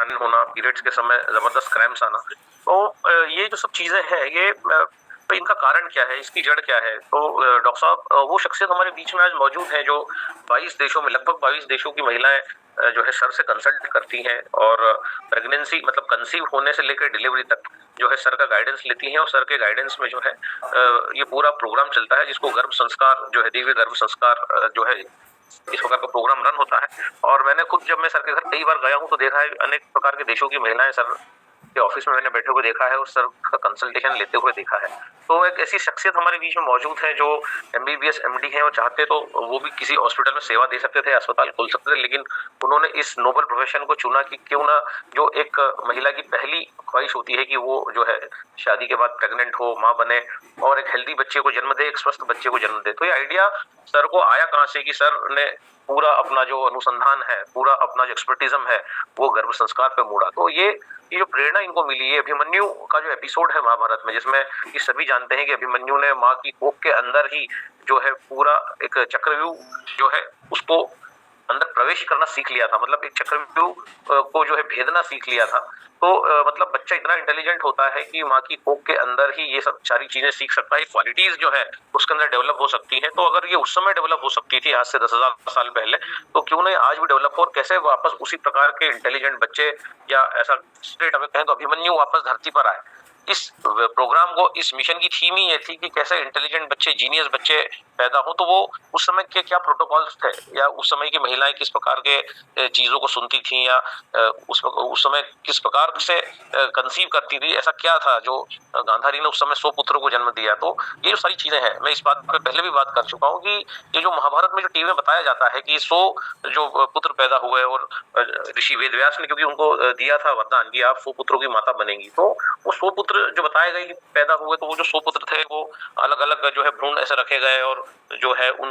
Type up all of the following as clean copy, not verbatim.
खनन होना, पीरियड्स के समय जबरदस्त क्रैम्प्स आना, तो ये जो सब चीजें हैं ये तो इनका कारण क्या है, इसकी जड़ क्या है? तो डॉक्टर साहब वो शख्सियत हमारे बीच में आज मौजूद है जो 22 देशों में, लगभग 22 देशों की महिलाएं जो है सर से कंसल्ट करती हैं और प्रेगनेंसी मतलब कंसीव होने से लेकर डिलीवरी तक जो है सर का गाइडेंस लेती हैं, और सर के गाइडेंस में जो है ये पूरा प्रोग्राम चलता है जिसको गर्भ संस्कार जो है, दिव्य गर्भ संस्कार जो है, इस प्रकार का प्रोग्राम रन होता है। और मैंने खुद जब मैं सर के घर कई बार गया हूँ तो देखा है अनेक प्रकार के देशों की महिलाएं सर के ऑफिस में मैंने बैठे हुए देखा है और सर का कंसल्टेशन लेते हुए देखा है। तो एक ऐसी शख्सियत हमारे बीच में मौजूद है जो एमबीबीएस एमडी है, और चाहते तो वो भी किसी हॉस्पिटल में सेवा दे सकते थे, अस्पताल खोल सकते थे, लेकिन उन्होंने इस नोबल प्रोफेशन को चुना कि क्यों ना जो एक महिला की पहली ख्वाहिश होती है कि वो जो है शादी के बाद प्रेग्नेंट हो, माँ बने और एक हेल्दी बच्चे को जन्म दे, एक स्वस्थ बच्चे को जन्म दे। तो ये आइडिया सर को आया कहाँ से कि सर ने पूरा अपना जो अनुसंधान है, पूरा अपना जो एक्सपर्टिज्म है वो गर्भ संस्कार पे मोड़ा। तो ये जो प्रेरणा इनको मिली है, अभिमन्यु का जो एपिसोड है महाभारत में, जिसमें ये सभी जानते हैं कि अभिमन्यु ने माँ की कोख के अंदर ही जो है पूरा एक चक्रव्यूह जो है उसको अंदर प्रवेश करना सीख लिया था, मतलब एक चक्रव्यूह को जो है भेदना सीख लिया था। तो मतलब बच्चा इतना इंटेलिजेंट होता है कि माँ की कोख के अंदर ही ये सब सारी चीजें सीख सकता है, क्वालिटीज जो है उसके अंदर डेवलप हो सकती हैं। तो अगर ये उस समय डेवलप हो सकती थी आज से 10,000 साल पहले, तो क्यों नहीं आज भी डेवलप हो, और कैसे वापस उसी प्रकार के इंटेलिजेंट बच्चे या ऐसा स्टेट अगर कहें तो अभिमन्यु वापस धरती पर आए। इस प्रोग्राम को, इस मिशन की थीम ही ये थी कि कैसे इंटेलिजेंट बच्चे, जीनियस बच्चे पैदा हो। तो वो उस समय के क्या प्रोटोकॉल्स थे, या उस समय की महिलाएं किस प्रकार के चीजों को सुनती थी, या उस समय किस प्रकार से कंसीव करती थी, ऐसा क्या था जो गांधारी ने उस समय 100 पुत्रों को जन्म दिया। तो ये जो सारी चीजें हैं, मैं इस बात पर पहले भी बात कर चुका हूँ कि ये जो महाभारत में जो टीवी में बताया जाता है कि 100 जो पुत्र पैदा हुए, और ऋषि वेदव्यास ने क्योंकि उनको दिया था वरदान कि आप 100 पुत्रों की माता बनेंगी, तो वो 100 पुत्र जो बताए गए कि पैदा हुए, तो वो जो 100 पुत्र थे वो अलग अलग जो है भ्रूण ऐसे रखे गए और जो है उन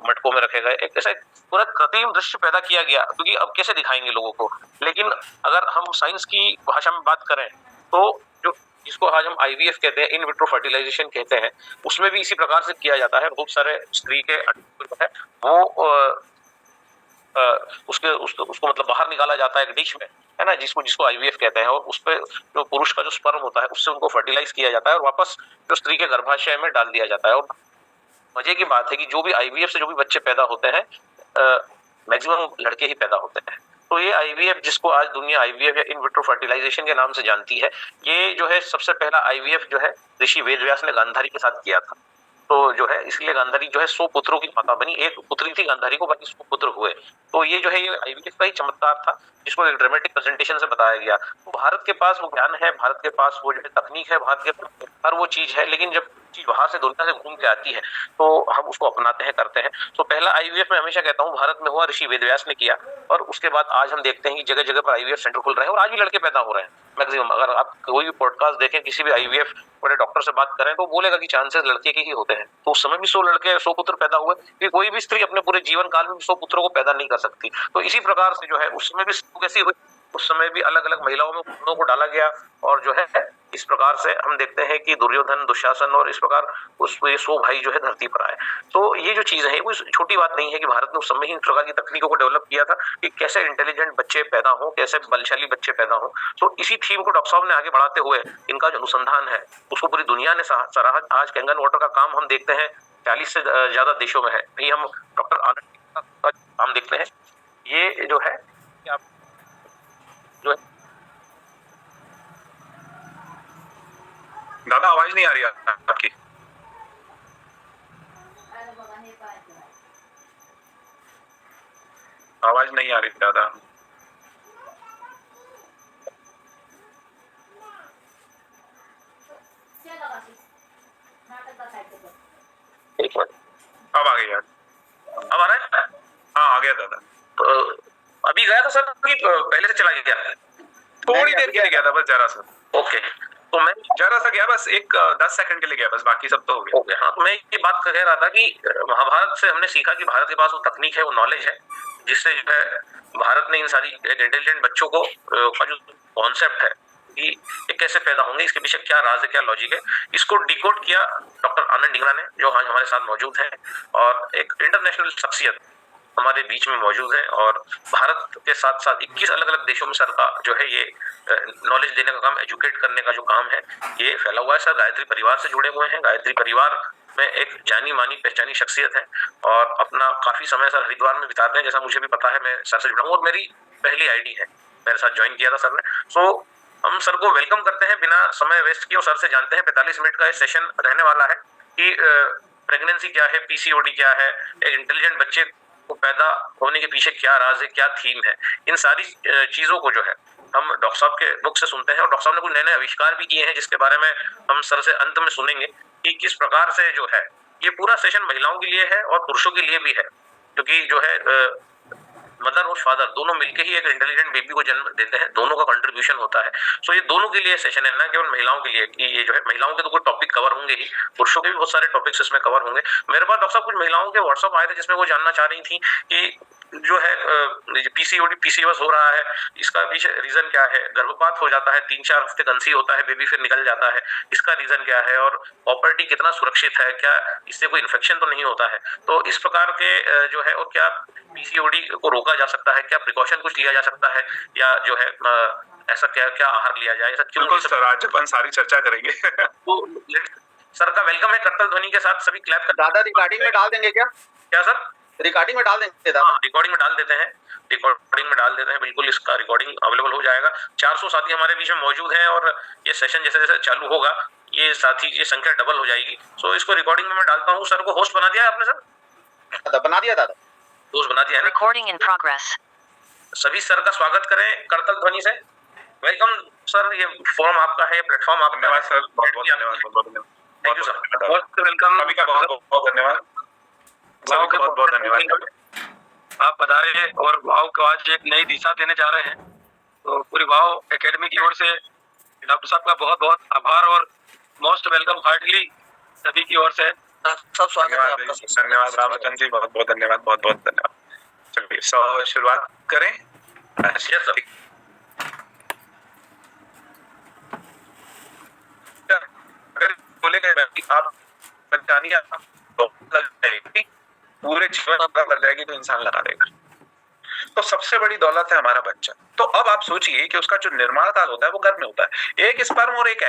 मटकों में रखे गए, एक ऐसा पूरा कृत्रिम दृश्य पैदा किया गया, क्योंकि अब कैसे दिखाएंगे लोगों को। लेकिन अगर हम साइंस की भाषा में बात करें तो जो जिसको आज हम आईवीएफ कहते हैं, इन विट्रो फर्टिलाइजेशन कहते हैं, उसमें भी इसी प्रकार से किया जाता है। बहुत सारे स्त्री के है वो उसको मतलब बाहर निकाला जाता है एक डिश में, है ना, जिसको आईवीएफ कहते हैं, और उस पे जो पुरुष का जो स्पर्म होता है उससे उनको फर्टिलाइज किया जाता है और वापस जो स्त्री के गर्भाशय में डाल दिया जाता है। और मजे की बात है कि जो भी आईवीएफ से जो भी बच्चे पैदा होते हैं मैक्सिमम लड़के ही पैदा होते हैं। तो ये आईवीएफ, जिसको आज दुनिया आईवीएफ या इन विट्रो फर्टिलाइजेशन के नाम से जानती है, ये जो है सबसे पहला आईवीएफ जो है ऋषि वेदव्यास ने गांधारी के साथ किया था। तो जो है इसलिए गांधारी जो है 100 पुत्रों की माता बनी, एक पुत्री थी गांधारी को, बाकी 100 पुत्र हुए। तो ये जो है ये आईवीएफ का ही चमत्कार था जिसको एक ड्रामेटिक प्रेजेंटेशन से बताया गया। तो भारत के पास वो ज्ञान है, भारत के पास वो जो है तकनीक है, भारत के पास हर वो चीज है, लेकिन जब चीज बाहर से दुनिया से घूम के आती है तो हम उसको अपनाते हैं, करते हैं। तो पहला आईवीएफ मैं हमेशा कहता हूँ भारत में हुआ, ऋषि वेदव्यास ने किया, और उसके बाद आज हम देखते हैं कि जगह जगह पर आईवीएफ सेंटर खुल रहे हैं और आज भी लड़के पैदा हो रहे हैं मैक्सिमम। अगर आप कोई भी पॉडकास्ट देखें, किसी भी आईवीएफ बड़े डॉक्टर से बात करें तो बोलेगा कि चांसेस लड़के के ही होते हैं। तो उस समय भी 100 लड़के 100 पुत्र पैदा हुए, कि कोई भी स्त्री अपने पूरे जीवन काल में 100 पुत्रों को पैदा नहीं कर सकती। तो इसी प्रकार से जो है उस समय भी कैसी हुई, उस समय भी अलग अलग महिलाओं में गुणों को डाला गया, और जो है इस प्रकार से हम देखते हैं कि दुर्योधन, दुशासन और इस प्रकार उसमें 100 भाई जो है धरती पर आए। तो ये जो चीज है कोई छोटी बात नहीं है कि भारत ने उस समय ही इन प्रकार की तकनीकों को डेवलप किया था कि कैसे इंटेलिजेंट बच्चे पैदा हो, कैसे बलशाली बच्चे पैदा हो। तो इसी थीम को डॉक्टर साहब ने आगे बढ़ाते हुए इनका जो अनुसंधान है उसको पूरी दुनिया ने सराहा। आज कैंगन वाटर का काम हम देखते हैं 40 से ज्यादा देशों में है। नहीं, हम डॉक्टर आनंद का काम देखते हैं, ये जो है जो है दादा आवाज नहीं आ रही आपकी। आवाज नहीं आ रही दादा। एक मिनट, अब आ गई यार, अब आ रहा है? हाँ आ गया दादा। तो अभी गया था सर कि पहले से चला गया? थोड़ी देर के लिए गया था बस, जरा सा। ओके, तो मैं जरा सा गया बस, एक 10 सेकंड के लिए गया बस, बाकी सब तो हो गया। ओके, हाँ, तो मैं ये बात कह रहा था कि महाभारत से हमने सीखा कि भारत के पास वो तकनीक है, वो नॉलेज है, जिससे जो है भारत ने इन सारी इंटेलिजेंट बच्चों को का जो कॉन्सेप्ट है कि ये कैसे पैदा होंगे, इसके पीछे क्या राज है, क्या लॉजिक है, इसको डिकोड किया डॉक्टर आनंद डिंगरा ने, जो आज हमारे साथ मौजूद है, और एक इंटरनेशनल शख्सियत हमारे बीच में मौजूद हैं और भारत के साथ साथ 21 अलग अलग देशों में सर का जो है ये नॉलेज देने का काम, एजुकेट करने का जो काम है ये फैला हुआ है। सर गायत्री परिवार से जुड़े हुए हैं, गायत्री परिवार में एक जानी मानी पहचानी शख्सियत है और अपना काफी समय सर हरिद्वार में बिताते हैं, जैसा मुझे भी पता है। मैं सर से जुड़ा हूँ और मेरी पहली आईडी है, मेरे साथ ज्वाइन किया था सर ने। सो हम सर को वेलकम करते हैं बिना समय वेस्ट किए और सर से जानते हैं 45 मिनट का ये सेशन रहने वाला है कि प्रेगनेंसी क्या है, पीसीओडी क्या है, एक इंटेलिजेंट बच्चे को पैदा होने के पीछे क्या राज है, क्या थीम है, इन सारी चीजों को जो है हम डॉक्टर साहब के मुख से सुनते हैं। और डॉक्टर साहब ने कुछ नए नए आविष्कार भी किए हैं जिसके बारे में हम सर से अंत में सुनेंगे कि किस प्रकार से जो है ये पूरा सेशन महिलाओं के लिए है और पुरुषों के लिए भी है, क्योंकि जो है मदर और फादर दोनों मिलकर ही एक इंटेलिजेंट बेबी को जन्म देते हैं, दोनों का कंट्रीब्यूशन होता है। सो ये दोनों के लिए सेशन है, ना केवल महिलाओं के लिए कि ये जो है महिलाओं के तो कुछ टॉपिक कवर होंगे ही, पुरुषों के भी बहुत सारे टॉपिक्स इसमें कवर होंगे। मेरे पास डॉक्टर साहब कुछ महिलाओं के व्हाट्सअप आए थे जिसमें वो जानना चाह रही थी कि जो है पीसीओडी पीसीओएस हो रहा है, इसका पीछे रीजन क्या है, गर्भपात हो जाता है, 3-4 हफ्ते कंसीव होता है बेबी, फिर निकल जाता है, इसका रीजन क्या है, और प्रॉपर्टी कितना सुरक्षित है, क्या इससे कोई इन्फेक्शन तो नहीं होता है। तो इस प्रकार के जो है, और क्या पीसीओडी को रोका जा सकता है, क्या प्रिकॉशन कुछ लिया जा सकता है, या जो है ऐसा क्या क्या आहार लिया जाए, ऐसा क्यों? बिल्कुल सर, आज अपन सारी चर्चा करेंगे। तो सर का वेलकम है करतल ध्वनि के साथ, सभी क्लैप कर। दादा रिकॉर्डिंग में डाल देंगे क्या? क्या सर? रिकॉर्डिंग में डाल देंगे दादा? रिकॉर्डिंग में डाल देते हैं, रिकॉर्डिंग में डाल देते हैं, बिल्कुल इसका रिकॉर्डिंग अवेलेबल हो जाएगा। 400 साथी हमारे बीच में मौजूद हैं और ये सेशन जैसे जैसे चालू होगा ये साथी ये संख्या डबल हो जाएगी। सो इसको रिकॉर्डिंग में मैं डालता हूँ। सर को होस्ट बना दिया है आपने? सर बना दिया दादा, होस्ट बना दिया है। Recording in progress. सभी सर का स्वागत करें करतल ध्वनि से। वेलकम सर, ये फोरम आपका है, प्लेटफॉर्म आपका। धन्यवाद सर, बहुत बहुत धन्यवाद, बहुत बहुत धन्यवाद, थैंक यू सर, बहुत वेलकम। सभी का बहुत बहुत धन्यवाद, सभी का बहुत बहुत धन्यवाद। आप पधारे और वाव को आज एक नई दिशा देने जा रहे हैं, तो पूरी वाव एकेडमी की ओर से डॉक्टर साहब का बहुत बहुत आभार और मोस्ट वेलकम हार्टली सभी की ओर से सब स्वागत है आपका। धन्यवाद रामचंद्र जी, बहुत बहुत धन्यवाद, बहुत बहुत धन्यवाद। चलिए शुरुआत करें। सर अगर बोले गए आप परेशानियां लग जाएगी, पूरे जीवन लग जाएगी तो इंसान लगा देगा। तो सबसे बड़ी दौलत है हमारा बच्चा। तो अब आप सोचिए कि उसका जो निर्माण काल होता है वो गर्भ में होता है। एक स्पर्म और एक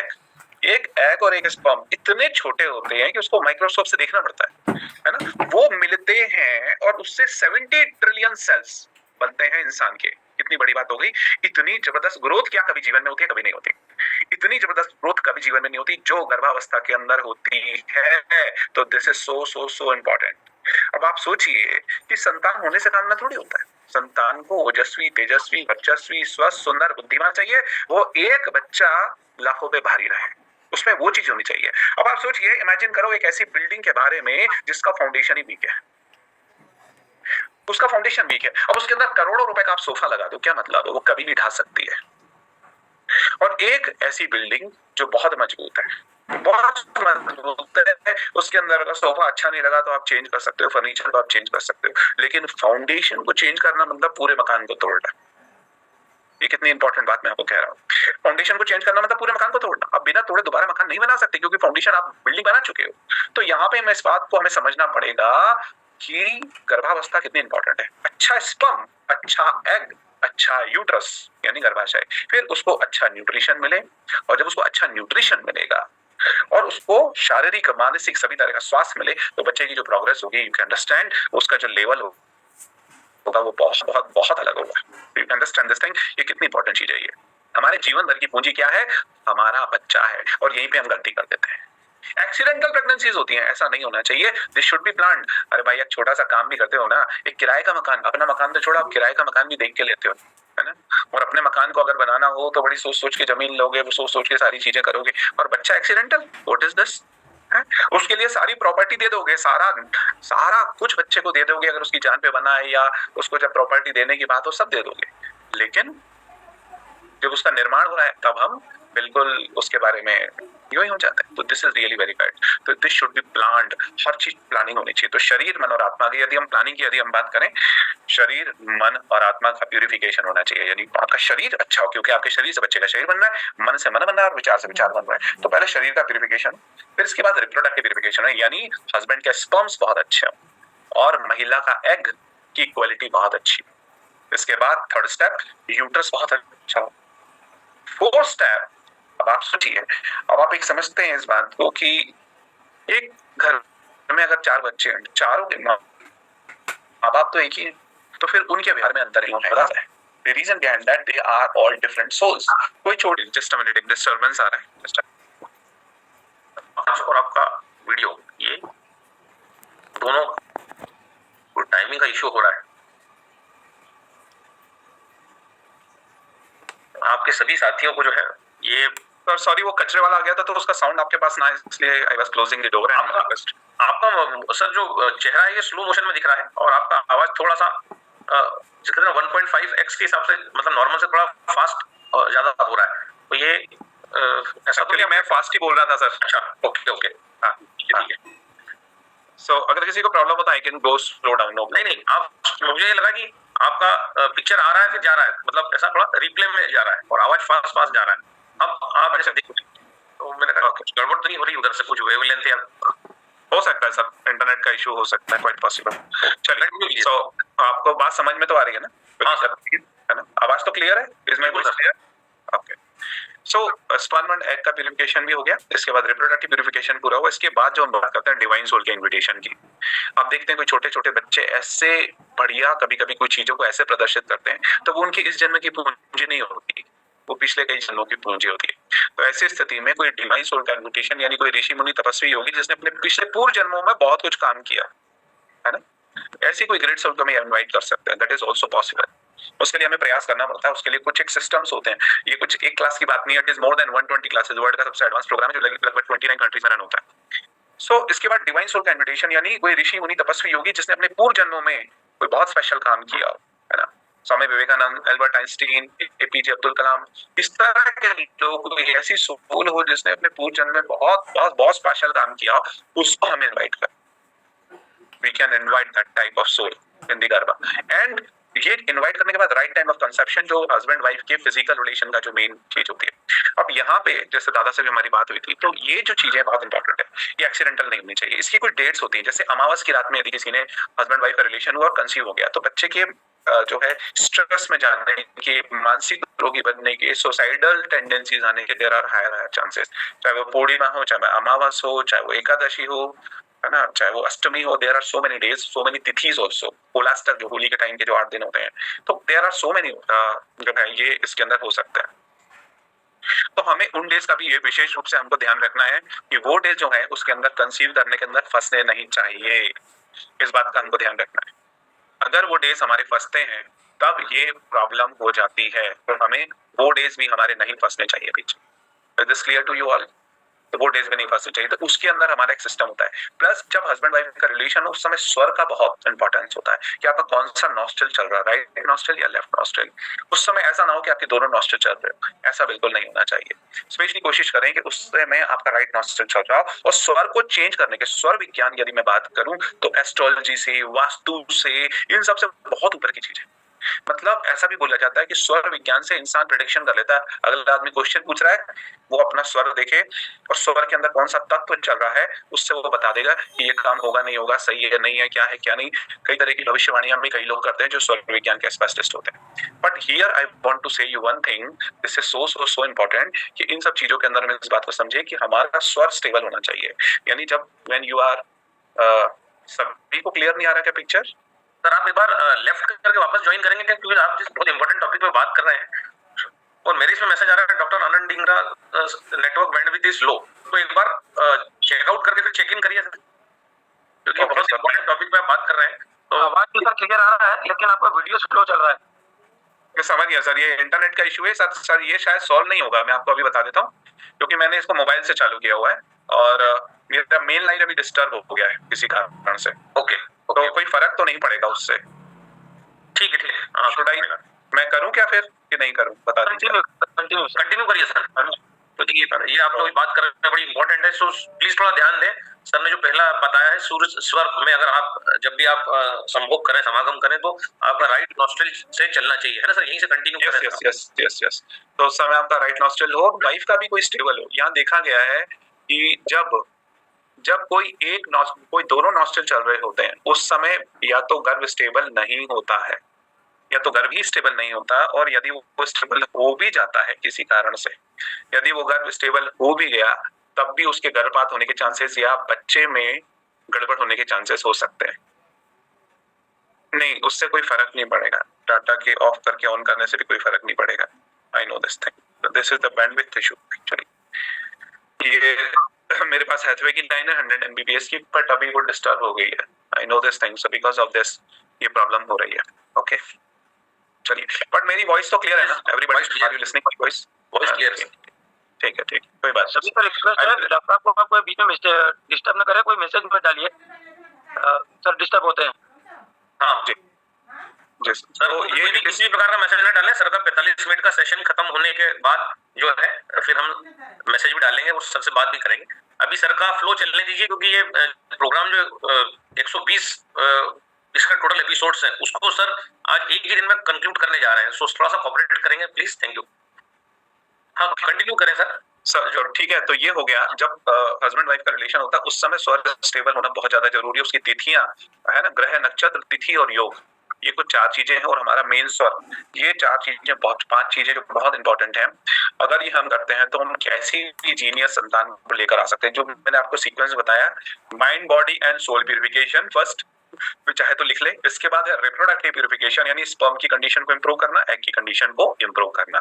एग और एक स्पर्म इतने छोटे होते हैं कि उसको माइक्रोस्कोप से देखना पड़ता है ना। वो मिलते हैं और उससे 70 ट्रिलियन सेल्स बनते हैं इंसान के। कितनी बड़ी बात हो गई। इतनी जबरदस्त ग्रोथ क्या कभी जीवन में होती है? कभी नहीं होती। इतनी जबरदस्त ग्रोथ कभी जीवन में नहीं होती जो गर्भावस्था के अंदर होती है। तो this is so so so important. अब आप सोचिए कि संतान होने से काम ना थोड़ी होता है। संतान को ओजस्वी, तेजस्वी, वर्चस्वी, स्वस्थ, सुंदर, बुद्धिमान चाहिए। वो एक बच्चा लाखों पे भारी रहे, उसमें वो चीज होनी चाहिए। अब आप सोचिए, इमेजिन करो एक ऐसी बिल्डिंग के बारे में जिसका फाउंडेशन ही वीक है, उसका फाउंडेशन वीक है। अब उसके अंदर करोड़ों रुपए का आप सोफा लगा दो, क्या मतलब है? वो कभी नहीं ढह सकती है। और एक ऐसी बिल्डिंग जो बहुत मजबूत है, बहुत मजबूत है, उसके अंदर अगर सोफा अच्छा नहीं लगा तो आप चेंज कर सकते हो, फर्नीचर को आप चेंज कर सकते हो, लेकिन फाउंडेशन को चेंज करना मतलब पूरे मकान को तोड़ना। ये कितनी इंपॉर्टेंट बात मैं आपको कह रहा हूँ। फाउंडेशन को चेंज करना मतलब पूरे मकान को तोड़ना। अब बिना तोड़े दोबारा मकान नहीं बना सकते क्योंकि फाउंडेशन आप बिल्डिंग बना चुके हो। तो यहाँ पे मैं इस बात को हमें समझना पड़ेगा कि गर्भावस्था कितनी इंपॉर्टेंट है। अच्छा स्पर्म, अच्छा एग, अच्छा यूट्रस यानी गर्भाशय, फिर उसको अच्छा न्यूट्रिशन मिले, और जब उसको अच्छा न्यूट्रिशन मिलेगा और उसको शारीरिक, मानसिक सभी तरह का स्वास्थ्य मिले तो बच्चे की जो प्रोग्रेस होगी, यू कैन अंडरस्टैंड, उसका जो लेवल होगा वो बहुत बहुत बहुत अलग होगा। You can understand this thing. ये कितनी इंपॉर्टेंट चीज है। ये हमारे जीवन भर की पूंजी क्या है? हमारा बच्चा है। और यहीं पे हम गलती कर देते हैं। एक्सीडेंटल प्रेगनेंसीज होती हैं, ऐसा नहीं होना चाहिए। This should be planned. अरे भाई, एक छोटा सा काम भी करते हो ना, एक किराए का मकान, अपना मकान तो छोड़ा, आप किराए का मकान भी देख के लेते हो, है ना। और अपने मकान को अगर बनाना हो तो बड़ी सोच सोच के जमीन लोगे, सोच सोच के सारी चीजें करोगे। और बच्चा एक्सीडेंटल, व्हाट इज दिस? उसके लिए सारी प्रॉपर्टी दे दोगे, सारा कुछ बच्चे को दे दोगे। अगर उसकी जान पे बना है या उसको जब प्रॉपर्टी देने की बात हो सब दे दोगे, लेकिन जब उसका निर्माण हो रहा है तब हम बिल्कुल उसके बारे में यूं ही हो जाता है। तो this is really very bad. तो दिस शुड बी प्लान्ड। हर चीज प्लानिंग होनी चाहिए। तो शरीर, मन और आत्मा की यदि हम प्लानिंग की यदि हम बात करें, शरीर, मन और आत्मा का प्यूरिफिकेशन होना चाहिए। यानी आपका शरीर अच्छा हो, क्योंकि आपके शरीर से बच्चे का शरीर बन रहा है, मन से मन बन रहा है और विचार से विचार बन रहा है। तो पहले शरीर का प्यूरिफिकेशन, फिर इसके बाद रिप्रोडक्टिव प्यूरिफिकेशन है, यानी हस्बैंड के स्पर्म्स बहुत अच्छे हो और महिला का एग की क्वालिटी बहुत अच्छी। इसके बाद थर्ड स्टेप, यूट्रस बहुत अच्छा। फोर्थ स्टेप, अब आप सोचिए, अब आप एक समझते हैं इस बात को कि एक घर में अगर 4 बच्चे हैं, चारों के माँ बाप तो एक ही है, तो फिर उनके व्यवहार में अंतर क्यों है? The reason behind that they are all different souls. कोई छोटी, just a minute, एक disturbance आ रहा है, just और आपका वीडियो, ये दोनों को टाइमिंग का इशू हो रहा है। आपके सभी साथियों को जो है ये, सर सॉरी, वो कचरे वाला आ गया था तो उसका साउंड आपके पास ना है, इसलिए I was closing the door. आपका सर जो चेहरा है ये स्लो मोशन में दिख रहा है और आपका आवाज थोड़ा सा 1.5x के हिसाब से, मतलब नॉर्मल से थोड़ा फास्ट ज्यादा हो रहा है। तो ये ऐसा तो मैं फास्ट ही बोल रहा था सर। अच्छा, ओके ओके, हाँ ठीक है। सो अगर किसी को प्रॉब्लम होता है, I can go slow down. No, नहीं, आप, मुझे ये लगा कि आपका पिक्चर आ रहा है फिर जा रहा है, मतलब ऐसा थोड़ा रिप्ले में जा रहा है और आवाज फास्ट फास्ट जा रहा है। अब आप ऐसे देखिए, तो मैंने कहा गड़बड़ तो नहीं हो रही उधर से, कुछ वेवलेंथ या हो सकता है सर, इंटरनेट का इशू हो सकता है, क्वाइट पॉसिबल। चलिए, सो आपको बात समझ में तो आ रही है ना? हाँ सर, है ना? आवाज तो क्लियर है इसमें? Clear. Okay, so sperm and egg का प्यूरिफिकेशन भी हो गया, इसके बाद रिप्रोडक्टिव प्यूरिफिकेशन पूरा हुआ। इसके बाद जो हम बात करते हैं डिवाइन सोल के इन्विटेशन की, आप देखते हैं कोई छोटे छोटे बच्चे ऐसे बढ़िया कभी कभी कोई चीजों को ऐसे प्रदर्शित करते हैं, तो वो उनकी इस जन्म की पूंजी नहीं होती, वो पिछले कई जन्मों की पूंजी होती है। तो ऐसी स्थिति में कोई डिवाइन सोल का इन्विटेशन, यानी कोई ऋषि मुनि तपस्वी योगी जिसने अपने पिछले पूर्व जन्मों में बहुत कुछ काम किया है ना, ऐसी कोई ग्रेट सोल को हम इनवाइट कर सकते हैं। That is also possible. उसके लिए हमें प्रयास करना पड़ता है, उसके लिए कुछ एक सिस्टम्स होते हैं। ये कुछ एक क्लास की बात नहीं है, it is more than 120 classes. World का सबसे एडवांस प्रोग्राम है जो लगभग 29 कंट्रीज में रन होता है। सो इसके बाद डिवाइन सोल का इन्विटेशन, यानी कोई ऋषि मुनि तपस्वी योगी जिसने अपने पूर्व जन्मों में कोई बहुत स्पेशल काम किया है ना, Swami Vivekananda, Albert Einstein, APJ Abdul Kalam, इस तरह के लोग, कोई ऐसी सोल हो जिसने अपने पूर्व जन्म में बहुत बहुत बहुत स्पेशल काम किया, उसको हम इनवाइट करें। We can invite that type of soul in the garba. And ये इनवाइट करने के बाद राइट टाइम ऑफ कंसेप्शन, जो हस्बैंड वाइफ के फिजिकल रिलेशन का जो मेन चीज होती है। अब यहाँ पे जैसे दादा से भी हमारी बात हुई थी, तो ये जो चीजें बहुत इंपॉर्टेंट है, ये एक्सीडेंटल नहीं होनी चाहिए। इसकी कोई डेट्स होती है, जैसे अमावस की रात में यदि किसी ने हस्बैंड वाइफ का रिलेशन हुआ और कंसीव हो गया, तो बच्चे के जो है स्ट्रेस में जाने के, मानसिक रोगी बनने के, सुसाइडल टेंडेंसीज आने के देयर आर हायर चांसेस। चाहे वो पूर्णिमा हो, चाहे अमावस हो, चाहे वो एकादशी हो, है ना, चाहे वो अष्टमी हो, there are so many days, so many tithis also. Holashtak जो होली के टाइम के जो 8 दिन होते हैं, तो देयर आर सो मेनी जो है ये इसके अंदर हो सकता है। तो हमें उन डेज का भी ये विशेष रूप से हमको ध्यान रखना है कि वो डेज जो है उसके अंदर कंसीव करने के अंदर फंसने नहीं चाहिए। इस बात का हमको ध्यान रखना है। अगर वो डेज हमारे फंसते हैं तब ये प्रॉब्लम हो जाती है, तो हमें वो डेज भी हमारे नहीं फंसने चाहिए बीच में। Is this clear to you all? तो वो डेज में नहीं फंसने चाहिए। तो उसके अंदर हमारा एक सिस्टम होता है। प्लस जब हस्बैंड वाइफ का रिलेशन हो, उस समय स्वर का बहुत इंपॉर्टेंस होता है कि आपका कौन सा नॉस्ट्रल चल रहा है, राइट नॉस्ट्रल या लेफ्ट नॉस्ट्रल। उस समय ऐसा ना हो कि आपके दोनों नॉस्ट्रल चल रहे हो, ऐसा बिल्कुल नहीं होना चाहिए। स्पेशली कोशिश करें कि उस समय आपका राइट नॉस्ट्रल चल रहा हो। और स्वर को चेंज करने के, स्वर विज्ञान यदि मैं बात करूं तो एस्ट्रोलॉजी से, वास्तु से, इन सबसे बहुत ऊपर की चीज है। मतलब ऐसा भी बोला जाता है कि स्वर विज्ञान से इंसान प्रेडिक्शन कर लेता है। अगला आदमी क्वेश्चन पूछ रहा है, वो अपना स्वर देखे और स्वर के अंदर कौन सा तत्व चल रहा है, उससे वो बता देगा कि ये काम होगा नहीं होगा, सही है नहीं है, क्या है क्या नहीं। कई तरह की भविष्यवाणियां भी कई लोग करते हैं जो स्वर विज्ञान के स्पेशलिस्ट होते हैं। But here I want to say you one thing, this is so important कि इन सब चीजों के अंदर में इस बात को समझे कि हमारा स्वर स्टेबल होना चाहिए। यानी जब व्हेन यू आर, सभी को क्लियर नहीं आ रहा क्या पिक्चर? सर आप एक बार लेफ्ट करके वापस ज्वाइन करेंगे क्या, क्योंकि आप जिस बहुत इंपॉर्टेंट टॉपिक पे बात कर रहे हैं और मेरे इसमें मैसेज आ रहा है doctor Anand Dhingra network bandwidth is low. तो एक बार चेकआउट करके फिर चेक इन करिए सर, क्योंकि बहुत इंपॉर्टेंट टॉपिक पे आप बात कर रहे हैं। तो आवाज भी सर क्लियर आ रहा है, लेकिन आपका वीडियो स्लो चल रहा है। मैं समझ गया सर, ये इंटरनेट का इशू है सर। ये शायद सॉल्व नहीं होगा, मैं आपको अभी बता देता हूँ, क्योंकि मैंने इसको मोबाइल से चालू किया हुआ है और मेरा मेन लाइन अभी डिस्टर्ब हो गया है किसी कारण से। ओके, तो कोई फर्क तो नहीं पड़ेगा उससे? ठीक है। शुड आई, मैं करूं क्या फिर कि नहीं करूं, बता दीजिए। कंटिन्यू करिए सर, क्योंकि ये आप लोग बात कर रहे हैं बड़ी इंपॉर्टेंट है। सो प्लीज थोड़ा ध्यान दें। सर ने जो पहला बताया है, सूरज स्वर में अगर आप जब भी आप संभोग करें, समागम करें, तो आपका राइट नॉस्ट्रल से चलना चाहिए, है ना सर? यहीं से कंटिन्यू करें। यस। तो उस समय आपका राइट नॉस्ट्रल हो, वाइफ का भी कोई स्टेबल हो। यहाँ देखा गया है कि जब जब कोई दोनों नॉस्ट्रल चल रहे होते हैं उस समय या तो गर्भ स्टेबल नहीं होता है या तो गर्भ ही स्टेबल नहीं होता, और यदि वो स्टेबल हो भी जाता है किसी कारण से, यदि वो गर्भ स्टेबल हो भी गया तब भी उसके गर्भपात होने के चांसेस या बच्चे में गड़बड़ होने के चांसेस हो सकते हैं। नहीं, उससे कोई फर्क नहीं पड़ेगा, डाटा के ऑफ करके ऑन करने से भी कोई फर्क नहीं पड़ेगा। I know this thing, this is the bandwidth issue actually. ये मेरे पास हैथवे की लाइन है 100 Mbps की, बट अभी वो डिस्टर्ब हो गई है। I know this thing, so because of this ये प्रॉब्लम हो रही है। ओके चलिए, बट मेरी वॉइस तो क्लियर है ना? Everybody are you listening my voice? Voice clear है। ठीक है, ठीक, कोई बात सभी का रिक्वेस्ट है, डॉक्टर साहब को कोई बीच में डिस्टर्ब ना करे, कोई मैसेज मत डालिए, सर डिस्टर्ब होते हैं। हाँ जी जी सर, तो ये भी किसी भी प्रकार का मैसेज न डालें। सर का 45 मिनट का सेशन खत्म होने के बाद जो है फिर हम मैसेज भी डालेंगे और सर से बात भी करेंगे। अभी सर का फ्लो चलने दीजिए, क्योंकि ये प्रोग्राम जो 120 इसका टोटल एपिसोड्स है उसको सर आज एक ही दिन में कंक्लूड करने जा रहे हैं, सो थोड़ा सा कोऑपरेट करेंगे प्लीज। Thank you. हाँ कंटिन्यू करें सर। सर जो ठीक है, तो ये हो गया, जब हस्बैंड वाइफ का रिलेशन होता है उस समय स्वर्ग स्टेबल होना बहुत ज्यादा जरूरी है। उसकी तिथियां है ना, ग्रह, नक्षत्र, तिथि और योग, ये कुछ 4 चीजें हैं, और हमारा मेन स्वर्ग, ये 4 चीजें 5 चीजें जो बहुत इंपॉर्टेंट हैं। अगर ये हम करते हैं तो हम कैसी भी जीनियस संतान को लेकर आ सकते हैं। जो मैंने आपको सीक्वेंस बताया, mind, body and soul purification first, चाहे तो लिख ले। इसके बाद है रिप्रोडक्टिव प्यूरिफिकेशन, यानी स्पर्म की कंडीशन को इंप्रूव करना, एग की कंडीशन को इंप्रूव करना,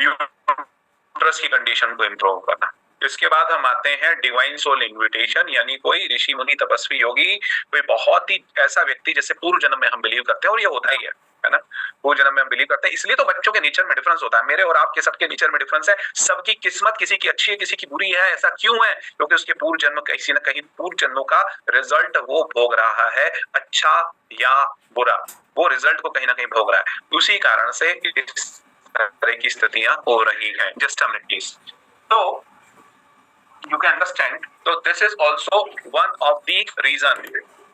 यूट्रस की कंडीशन को इंप्रूव करना। इसके बाद हम आते हैं डिवाइन सोल इन्विटेशन, यानी कोई ऋषि मुनि तपस्वी योगी, कोई बहुत ही ऐसा व्यक्ति जैसे पूर्व जन्म में हम बिलीव करते हैं, और ये होता ही है ना, पूर्व जन्म में हम बिलीव करते हैं। इसलिए तो बच्चों के नेचर में डिफरेंस होता है, मेरे और आपके सबके नेचर में डिफरेंस है। सबकी किस्मत किसी की अच्छी है, किसी की बुरी है। ऐसा क्यों है? क्योंकि उसके पूर्व जन्म किसी न कहीं पूर्व जन्मों का रिजल्ट वो भोग रहा है, अच्छा या बुरा, वो रिजल्ट को कहीं ना कहीं भोग रहा है। उसी कारण से इस तरह की स्थितियां हो रही हैं। Just a minute please. तो you can understand, तो this is also one of the reason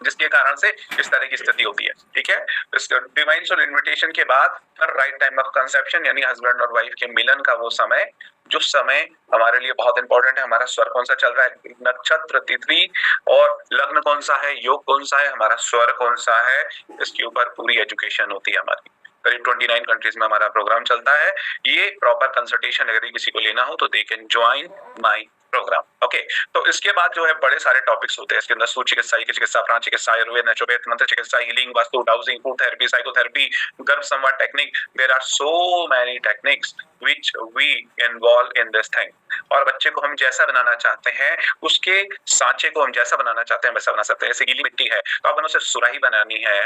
जिसके कारण से इस तरह की स्थिति होती है। ठीक है, इस डिवाइन सोल इन्विटेशन के बाद राइट टाइम ऑफ कंसेप्शन, यानी हस्बैंड और वाइफ के मिलन का वो समय, जो समय हमारे लिए बहुत इंपॉर्टेंट है। हमारा स्वर कौन सा चल रहा है, नक्षत्र, तिथि और लग्न कौन सा है, योग कौन सा है, हमारा स्वर कौन सा है, इसके ऊपर पूरी एजुकेशन होती है हमारी। करीब 29 कंट्रीज में हमारा प्रोग्राम चलता है। ये प्रॉपर कंसल्टेशन अगर किसी को लेना हो तो they can join my program. Okay, तो इसके बाद जो है बड़े सारे टॉपिक्स होते हैं इसके अंदर, सूच चिकित्सा, चिकित्सा, प्राण चिकित्सा, आयुर्वेद, नेचुरोपैथ, मंत्र चिकित्सा, healing, vastu, dowsing, food therapy, psychotherapy, गर्भ संवाद technique. There are so many techniques which we involve in this thing. और बच्चे को हम जैसा बनाना चाहते हैं, उसके सांचे को हम जैसा बनाना चाहते हैं वैसा बना सकते हैं। जैसे गीली मिट्टी है तो अगर उसे सुराही बनानी है,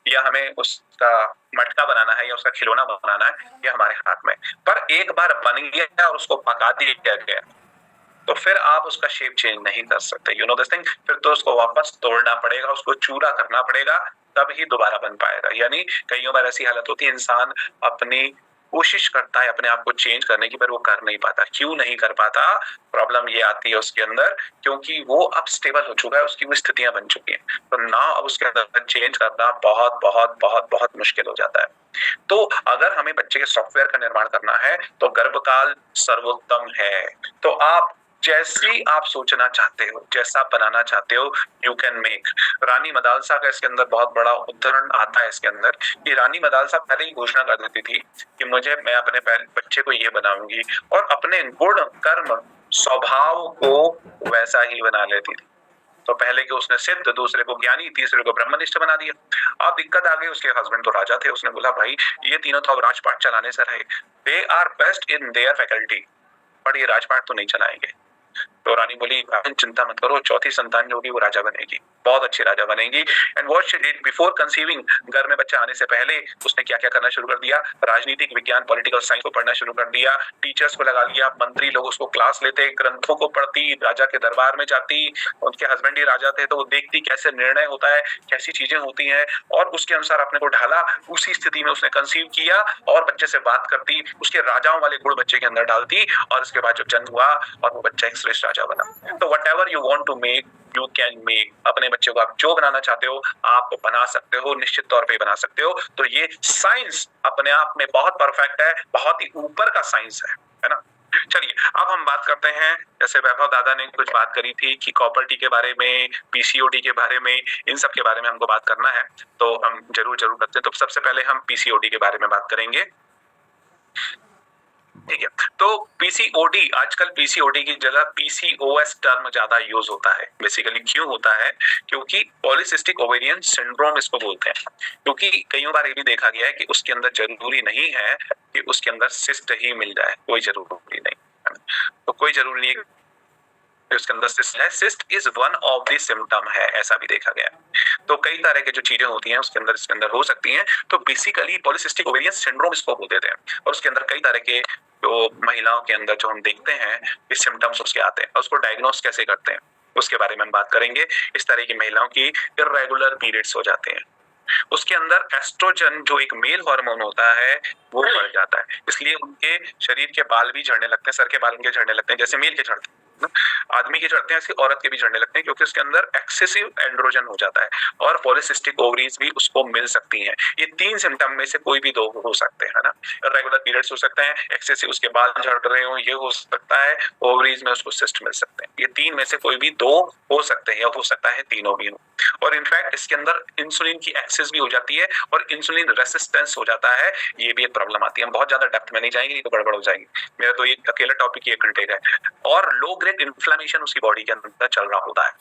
या हमें उसका मटका बनाना है, या उसका खिलौना बनाना है, ये हमारे हाथ में। पर एक बार बन गया और उसको पका दिया गया तो फिर आप उसका शेप चेंज नहीं कर सकते। You know this thing. फिर तो उसको वापस तोड़ना पड़ेगा, उसको चूरा करना पड़ेगा, तब ही दोबारा बन पाएगा। यानी कई बार ऐसी हालत होती है, इंसान अपनी कोशिश करता है अपने आप को चेंज करने की, पर वो कर नहीं पाता। क्यों नहीं कर पाता? प्रॉब्लम ये आती है उसके अंदर, क्योंकि वो अब स्टेबल हो चुका है, उसकी वो स्थितियां बन चुकी हैं, तो ना अब उसके अंदर चेंज करना बहुत बहुत बहुत बहुत मुश्किल हो जाता है। तो अगर हमें बच्चे के सॉफ्टवेयर का निर्माण करना है तो गर्भकाल सर्वोत्तम है। तो आप जैसी आप सोचना चाहते हो, जैसा बनाना चाहते हो, यू कैन मेक। रानी मदालसा का इसके अंदर बहुत बड़ा उदाहरण आता है इसके अंदर, कि रानी मदालसा पहले ही घोषणा कर देती थी कि मैं अपने बच्चे को ये बनाऊंगी, और अपने गुण, कर्म, स्वभाव को वैसा ही बना लेती थी। तो पहले के उसने सिद्ध, दूसरे को ज्ञानी, तीसरे को ब्रह्मनिष्ठ बना दिया। अब दिक्कत आ गई, उसके हस्बैंड तो राजा थे, उसने बोला भाई ये तीनों तो अब राजपाट चलाने से रहे, they are best in their faculty, पर ये राजपाट तो नहीं चलाएंगे। तो रानी बोली चिंता मत करो, चौथी संतान जो होगी वो राजा बनेगी, बहुत अच्छी राजा बनेगी। And what she did before conceiving, घर में बच्चा आने से पहले उसने क्या क्या करना शुरू कर दिया, राजनीतिक विज्ञान, पॉलिटिकल साइंस को पढ़ना शुरू कर दिया, टीचर्स को लगा लिया, मंत्री लोग उसको क्लास लेते, ग्रंथों को पढ़ती, राजा के दरबार में जाती, उनके हस्बैंड ही राजा थे तो वो देखती कैसे निर्णय होता है, कैसी चीजें होती हैं, और उसके अनुसार अपने को ढाला। उसी स्थिति में उसने कंसीव किया और बच्चे से बात करती, उसके राजाओं वाले गुण बच्चे के अंदर डालती, और उसके बाद जब जन्म हुआ और वो बच्चा एक श्रेष्ठ राजा बना। तो whatever you want to make you can make. अपने बच्चे को आप जो बनाना चाहते हो आप बना सकते हो, निश्चित तौर पे बना सकते हो। तो ये साइंस अपने आप में बहुत परफेक्ट है, बहुत ही ऊपर का साइंस है ना। चलिए अब हम बात करते हैं, जैसे वैभव दादा ने कुछ बात करी थी कि कॉपर टी के बारे में, पीसीओडी के बारे में, इन सब के बारे में हमको बात करना है, तो हम जरूर करते हैं। तो सबसे पहले हम पीसीओडी के बारे में बात करेंगे, ठीक है। तो पीसीओडी, आजकल पीसीओडी की जगह पीसीओएस टर्म ज्यादा यूज होता है। बेसिकली क्यों होता है? क्योंकि पॉलीसिस्टिक ओवेरियन सिंड्रोम इसको बोलते हैं। क्योंकि कई बार ये भी देखा गया है कि उसके अंदर जरूरी नहीं है कि उसके अंदर सिस्ट ही मिल जाए, कोई जरूरी नहीं, तो कोई जरूरी नहीं है उसके अंदर सिस्ट है। Cyst is one of the symptom है, ऐसा भी देखा गया है। तो कई तरह के जो चीजें होती हैं उसके अंदर, इसके अंदर हो सकती हैं। तो बेसिकली पॉलीसिस्टिक ओवेरियन सिंड्रोम इसको बोलते हैं, और उसके अंदर कई तरह के जो महिलाओं के अंदर जो हम देखते हैं कि सिम्टम्स उसके आते हैं, और उसको डायग्नोस कैसे करते हैं उसके बारे में हम बात करेंगे। इस तरह की महिलाओं की इर्रेगुलर पीरियड्स हो जाते हैं, उसके अंदर एस्ट्रोजन जो एक मेल हार्मोन होता है वो बढ़ जाता है, इसलिए उनके शरीर के बाल भी झड़ने लगते हैं, सर के बाल उनके झड़ने लगते हैं, जैसे मेल के झड़ते हैं, आदमी के झड़ते हैं ऐसे औरत के भी झड़ने लगते हैं, क्योंकि उसके अंदर एक्सेसिव एंड्रोजन हो जाता है, और पॉलीसिस्टिक ओवरीज भी उसको मिल सकती हैं। ये तीन सिम्टम में से कोई भी दो हो सकते हैं ना। रेगुलर पीरियड्स हो सकते हैं, एक्सेसिव उसके बाल झड़ रहे हो ये हो सकता है, ओवरीज में उसको सिस्ट मिल सकते हैं। ये तीन में से कोई भी दो हो सकते हैं, या हो सकता है तीनों भी हो। और इनफैक्ट इसके अंदर इंसुलिन की एक्सेस भी हो जाती है, और इंसुलिन रेसिस्टेंस हो जाता है, ये भी एक प्रॉब्लम आती है। हम बहुत ज्यादा डेप्थ में नहीं जाएंगे, नहीं तो गड़बड़ हो जाएगी, मेरा तो ये अकेला टॉपिक ही 1 घंटे का है। और लो ग्रेड इन्फ्लेमेशन उसकी बॉडी के अंदर चल रहा होता है,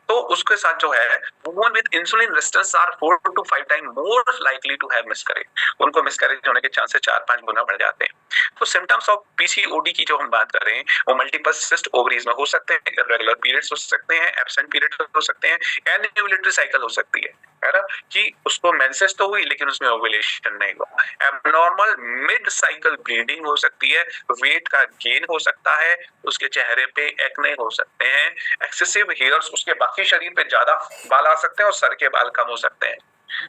तो उसके साथ जो है women with insulin resistance are 4 to 5 time more likely to have miscarriage, उनको मिसकैरेज होने के चांसेस 4-5 गुना बढ़ जाते हैं। तो सिम्टम्स ऑफ पीसीओडी की जो हम बात कर रहे हैं वो मल्टीपल सिस्ट ओवरीज में हो सकते हैं, इर्रेगुलर पीरियड्स हो सकते हैं, एब्सेंट पीरियड हो सकते हैं, एनिवुलेटरी साइकिल हो सकती है ना, कि उसको मेंसेस तो हुई लेकिन उसमें ओव्यूलेशन नहीं हुआ, एब्नॉर्मल मिड साइकिल ब्लीडिंग हो सकती है, वेट का गेन हो सकता है, उसके चेहरे पे एक्ने हो सकते हैं, एक्सेसिव हेयर्स, उसके बाकी शरीर पे ज्यादा बाल आ सकते हैं और सर के बाल कम हो सकते हैं,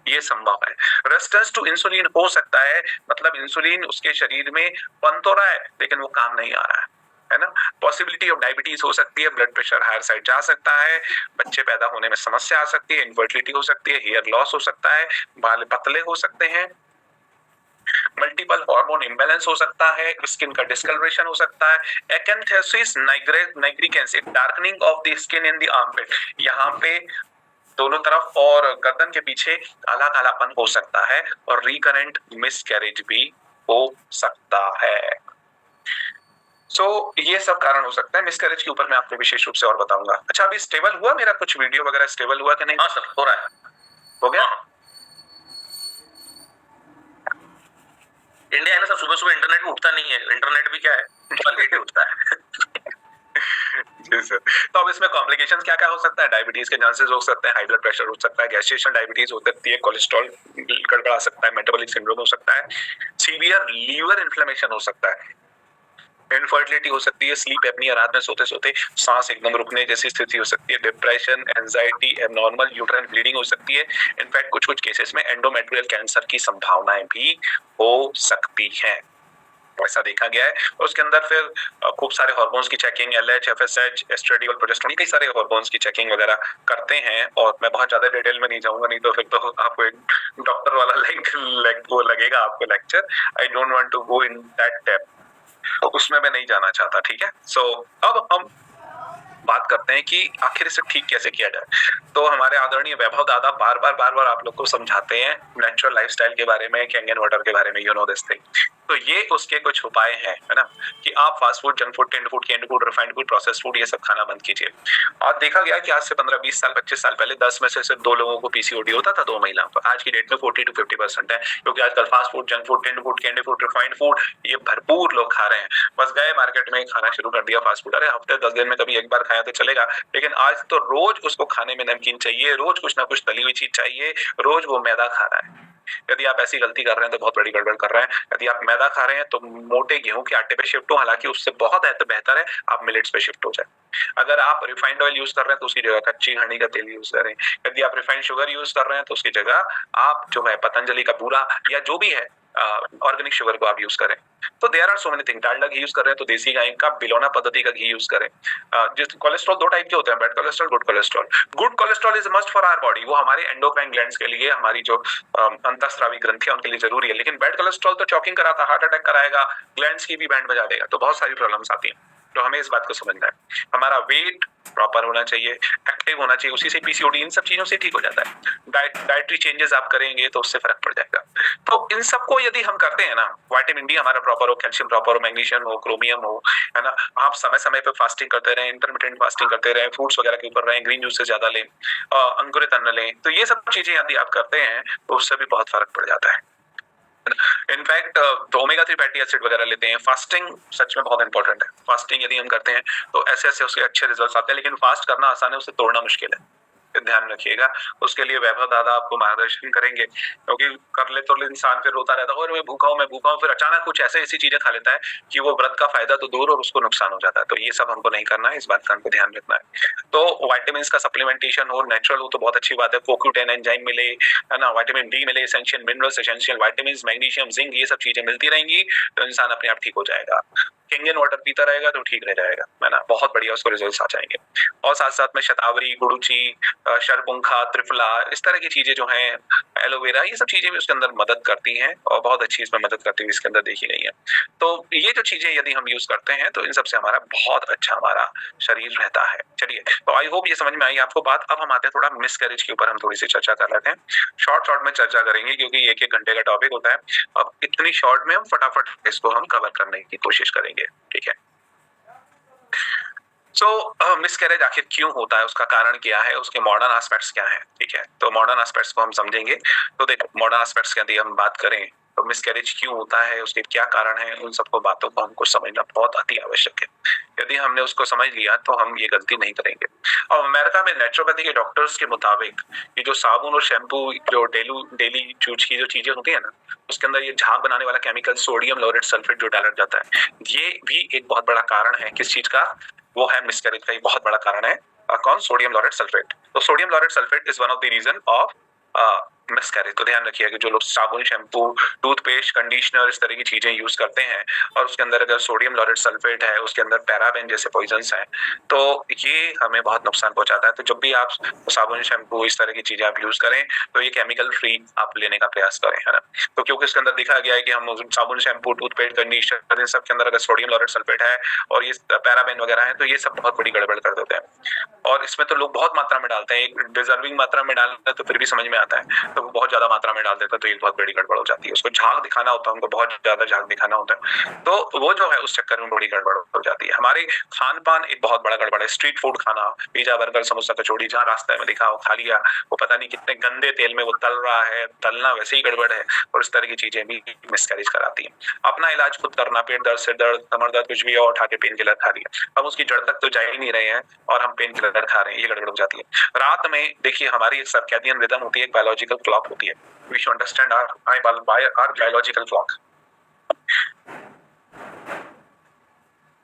ये संभव है। रेजिस्टेंस टू इंसुलिन हो सकता है, मतलब इंसुलिन उसके शरीर में बन तो रहा है लेकिन वो काम नहीं आ रहा है ना। पॉसिबिलिटी ऑफ डायबिटीज हो सकती है, ब्लड प्रेशर हायर साइड जा सकता है, बच्चे पैदा होने में समस्या आ सकती है, इनफर्टिलिटी हो सकती है, हेयर लॉस हो सकता है, बाल पतले हो सकते हैं, मल्टीपल हार्मोन इंबैलेंस हो सकता है, स्किन का डिस्कलरेशन हो सकता है, acanthosis nigricans, darkening of the skin in the armpit, यहाँ पे दोनों तरफ और गर्दन के पीछे काला कालापन हो सकता है, और रिकरेंट मिसकैरेज भी हो सकता है। ये सब कारण हो सकता है। मिसकैरेज के ऊपर मैं आपको विशेष रूप से और बताऊंगा। अच्छा, अभी स्टेबल हुआ मेरा कुछ वीडियो वगैरह स्टेबल हुआ कि नहीं? हाँ सर, हो रहा है। हो गया? इंडिया है ना सर, सुबह सुबह इंटरनेट भी उठता नहीं है, इंटरनेट भी क्या है, लेट उठता है। जी सर। तो अब इसमें कॉम्प्लिकेशंस क्या क्या हो सकता है? डायबिटीज के चांसेस हो सकते हैं, हाई ब्लड प्रेशर हो सकता है, गैस्ट्रेशन डायबिटीज हो सकती है, कोलेस्ट्रॉल गड़बड़ा सकता है, मेटाबॉलिक सिंड्रोम हो सकता है, सीवियर लीवर इन्फ्लेमेशन हो सकता है, इनफर्टिलिटी हो सकती है, स्लीप एपनिया, रात में सोते सोते सांस एकदम रुकने जैसी स्थिति हो सकती है, depression, anxiety, abnormal uterine bleeding हो सकती है। इनफैक्ट कुछ कुछ केसेस में एंडोमेट्रियल कैंसर की संभावनाएं भी हो सकती हैं, ऐसा देखा गया है। और उसके अंदर फिर खूब सारे हार्मोन्स की चेकिंग, LH, FSH, एस्ट्रेडियोल, प्रोजेस्टेरोन, कई सारे हार्मोन्स की चेकिंग वगैरह करते हैं, और मैं बहुत ज्यादा डिटेल में नहीं जाऊंगा, नहीं तो फिर तो आपको एक डॉक्टर वाला वो लगेगा आपको lecture. I don't want to go in that depth, तो उसमें मैं नहीं जाना चाहता, ठीक है। अब हम बात करते हैं कि आखिर इसे ठीक कैसे किया जाए। तो हमारे आदरणीय वैभव दादा बार बार आप लोग को समझाते हैं नेचुरल लाइफस्टाइल के बारे में, कैंग एंड वाटर के बारे में, यू नो दिस थिंग। तो ये उसके कुछ उपाय हैं, है ना, कि आप fast food, junk food, tinned food, canned food, refined food, processed food, ये सब खाना बंद कीजिए। और देखा गया कि आज से 15-20 साल, 25 साल पहले 10 में से सिर्फ 2 लोगों को पीसीओडी होता था, 2 महिलाओं को। आज की डेट में 40 to 50% है, क्योंकि आजकल fast food, junk food, tinned food, candy food, refined food, ये भरपूर लोग खा रहे हैं। बस गए मार्केट में खाना शुरू कर दिया फास्ट फूड, अरे हफ्ते 10 दिन में कभी एक बार खाया तो चलेगा, लेकिन आज तो रोज उसको खाने में नमकीन चाहिए, रोज कुछ ना कुछ तली हुई चीज चाहिए, रोज वो मैदा खा रहा है। यदि आप ऐसी गलती कर रहे हैं तो बहुत बड़ी गड़बड़ कर रहे हैं। यदि आप मैदा खा रहे हैं तो मोटे गेहूं के आटे पे शिफ्ट हो, हालांकि उससे बहुत बेहतर है आप मिलेट्स पे शिफ्ट हो जाए। अगर आप रिफाइंड ऑयल यूज कर रहे हैं तो उसकी जगह कच्ची घानी का तेल यूज करें। यदि आप रिफाइंड शुगर यूज कर रहे हैं तो उसकी जगह आप जो है पतंजलि का बूरा या जो भी है ऑर्गेनिक शुगर को आप यूज करें। तो there are so many thing. Dalda घी यूज कर रहे हैं तो देसी गाय का बिलोना पद्धति का घी यूज करें। जिस कोलेस्ट्रॉल दो टाइप के होते हैं, bad cholesterol, good cholesterol. Good cholesterol is must for our body, वो हमारे एंडोक्राइन ग्लैंड्स के लिए, हमारी जो अंतःस्रावी ग्रंथियां उनके लिए जरूरी है। लेकिन बैड कोलेस्ट्रॉल तो चॉकिंग कराता, हार्ट अटैक कराएगा, ग्लैंड्स की भी बैंड बजा देगा, तो बहुत सारी प्रॉब्लम्स आती हैं। तो हमें इस बात को समझना है, हमारा वेट प्रॉपर होना चाहिए, एक्टिव होना चाहिए, उसी से पीसीओडी इन सब चीजों से ठीक हो जाता है। डाइटरी चेंजेस आप करेंगे तो उससे फर्क पड़ जाएगा। तो इन सबको यदि हम करते हैं ना, विटामिन डी हमारा प्रॉपर हो, कैल्शियम प्रॉपर हो, मैग्नीशियम हो, क्रोमियम हो, है ना, आप समय समय पे फास्टिंग करते रहें, इंटरमिटेंट फास्टिंग करते रहें, फ्रूट्स वगैरह के ऊपर रहें, ग्रीन जूस से ज्यादा लें, अंकुरित अन्न लें, तो ये सब चीजें यदि आप करते हैं तो उससे भी बहुत फर्क पड़ जाता है। इनफैक्ट ओमेगा 3 फैटी एसिड वगैरह लेते हैं। फास्टिंग सच में बहुत इंपॉर्टेंट है। फास्टिंग यदि हम करते हैं तो ऐसे ऐसे उसके अच्छे रिजल्ट्स आते हैं, लेकिन फास्ट करना आसान है, उसे तोड़ना मुश्किल है, ध्यान रखिएगा। उसके लिए वैभव दादा आपको मार्गदर्शन करेंगे, क्योंकि कर ले तो इंसान फिर रोता रहता है, और मैं भूखा हूं, फिर अचानक कुछ ऐसी चीजें खा लेता है कि वो व्रत का फायदा तो दूर और उसको नुकसान हो जाता है। तो ये सब हमको नहीं करना है, इस बात का हमको ध्यान रखना है। तो विटामिन का सप्लीमेंटेशन हो, नेचुरल हो तो बहुत अच्छी बात है। CoQ10 एंजाइम मिले, है ना, विटामिन डी मिले, essential minerals, essential vitamin, magnesium, zinc, ये सब चीजें मिलती रहेंगी तो इंसान अपने आप ठीक हो जाएगा। किंगन वाटर पीता रहेगा तो ठीक रह जाएगा, है ना, बहुत बढ़िया उसको रिजल्ट्स आ जाएंगे। और साथ साथ में शतावरी, गुड़ुची, शरपुंखा, त्रिफला, इस तरह की चीजें जो हैं, एलोवेरा, ये सब चीजें भी उसके अंदर मदद करती हैं और बहुत अच्छी इसमें मदद करती हुई इसके अंदर देखी गई है। तो ये जो चीजें यदि हम यूज करते हैं तो इन सबसे हमारा बहुत अच्छा हमारा शरीर रहता है। चलिए, तो आई होप ये समझ में आई आपको बात। अब हम आते हैं थोड़ा मिसकैरेज के ऊपर, हम थोड़ी सी चर्चा कर लेते हैं। शॉर्ट में चर्चा करेंगे क्योंकि एक एक घंटे का टॉपिक होता है। अब इतनी शॉर्ट में हम फटाफट इसको हम कवर करने की कोशिश करेंगे, ठीक है। सो मिसकैरेज आखिर क्यों होता है, उसका कारण क्या है, उसके मॉडर्न एस्पेक्ट्स क्या है, ठीक है। तो मॉडर्न एस्पेक्ट्स को हम समझेंगे। तो देखो, मॉडर्न एस्पेक्ट्स की यदि हम बात करें तो मिसकैरेज क्यों होता है, उसके क्या कारण है, उन सबको बातों को हमको समझना बहुत अति आवश्यक है। यदि हमने उसको समझ लिया तो हम ये गलती नहीं करेंगे। और अमेरिका में नेचुरोपैथी के डॉक्टर्स के मुताबिक ये जो साबुन और शैम्पू, जो डेली यूज की जो चीजें होती है ना, उसके अंदर ये झाग बनाने वाला केमिकल सोडियम लॉरेट सल्फेट जो डाला जाता है, ये भी एक बहुत बड़ा कारण है। किस चीज का? वो है मिसकैरेज का, एक बहुत बड़ा कारण है। कौन? Sodium laureth sulphate. तो sodium laureth sulphate is one of the reason of miscarriage. तो ध्यान रखिएगा कि जो लोग साबुन, शैम्पू, टूथपेस्ट, कंडीशनर, इस तरह की चीजें यूज करते हैं और उसके अंदर अगर सोडियम लॉरेट सल्फेट है, उसके अंदर पैराबेन जैसे पॉइजन्स हैं, तो ये हमें बहुत नुकसान पहुंचाता है। तो जब भी आप साबुन, शैम्पू, इस तरह की चीजें आप यूज करें तो ये केमिकल फ्री आप लेने का प्रयास करें, है ना। तो क्योंकि इसके अंदर देखा गया है कि हम साबुन, शैम्पू, टूथपेस्ट, कंडीशनर, इन सब के अंदर अगर सोडियम लॉरेट सल्फेट है और ये पैराबेन वगैरह है तो ये सब बहुत बड़ी गड़बड़ कर देते हैं। और इसमें तो लोग बहुत मात्रा में डालते हैं, एक डिजर्विंग मात्रा में डालते हैं तो फिर भी समझ में आता है, तो वो बहुत ज्यादा मात्रा में डाल देता है तो ये बहुत बड़ी गड़बड़ हो जाती है। उसको झाग दिखाना होता है, उनको बहुत ज्यादा झाग दिखाना होता है, तो वो जो है उस चक्कर में बड़ी गड़बड़ हो जाती है। हमारे खान पान एक बहुत बड़ा गड़बड़ है। स्ट्रीट फूड खाना, पिज्जा, बर्गर, समोसा, कचौड़ी, जहाँ रास्ते में दिखा खा लिया, वो पता नहीं कितने गंदे तेल में वो तल रहा है, तलना वैसे ही गड़बड़ है, और इस तरह की चीजें भी मिसकैरेज कराती है। अपना इलाज खुद करना, पेट दर्द, सिर दर्द, कमर दर्द, कुछ भी और उठा के पेन किलर खा लिया, हम उसकी जड़ तक तो जा ही नहीं रहे हैं और हम पेन किलर खा रहे हैं, ये गड़बड़ हो जाती है। रात में देखिए, हमारी एक सर्कैडियन रिदम होती है, एक बायोलॉजिकल क्लॉक होती है। We should understand our biological clock.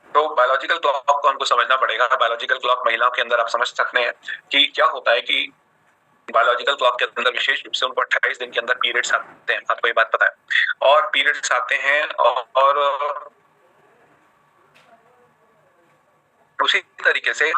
तो बायोलॉजिकल क्लॉक को हमको समझना पड़ेगा। बायोलॉजिकल क्लॉक महिलाओं के अंदर आप समझ सकते हैं कि क्या होता है कि बायोलॉजिकल क्लॉक के अंदर विशेष रूप से उनको 28 दिन के अंदर पीरियड्स आते हैं, आपको ये बात पता है। और पीरियड्स आते हैं और उसी तरीके से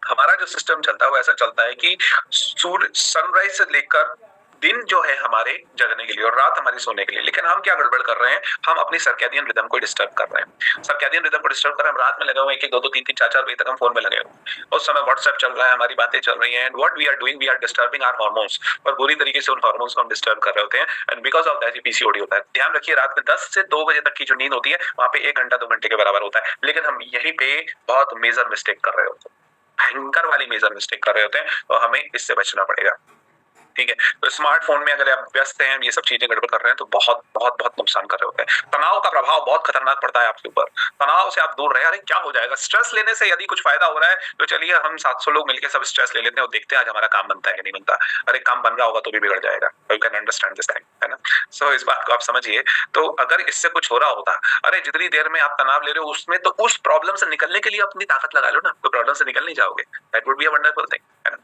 हमारा जो सिस्टम चलता है वो ऐसा चलता है कि सूर्य सनराइज से लेकर दिन जो है हमारे जगने के लिए और रात हमारी सोने के लिए। लेकिन हम क्या गड़बड़ कर रहे हैं, हम अपनी सर्कैडियन रिदम को डिस्टर्ब कर रहे हैं। सर्कैडियन रिदम को डिस्टर्ब कर रहे हैं, हम रात में लगे हुए 1-1, 2-2, 3-3, 4-4 बजे तक हम फोन में लगे हुए, उस समय व्हाट्सएप चल रहा है, हमारी बातें चल रही हैं, and what we are doing, we are disturbing our hormones, और बुरी तरीके से उन हार्मोन्स को हम डिस्टर्ब कर रहे होते हैं, and because of that PCOD होता है। ध्यान रखिए, रात में 10 से 2 बजे तक की जो नींद होती है वहां पे 1 घंटा 2 घंटे के बराबर होता है, लेकिन हम यहीं पे बहुत मेजर मिस्टेक कर रहे होते हैं, भयंकर वाली मेजर मिस्टेक कर रहे होते हैं, और हमें इससे बचना पड़ेगा, ठीक है। तो स्मार्टफोन में अगर आप व्यस्त हैं, ये सब चीजें गड़बड़ कर रहे हैं तो बहुत बहुत बहुत नुकसान कर रहे होते हैं। तनाव का प्रभाव बहुत खतरनाक पड़ता है आपके ऊपर। तनाव से आप दूर रहे, अरे क्या हो जाएगा, स्ट्रेस लेने से यदि कुछ फायदा हो रहा है तो चलिए हम 700 लोग मिलकर सब स्ट्रेस ले लेते हैं और देखते हैं आज हमारा काम बनता है कि नहीं बनता। अरे काम बन रहा होगा तो भी बिगड़ जाएगा, you can understand this thing, है ना। सो इस बात को आप समझिए। तो अगर इससे कुछ हो रहा होता, अरे जितनी देर में आप तनाव ले रहे हो उसमें तो उस प्रॉब्लम से निकलने के लिए अपनी ताकत लगा लो ना, तो प्रॉब्लम से निकल नहीं जाओगे। That would be a wonderful thing, है ना।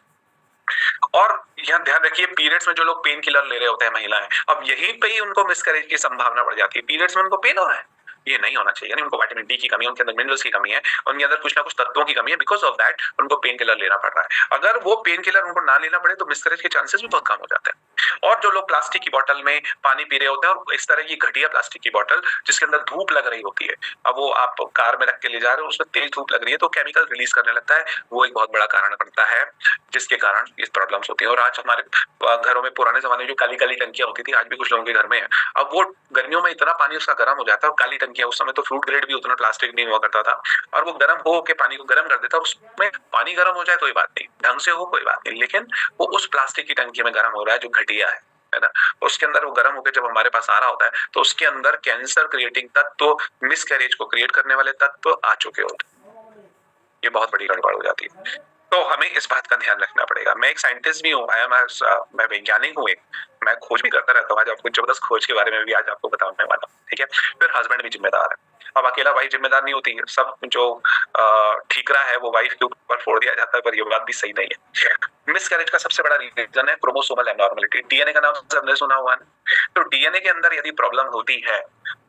और यहाँ ध्यान रखिए, पीरियड्स में जो लोग पेन किलर ले रहे होते हैं महिलाएं, अब यहीं पे ही उनको मिसकैरेज की संभावना बढ़ जाती है। पीरियड्स में उनको पेन हो रहा है, ये नहीं होना चाहिए। यानी उनको विटामिन डी की कमी है, उनके अंदर मिनरल्स की कमी है, उनके अंदर कुछ ना कुछ तत्वों की कमी है, बिकॉज ऑफ दैट उनको पेन किलर लेना पड़ रहा है। अगर वो पेन किलर उनको ना लेना पड़े तो मिसकैरेज के चांसेस भी बहुत कम हो जाते हैं। और जो लोग प्लास्टिक की बोतल में पानी पी रहे होते हैं, और इस तरह की घटिया प्लास्टिक की बोतल जिसके अंदर धूप लग रही होती है, अब वो आप कार में रख के ले जा रहे हो, उसमें तेज धूप लग रही है तो केमिकल रिलीज करने लगता है, वो एक बहुत बड़ा कारण बनता है जिसके कारण इस प्रॉब्लम्स होती है। और आज हमारे घरों में पुराने जमाने में जो काली काली टंकियां होती थी, आज भी कुछ लोगों के घर में है। अब वो गर्मियों में इतना पानी उसका गर्म हो जाता है, और काली टंकियां, उस समय तो फ्रूट ग्रेड भी उतना प्लास्टिक नहीं हुआ करता था, और वो गर्म हो के पानी को गर्म कर देता, और उसमें पानी गर्म हो जाए कोई बात नहीं, ढंग से हो कोई बात नहीं, लेकिन वो उस प्लास्टिक की टंकी में गर्म हो रहा है जो घटिया है ना। उसके अंदर वो गर्म होकर जब हमारे पास आ रहा होता है तो उसके अंदर कैंसर क्रिएटिंग तत्व, मिसकैरेज को क्रिएट करने वाले तत्व आ चुके होते हैं। ये बहुत बड़ी गड़बड़ हो जाती है। तो हमें इस बात का ध्यान रखना पड़ेगा। मैं एक साइंटिस्ट भी हूँ, मैं वैज्ञानिक हूँ, मैं खोज भी करता रहता हूँ। आज आपको जबरदस्त खोज के बारे में भी आज आपको बताने वाला हूँ, ठीक है। फिर हस्बैंड भी जिम्मेदार है। अब अकेला वाइफ जिम्मेदार नहीं होती है, सब जो ठीकरा है वो वाइफ के ऊपर फोड़ दिया जाता है, पर ये बात भी सही नहीं है। मिसकैरेज का सबसे बड़ा रीजन है क्रोमोसोमल एबनॉर्मलिटी। डीएनए का नाम सबने सुना हुआ है। तो डीएनए के अंदर यदि प्रॉब्लम होती है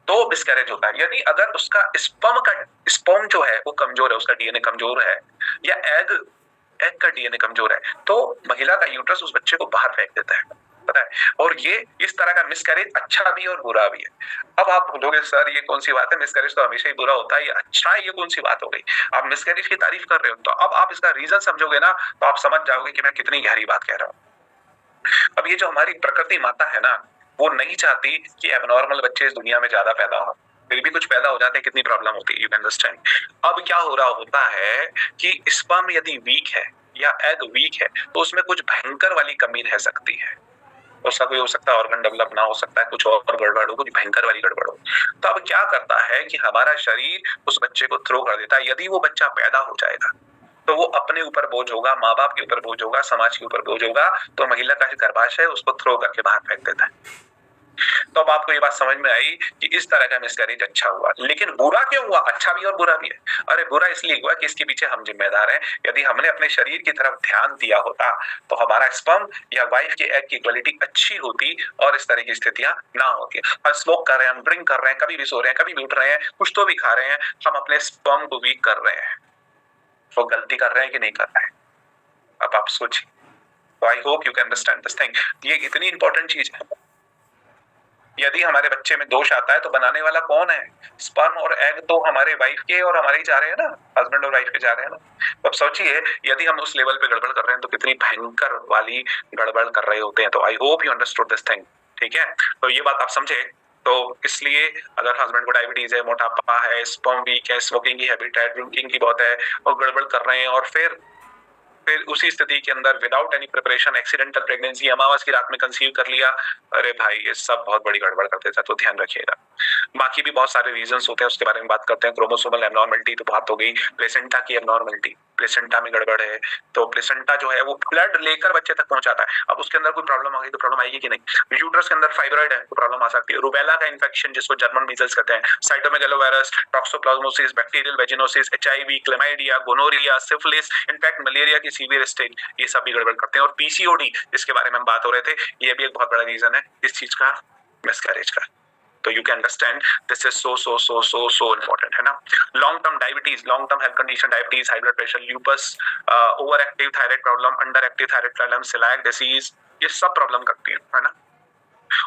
तो मिसकैरेज होता है। यदि अगर उसका स्पर्म जो है वो कमजोर है, उसका डीएनए कमजोर है, या एग का डीएनए कमजोर है, तो महिला का यूट्रस उस बच्चे को बाहर फेंक देता है, पता है। और ये इस तरह का मिसकैरेज अच्छा भी और बुरा भी है। अब आप बोलोगे सर ये कौन सी बात है, मिसकैरेज तो हमेशा ही बुरा होता है, ये अच्छा है, ये कौन सी बात हो गई। आप मिसकैरेज की तारीफ कर रहे हो, तो अब आप इसका रीजन समझोगे ना तो आप समझ जाओगे कि मैं कितनी गहरी बात कह रहा हूँ। अब ये जो हमारी प्रकृति माता है ना, वो नहीं चाहती कि एबनॉर्मल बच्चे इस दुनिया में ज्यादा पैदा हो, फिर भी कुछ पैदा हो जाते हैं, कितनी प्रॉब्लम होती है, यू कैन अंडरस्टैंड। अब क्या हो रहा होता है कि स्पर्म यदि वीक है या एग वीक है तो उसमें कुछ भयंकर वाली कमी रह सकती है। उसका कोई हो सकता है ऑर्गन डेवलप ना हो सकता है, कुछ और गड़बड़ हो, कुछ भयंकर वाली गड़बड़ हो। तो अब क्या करता है कि हमारा शरीर उस बच्चे को थ्रो कर देता है। यदि वो बच्चा पैदा हो जाएगा तो वो अपने ऊपर बोझ होगा, माँ बाप के ऊपर बोझ होगा, समाज के ऊपर बोझ होगा, तो महिला का जो गर्भाशय है उसको थ्रो करके बाहर फेंक देता है। तो अब आपको ये बात समझ में आई कि इस तरह का मिसकैरेज अच्छा हुआ। लेकिन बुरा क्यों हुआ? अच्छा भी और बुरा भी है। अरे बुरा इसलिए हुआ कि इसके पीछे हम जिम्मेदार हैं। यदि हमने अपने शरीर की तरफ ध्यान दिया होता तो हमारा स्पर्म या वाइफ के एग की क्वालिटी अच्छी होती और इस तरह की स्थितियां ना होती। हम स्मोक कर रहे हैं, हम ड्रिंक कर रहे हैं, कभी भी सो रहे हैं, कभी भी उठ रहे हैं, कुछ तो भी खा रहे हैं, हम अपने स्पर्म को वीक कर रहे हैं। वो गलती कर रहे हैं कि नहीं कर रहे हैं, अब आप सोचिए। I hope you can understand this thing. ये इतनी इंपॉर्टेंट चीज है। यदि हमारे बच्चे में दोष आता है तो बनाने वाला कौन है? स्पर्म और एग तो हमारे वाइफ के और हमारे ही जा रहे हैं ना, हस्बैंड और वाइफ के जा रहे हैं ना। तो अब सोचिए यदि हम उस लेवल पे गड़बड़ कर रहे हैं तो कितनी भयंकर वाली गड़बड़ कर रहे होते हैं। तो I hope you understood this thing, ठीक है। तो ये बात आप समझे। तो इसलिए अगर हस्बैंड को डायबिटीज है, मोटापा है, स्पर्म वीक है, स्मोकिंग की हैबिट है, ड्रिंकिंग की बहुत है, और गड़बड़ कर रहे हैं, और फिर उसी स्थिति के अंदर without any preparation accidental pregnancy, अमावस की रात में कंसीव कर लिया, अरे भाई ये सब बहुत बड़ी गड़बड़ कर देता है। तो ध्यान रखिएगा। बाकी भी बहुत सारे रीजंस होते हैं, उसके बारे में बात करते हैं। क्रोमोसोमल एबनॉर्मलिटी तो बात हो गई। प्लेसेंटा की एबनॉर्मलिटी, प्लेसेंटा में गड़बड़ है तो प्लेसेंटा जो है वो ब्लड लेकर बच्चे तक पहुंचाता है। अब उसके अंदर कोई प्रॉब्लम आ गई तो प्रॉब्लम आएगी कि नहीं। यूट्रस के अंदर फाइब्रॉइड है तो प्रॉब्लम आ सकती है। रूबेला का इन्फेक्शन जिसको जर्मन मीजल्स कहते हैं, cytomegalovirus, toxoplasmosis, bacterial vaginosis, HIV, chlamydia, gonorrhoea, syphilis, in fact malaria की सीवियर स्टेज, ये सब भी गड़बड़ करते हैं। और पीसीओडी जिसके बारे में हम बात हो रहे थे, ये भी एक बहुत बड़ा रीजन है इस चीज का, मिसकैरेज का। तो you can understand this is so important, है ना। Long term diabetes, long term health condition, diabetes, high blood pressure, lupus, over active thyroid problem, under active thyroid problem, coeliac disease, ये सब प्रॉब्लम करती है ना।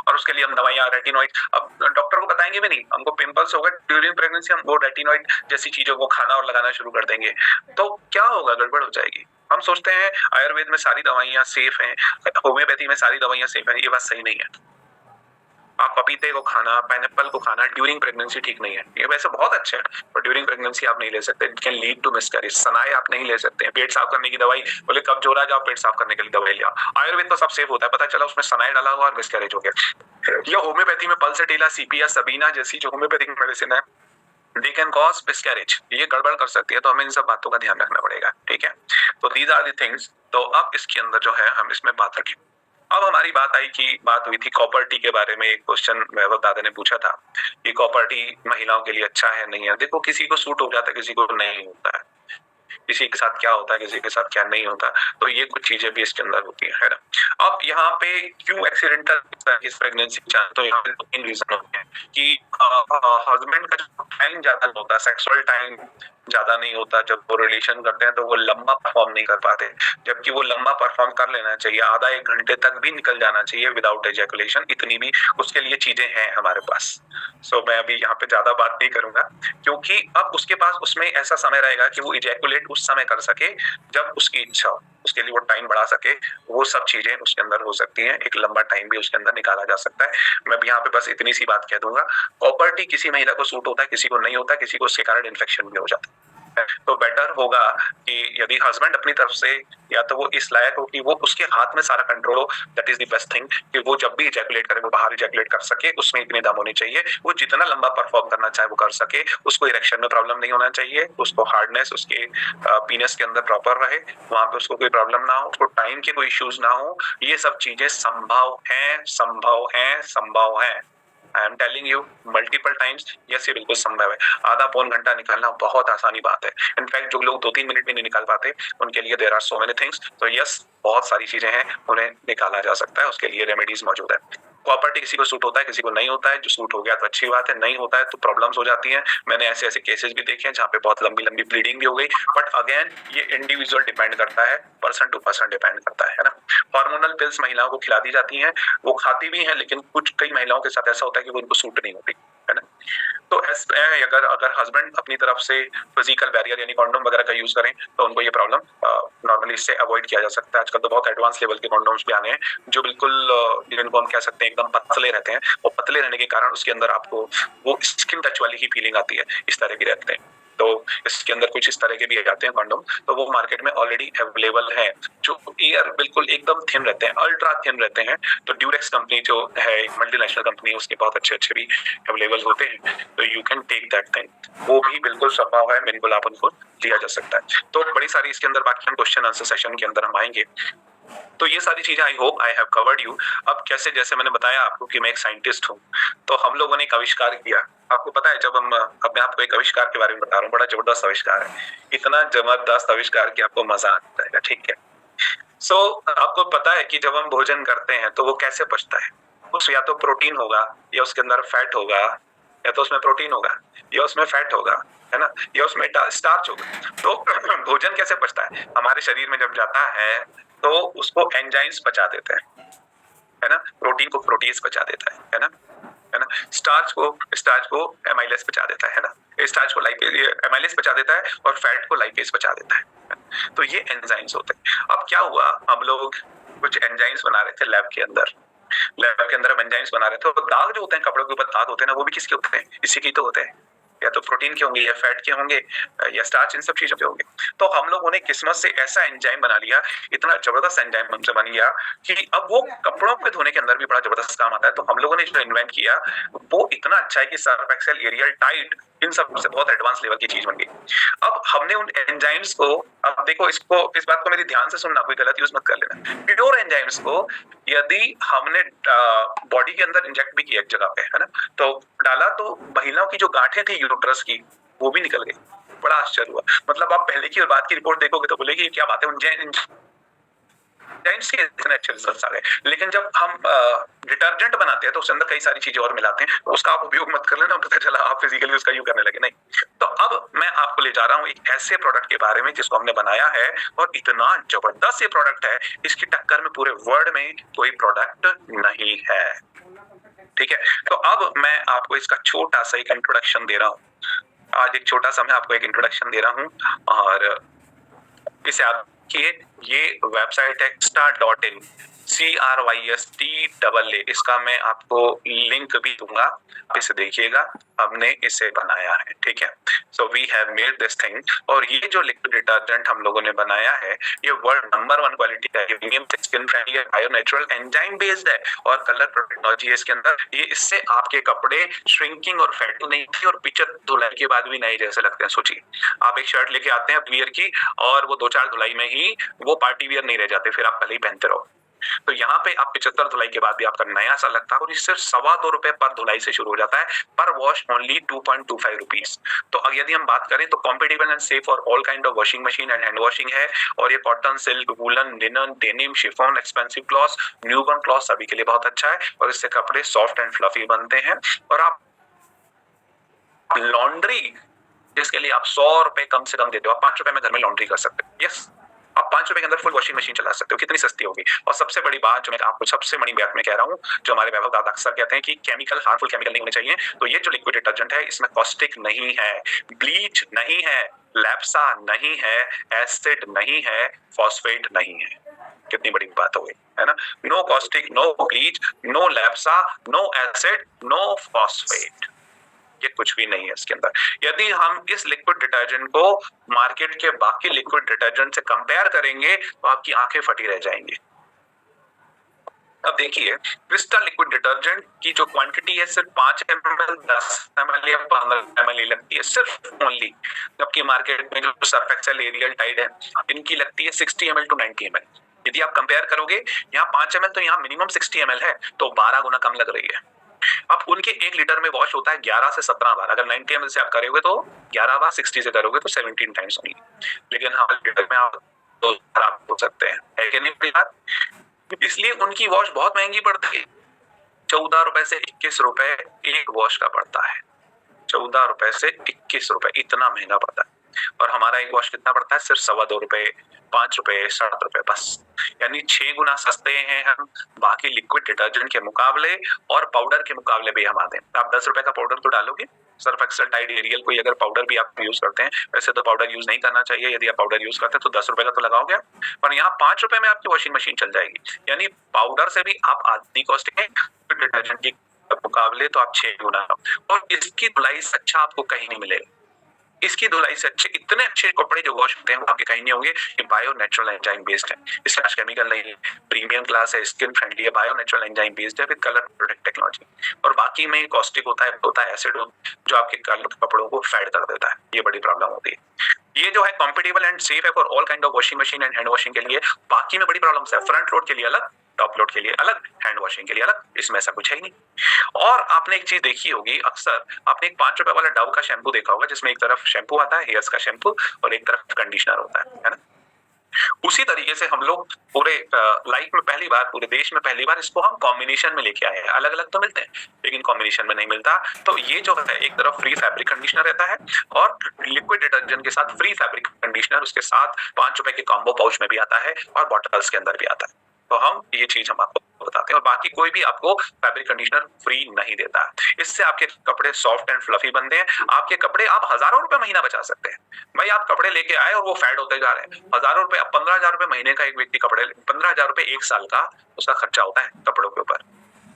और उसके लिए हम दवाइयां, रेटिनॉइड, अब डॉक्टर को बताएंगे भी नहीं, हमको पिंपल्स होगा ड्यूरिंग प्रेगनेंसी, हम वो रेटिनॉइड जैसी चीजों को खाना और लगाना शुरू कर देंगे, तो क्या होगा? गड़बड़ हो जाएगी। हम सोचते हैं आयुर्वेद में सारी दवाइयां सेफ हैं, होम्योपैथी में सारी दवाइयां सेफ हैं, ये बात सही नहीं है। आप पपीते को खाना, पाइनएप्पल को खाना ड्यूरिंग प्रेगनेंसी ठीक नहीं है। ये वैसे बहुत अच्छे हैं पर ड्यूरिंग प्रेगनेंसी आप नहीं ले सकते, it can lead to miscarriage. सनाए आप नहीं ले सकते। पेट साफ करने की दवाई, बोले कब्ज हो रहा है जाओ पेट साफ करने के लिए दवाई लिया। आयुर्वेद तो सब सेफ होता है, पता चला उसमें सनाए डाला हुआ और मिसकैरेज हो गया। या होम्योपैथी में पल्सेटिला, सीपिया, सबीना जैसी जो होम्योपैथिक मेडिसिन है, दे कैन कॉज मिसकैरेज, ये गड़बड़ कर सकती है। तो हमें इन सब बातों का ध्यान रखना पड़ेगा, ठीक है। तो दीज आर द थिंग्स। तो अब इसके अंदर जो है हम इसमें बात रखें। अब हमारी बात हुई थी कॉपर टी के बारे में। एक क्वेश्चन वैभव दादा ने पूछा था कि कॉपर टी महिलाओं के लिए अच्छा है नहीं है। देखो किसी को सूट हो जाता है, किसी को नहीं होता है, किसी के साथ क्या होता है, किसी के साथ क्या नहीं होता। तो ये कुछ चीजें भी इसके अंदर होती है ना। अब यहाँ पे क्यों एक्सीडेंटल प्रेगनेंसी चांस, तो यहाँ पे तीन रीजन होते हैं कि हस्बैंड का जो टाइम ज्यादा नहीं होता, सेक्सुअल टाइम ज्यादा नहीं होता, जब वो रिलेशन करते हैं तो वो लंबा परफॉर्म नहीं कर पाते, जबकि वो लंबा परफॉर्म कर लेना चाहिए, आधा 1 घंटे तक भी निकल जाना चाहिए विदाउट एजैकुलेशन, इतनी भी उसके लिए चीजें हैं हमारे पास। सो मैं अभी यहाँ पे ज्यादा बात नहीं करूंगा, क्योंकि अब उसके पास उसमें ऐसा समय रहेगा कि वो इजैकुलेट उस समय कर सके जब उसकी इच्छा हो, उसके लिए वो टाइम बढ़ा सके, वो सब चीजें उसके अंदर हो सकती हैं, एक लंबा टाइम भी उसके अंदर निकाला जा सकता है। मैं भी यहाँ पे बस इतनी सी बात कह दूंगा, कॉपर टी किसी महिला को सूट होता है, किसी को नहीं होता, किसी को उसके कारण इन्फेक्शन भी हो जाता है। तो बेटर होगा कि यदि हस्बैंड अपनी तरफ से या तो वो इस लायक हो कि वो उसके हाथ में सारा कंट्रोल हो, that is the best thing, कि वो जब भी इजैकुलेट करे वो बाहर इजैकुलेट कर सके, उसमें इतनी दम होनी चाहिए, वो जितना लंबा परफॉर्म करना चाहे वो कर सके, उसको इरेक्शन में प्रॉब्लम नहीं होना चाहिए, उसको हार्डनेस उसके पीनस के अंदर प्रॉपर रहे, वहां पे उसको कोई प्रॉब्लम ना हो, उसको टाइम के कोई इश्यूज ना हो, ये सब चीजें संभव हैं, संभव हैं, संभव हैं। I am telling you multiple times, yes ये बिल्कुल संभव है। आधा पौन घंटा निकालना बहुत आसानी बात है, इनफैक्ट जो लोग 2-3 मिनट में नहीं निकाल पाते उनके लिए there are so many things, तो यस बहुत सारी चीजें हैं, उन्हें निकाला जा सकता है, उसके लिए रेमेडीज मौजूद है। कॉपर टी किसी को सूट होता है, किसी को नहीं होता है, जो सूट हो गया तो अच्छी बात है, नहीं होता है तो प्रॉब्लम्स हो जाती हैं। मैंने ऐसे ऐसे केसेस भी देखे हैं जहाँ पे बहुत लंबी लंबी ब्लीडिंग भी हो गई, बट अगेन ये इंडिविजुअल डिपेंड करता है, पर्सन टू पर्सन डिपेंड करता है ना। हार्मोनल पिल्स महिलाओं को खिला दी जाती हैं, वो खाती भी हैं, लेकिन कुछ कई महिलाओं के साथ ऐसा होता है कि वो उनको सूट नहीं होती है ना। तो अगर हस्बैंड अपनी तरफ से फिजिकल बैरियर यानी कॉन्डोम वगैरह का यूज करें तो उनको ये प्रॉब्लम नॉर्मली इससे अवॉइड किया जा सकता है। आजकल तो बहुत एडवांस लेवल के कॉन्डोम्स भी आने हैं जो बिल्कुल जिनको हम कह सकते हैं एकदम पतले रहते हैं, और पतले रहने के कारण उसके अंदर आपको वो स्किन टच वाली ही फीलिंग आती है, इस तरह की रहते हैं। तो इसके अंदर कुछ इस तरह के भी आते हैं कॉन्डोम, तो वो मार्केट में ऑलरेडी अवेलेबल है, जो एयर बिल्कुल एकदम थिन रहते हैं, अल्ट्रा थिन रहते हैं। तो ड्यूरेक्स कंपनी जो है मल्टीनेशनल कंपनी, उसके बहुत अच्छे अच्छे भी अवेलेबल होते हैं, तो you can take that thing, वो भी बिल्कुल संभव है, बिल्कुल आप उनको लिया जा सकता है। तो बड़ी सारी इसके अंदर बाकी हम क्वेश्चन आंसर सेशन के अंदर हम आएंगे। तो ये सारी चीजें I hope I have covered you. अब कैसे, जैसे मैंने बताया आपको कि मैं एक साइंटिस्ट हूँ, तो हम लोगों ने एक आविष्कार किया। आपको पता है, जब हम अपने आपको एक आविष्कार के बारे में बता रहा हूँ, बड़ा जबरदस्त आविष्कार है, इतना जबरदस्त आविष्कार कि आपको मजा आ जाएगा, ठीक है। सो आपको पता है कि जब हम भोजन करते हैं तो वो कैसे पचता है, उस या तो प्रोटीन होगा, या उसके अंदर फैट होगा, या तो उसमें प्रोटीन होगा, या उसमें फैट होगा, है ना, या उसमें स्टार्च होगा। तो भोजन कैसे पचता है, हमारे शरीर में जब जाता है तो उसको एंजाइम्स पचा देते हैं, है ना, प्रोटीन को प्रोटीज पचा देता है ना, है ना, स्टार्च को एमाइलेज पचा देता है ना, स्टार्च को एमाइलेज पचा देता है, और फैट को लाइपेज पचा देता है। तो ये एंजाइम्स होते हैं। अब क्या हुआ, हम लोग कुछ एंजाइम्स बना रहे थे लैब के अंदर हम एंजाइम्स बना रहे थे, तो दाग जो होते हैं कपड़ों के ऊपर दाग होते हैं ना, वो भी किसके होते हैं, इसी के तो होते हैं, या तो प्रोटीन के होंगे, या फैट के होंगे, या स्टार्च, इन सब चीजों के होंगे। तो हम लोगों ने किस्मत से ऐसा एंजाइम बना लिया, इतना जबरदस्त एंजाइम हमसे बन गया कि अब वो कपड़ों के धोने के अंदर भी बड़ा जबरदस्त काम आता है। तो हम लोगों ने जो इन्वेंट किया वो इतना अच्छा है कि सर्फ एक्सेल, एरियल टाइट, इन सब से बहुत एडवांस लेवल की चीज बन गई। अब हमने उन एंजाइम्स को, अब देखो इस बात को मेरी ध्यान से सुनना, कोई गलत यूज मत कर लेना। प्योर एंजाइम्स को यदि हमने बॉडी के अंदर इंजेक्ट भी किया एक जगह पे, है ना, तो डाला, तो महिलाओं की जो गांठें थी यूट्रस की वो भी निकल गई। बड़ा आश्चर्य हुआ, मतलब आप पहले की और बाद की रिपोर्ट देखोगे तो बोलेगी क्या बात है, एंजाइम्स के इतने अच्छे रिजल्ट्स आ गए। लेकिन जब हम डिटर्जेंट बनाते हैं तो उसके अंदर कई सारी चीजें और मिलाते हैं, तो उसका आप उपयोग मत कर लेना, पता चला आप फिजिकली उसका यूज करने लगे, नहीं। तो अब मैं आपको ले जा रहा हूँ एक ऐसे प्रोडक्ट के बारे में जिसको हमने बनाया है, और इतना जबरदस्त ये प्रोडक्ट है, इसकी टक्कर में पूरे वर्ल्ड में कोई प्रोडक्ट नहीं है, ठीक है। तो अब मैं आपको इसका छोटा सा एक इंट्रोडक्शन दे रहा हूँ, आज एक छोटा सा मैं आपको एक इंट्रोडक्शन दे रहा हूँ, और इसे आप ये वेबसाइट है Crystad.in, CRYSTAA, इसका मैं आपको लिंक भी दूंगा, इसे देखिएगा, हमने इसे बनाया है, ठीक है। So we have made this thing, और ये जो लिक्विड डिटर्जेंट हम लोगों ने बनाया है ये वर्ल्ड नंबर 1 क्वालिटी का है, प्रीमियम, स्किन फ्रेंडली है, बायो नेचुरल, एंजाइम बेस्ड है, और कलर टेक्नोलॉजी है इसके अंदर। ये इससे आपके कपड़े श्रिंकिंग और फैटिंग नहीं थी, और पिचर धुलाई के बाद भी नए जैसे लगते हैं। सोचिए आप एक शर्ट लेके आते हैं वियर की, और वो 2-4 धुलाई में ही वो पार्टी वियर नहीं रह जाते, फिर आप पहले ही पहनते रहो। तो यहाँ पे आप 75 धुलाई के बाद भी आपका नया सा लगता है, और इससे ₹2.25 पर धुलाई से शुरू हो जाता है, पर वॉश ओनली 2.25 रुपीज। तो अब यदि हम बात करें तो compatible and safe for all kind of washing machine and hand washing है, और ये cotton, silk, woollen, linen, denim, chiffon, expensive cloth, newborn cloth सभी के लिए बहुत अच्छा है, और इससे कपड़े सॉफ्ट एंड फ्लफी बनते हैं। और आप लॉन्ड्री जिसके लिए आप 100 रुपए कम से कम देते हो, आप 5 रुपए में घर में लॉन्ड्री कर सकते हो। यस, आप 5 रुपए के अंदर फुल वॉशिंग मशीन चला सकते हो। कितनी सस्ती होगी। और सबसे बड़ी बात जो मैं आपको सबसे बड़ी बात मैं कह रहा हूँ, जो हमारे वैभव दादा अक्सर कहते हैं कि केमिकल, हार्मफुल केमिकल नहीं होने चाहिए, तो ये जो लिक्विड डिटर्जेंट है इसमें कॉस्टिक नहीं है, ब्लीच नहीं है, लैप्सा नहीं है, एसिड नहीं है, फॉस्फेट नहीं है। कितनी बड़ी बात हो गई है ना। No caustic, no bleach, no LABSA, no acid, no phosphate, ये कुछ भी नहीं है इसके अंदर। यदि हम इस लिक्विड डिटर्जेंट को मार्केट के बाकी लिक्विड डिटर्जेंट से कंपेयर करेंगे तो आपकी आंखें फटी रह जाएंगी। अब देखिए, क्रिस्टल लिक्विड डिटर्जेंट की जो क्वांटिटी है सिर्फ 5 ml, 10 ml या 15 ml लगती है सिर्फ ओनली, जबकि मार्केट में जो सर्फ एक्सेल, एरियल, टाइड है इनकी लगती है 60 ml to 90 ml। यदि आप कंपेयर करोगे, यहाँ 5 ml तो यहाँ मिनिमम 60 ml है, तो 12 गुना कम लग रही है। अब उनके 1 लीटर में वॉश होता है 11 से 17 बार। अगर 90 ml से आप करोगे तो 11 बार, 60 से करोगे तो 17 टाइम्स होंगी। लेकिन हमारे लीटर में आप 2 खराब हो सकते हैं, है कि नहीं बात। इसलिए उनकी वॉश बहुत महंगी पड़ती है। 14 रुपए से 21 रुपए एक वॉश का पड़ता है। 14 रुपए से 21 रुपए, इतना महंगा पड़ता है। और हमारा एक वॉश कितना पड़ता है, सिर्फ 2.25 रुपए, 5 रुपए, 7 रुपए बस। यानी 6 गुना सस्ते हैं हम बाकी लिक्विड डिटर्जेंट के मुकाबले, और पाउडर के मुकाबले भी हम आते हैं। आप 10 रुपए का पाउडर तो डालोगे, सर्फ एक्सेल, टाइड, एरियल, कोई अगर पाउडर भी आप यूज करते हैं, वैसे तो पाउडर यूज नहीं करना चाहिए, यदि आप पाउडर यूज करते हैं तो 10 रुपए का तो लगाओगे, पर यहाँ 5 रुपए में आपकी वॉशिंग मशीन चल जाएगी। यानी पाउडर से भी आप आधी कॉस्ट है डिटर्जेंट की मुकाबले, तो आप 6 गुना। और इसकी धुलाई से अच्छा आपको कहीं नहीं मिलेगा। इसकी धुलाई से अच्छे, इतने अच्छे कपड़े जो वॉश होते हैं वो आपके कहीं नहीं होंगे। ये बायो नेचुरल एंजाइम बेस्ड है, इसमें केमिकल नहीं है, प्रीमियम क्लास है, स्किन फ्रेंडली है, बायो नेचुरल एंजाइम बेस्ड है विद कलर प्रोटेक्ट टेक्नोलॉजी। और बाकी में कॉस्टिक होता है एसिड जो आपके कपड़ों को फेड कर देता है। ये बड़ी प्रॉब्लम होती है। ये जो है कॉम्पिटेबल एंड सेफ है for all kind of washing machine and hand washing के लिए। बाकी में बड़ी प्रॉब्लम्स है, फ्रंट लोड के लिए अलग, टॉप लोड के लिए अलग, हैंड वॉशिंग के लिए अलग, इसमें ऐसा कुछ है ही नहीं। और आपने एक चीज देखी होगी, अक्सर आपने एक 5 रुपए वाला डव का शैम्पू देखा होगा, जिसमें एक तरफ शैम्पू आता है, हेयर्स का शैम्पू, और एक तरफ कंडीशनर होता है ना। उसी तरीके से हम लोग पूरे लाइफ में पहली बार, पूरे देश में पहली बार इसको हम कॉम्बिनेशन में लेके आए हैं। अलग अलग तो मिलते हैं लेकिन कॉम्बिनेशन में नहीं मिलता। तो ये जो है, एक तरफ फ्री फैब्रिक कंडीशनर रहता है और लिक्विड डिटर्जेंट के साथ फ्री फैब्रिक कंडीशनर, उसके साथ 5 रुपए के कॉम्बो पाउच में भी आता है और बॉटल्स के अंदर भी आता है। तो हम ये चीज हम आपको बताते हैं, और बाकी कोई भी आपको फैब्रिक कंडीशनर फ्री नहीं देता। इससे आपके कपड़े सॉफ्ट एंड फ्लफी बनते हैं। आपके कपड़े आप हजारों रुपए महीना बचा सकते हैं। भाई आप कपड़े लेके आए और वो फेड होते जा रहे हैं, हजारों रुपए, 15,000 रुपए महीने का एक व्यक्ति कपड़े, 15,000 रुपए एक साल का उसका खर्चा होता है कपड़ों के ऊपर।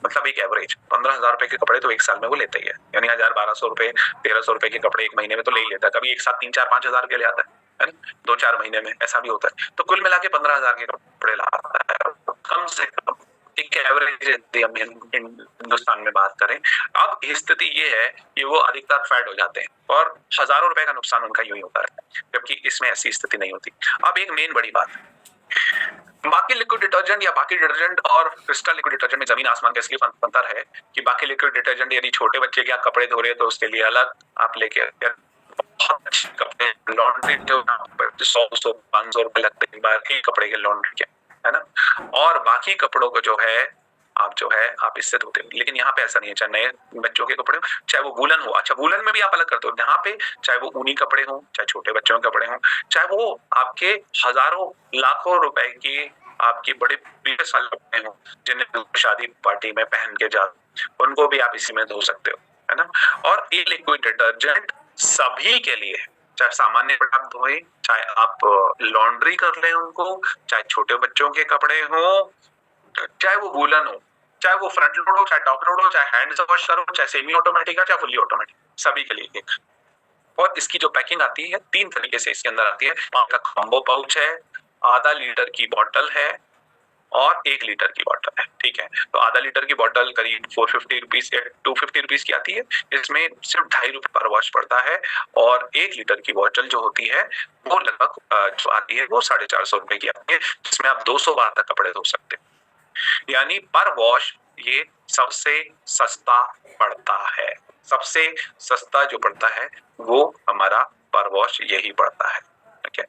मतलब एक एवरेज 15,000 रुपए के कपड़े तो एक साल में वो लेते ही है। यानी 1,000-1,200 रुपए, 1,300 रुपए के कपड़े एक महीने में तो ले ही लेता है। कभी एक साथ 3-4-5,000 के ले आता है, 2-4 महीने में ऐसा भी होता है। तो कुल मिला के 15,000 के कपड़े लाता है कम से कम, एक एवरेज हिंदुस्तान में बात करें। अब स्थिति ये है कि वो अधिकतर फेड हो जाते हैं और हजारों रुपए का नुकसान उनका यूं ही होता है, जबकि इसमें ऐसी स्थिति नहीं होती। अब एक मेन बड़ी बात, बाकी लिक्विड डिटर्जेंट या बाकी डिटर्जेंट और क्रिस्टल लिक्विड डिटर्जेंट में जमीन आसमान का इसलिए अंतर है कि बाकी लिक्विड डिटर्जेंट यदि छोटे बच्चे के आप कपड़े धो रहे हैं तो उसके लिए अलग आप लेके, बहुत अच्छे कपड़े लॉन्ड्री जो 100-500 रुपए लगते हैं बार एक कपड़े के लॉन्ड्री के, है ना। और बाकी कपड़ों को जो है आप इससे धोते हो। लेकिन यहाँ पे ऐसा नहीं है, चाहे नए बच्चों के कपड़े हो, चाहे वो वूलन हो, अच्छा वूलन में भी आप अलग करते हो। यहाँ पे चाहे वो ऊनी कपड़े हो, चाहे छोटे बच्चों के कपड़े हो, चाहे वो आपके हजारों लाखों रुपए की आपकी बड़े प्रीवियस वाले कपड़े हो जिन्हें शादी पार्टी में पहन के जा, उनको भी आप इसी में धो सकते हो, है ना। और ये लिक्विड डिटर्जेंट सभी के लिए, चाहे सामान्य आप धोए, चाहे आप लॉन्ड्री कर ले उनको, चाहे छोटे बच्चों के कपड़े हो, चाहे वो वूलन हो, चाहे वो फ्रंट लोड हो, चाहे टॉप लोड हो, चाहे हैंड से वॉश करो, चाहे सेमी ऑटोमेटिक हो, चाहे फुली ऑटोमेटिक, सभी के लिए एक। और इसकी जो पैकिंग आती है 3 तरीके से इसके अंदर आती है। का कॉम्बो पाउच है, आधा लीटर की बॉटल है और 1 लीटर की बॉटल है, ठीक है। तो आधा लीटर की बॉटल करीब 450 रुपीज या 250 रुपीज की आती है, इसमें सिर्फ 2.5 रुपए पर वॉश पड़ता है। और 1 लीटर की बॉटल जो होती है वो लगभग जो आती है वो 450 रुपए की आती है, जिसमें आप 200 बार तक कपड़े धो सकते हैं। यानी पर वॉश ये सबसे सस्ता पड़ता है, सबसे सस्ता जो पड़ता है वो हमारा पर वॉश यही पड़ता है, ठीक है।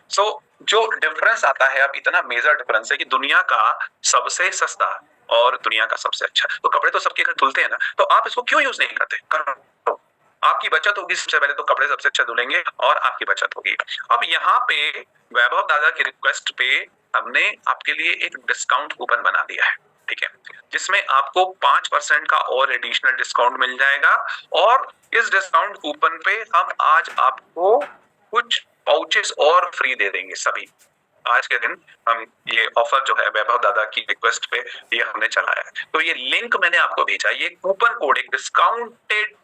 सो जो डिफरेंस आता है, अब इतना मेजर डिफरेंस है कि दुनिया का सबसे सस्ता और दुनिया का सबसे अच्छा, तो कपड़े तो सबके घर धुलते हैं ना, तो आप इसको क्यों यूज नहीं करते? करो, आपकी बचत होगी। सबसे पहले तो कपड़े सबसे अच्छा धुलेंगे और आपकी बचत होगी। अब यहाँ पे वैभव दादा की रिक्वेस्ट पे हमने आपके लिए एक डिस्काउंट कूपन बना दिया है, ठीक है, जिसमें आपको 5% का और एडिशनल डिस्काउंट मिल जाएगा। और इस डिस्काउंट कूपन पे हम आज आपको कुछ पाउचेस और फ्री दे देंगे सभी। आज के दिन हम ये ऑफर जो है वैभव दादा की रिक्वेस्ट पे ये हमने चलाया है। तो ये लिंक मैंने आपको भेजा, ये कूपन कोड, एक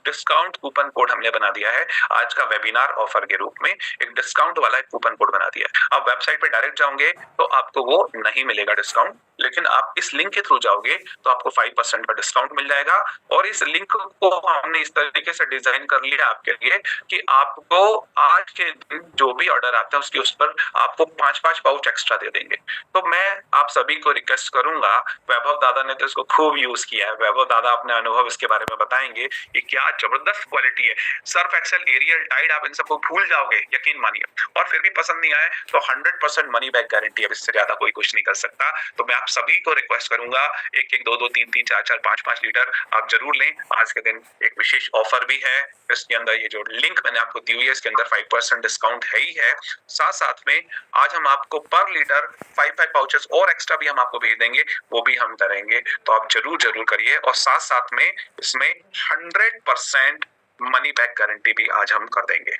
डिस्काउंट कूपन कोड हमने बना दिया है आज का वेबिनार ऑफर के रूप में। एक डिस्काउंट वाला एक कूपन कोड बना दिया है। आप वेबसाइट पे डायरेक्ट जाओगे तो आपको वो नहीं मिलेगा डिस्काउंट, लेकिन आप इस लिंक के थ्रू जाओगे तो आपको 5% का डिस्काउंट मिल जाएगा। और इस लिंक को हमने इस तरीके से डिजाइन कर लिया आपके लिए कि आपको आज के दिन जो भी ऑर्डर आता है उसके उस पर आपको 5-5 पाउच एक्स्ट्रा दे देंगे। तो मैं आप सभी को रिक्वेस्ट करूंगा, वैभव दादा ने तो इसको खूब यूज किया है, वैभव दादा अपने अनुभव इसके बारे में बताएंगे कि क्या जबरदस्त क्वालिटी है। सर्फ एक्सेल, एरियल, टाइड, आप इन सबको भूल जाओगे यकीन मानिए। और फिर भी पसंद नहीं आए तो 100% मनी बैक गारंटी है, इससे ज्यादा कोई कुछ नहीं कर सकता। तो मैं आप सभी को रिक्वेस्ट करूंगा, 1-1, 2-2, 3-3, 4-4, 5-5 लीटर आप जरूर लें। आज के दिन एक विशेष ऑफर भी है, इसके अंदर ये जो लिंक मैंने आपको दी हुई है इसके अंदर 5% डिस्काउंट है ही है। साथ में आज हम आपको पर लीटर 5 पाउचेस और एक्स्ट्रा भी हम आपको भेज देंगे, वो भी हम करेंगे। तो आप जरूर करिए। और साथ में इसमें 100% मनी बैक गारंटी भी आज हम कर देंगे।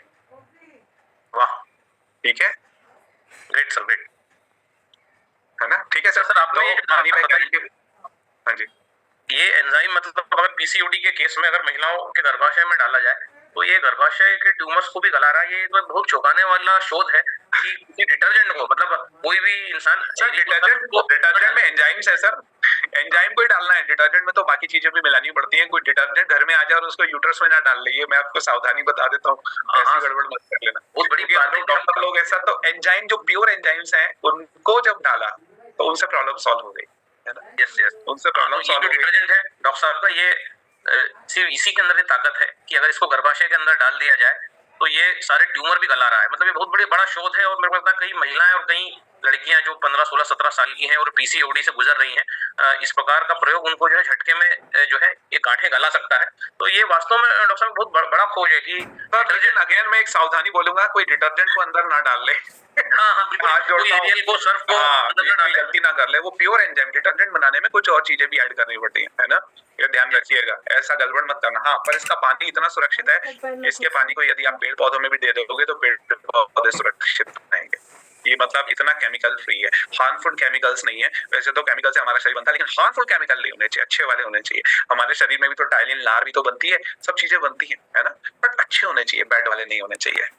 वाह, ठीक है, ग्रेट सर, ग्रेट है ना, ठीक है सर। सर आपने ये मनी बैक गारंटी, हाँ जी, ये एंजाइम मतलब अगर पीसीओडी के केस में अगर महिलाओं के गर्भाशय में डाला जाए तो ये गर्भाशय के ट्यूमर्स को भी गला रहा है। ये तो बहुत चौंकाने वाला शोध है कि किसी डिटर्जेंट को, मतलब कोई भी इंसान, सर डिटर्जेंट में एंजाइम्स है सर, एंजाइम को ही डालना है। डिटर्जेंट में तो बाकी चीजें भी मिलानी पड़ती हैं। कोई डिटर्जेंट घर में आ जाए और उसको यूट्रस में ना डाल ले, ये मैं आपको सावधानी बता देता हूँ, ऐसी गड़बड़ मत कर लेना। बहुत बड़ी बात है डॉक्टर लोग ऐसा, तो एंजाइम जो प्योर एंजाइम्स हैं उनको जब डाला तो उनसे प्रॉब्लम सॉल्व हो गई है ना। यस, उनसे प्रॉब्लम सॉल्व हो गई। डिटर्जेंट है डॉक्टर साहब का, ये सिर्फ इसी के अंदर ये ताकत है कि अगर इसको गर्भाशय के अंदर डाल दिया जाए तो ये सारे ट्यूमर भी गला रहा है। मतलब ये बहुत बड़ा शोध है। और मेरे को लगता है कई महिलाएं और कई लड़कियां जो 15, 16, 17 साल की हैं और पीसीओडी से गुजर रही हैं, इस प्रकार का प्रयोग उनको जो है झटके में जो है ये गांठें गला सकता है। तो ये वास्तव में डॉक्टर साहब बहुत बड़ा खोज है कि लेकिन अगेन मैं एक सावधानी बोलूंगा, कोई डिटर्जेंट को अंदर ना डाल ले। हाथ जोड़ता हूं, एरियल को, सर्फ को अंदर न डालें। गलती ना कर ले। वो प्योर एंजाइम, डिटर्जेंट बनाने में कुछ और चीजें भी ऐड करनी पड़ती है ना, ये ध्यान रखिएगा, ऐसा गड़बड़ मत करना। हाँ, पर इसका पानी इतना सुरक्षित है, इसके पानी को यदि आप पेड़ पौधों में भी दे दोगे तो पेड़ पौधे सुरक्षित रहेंगे। ये मतलब इतना केमिकल फ्री है, हार्मफुल केमिकल्स नहीं है। वैसे तो केमिकल से हमारा शरीर बनता है, लेकिन हार्मफुल केमिकल नहीं होने चाहिए, अच्छे वाले होने चाहिए। हमारे शरीर में भी तो टाइलिन, लार भी तो बनती है, सब चीजें बनती है ना, बट अच्छे होने चाहिए, बैड वाले नहीं होने चाहिए।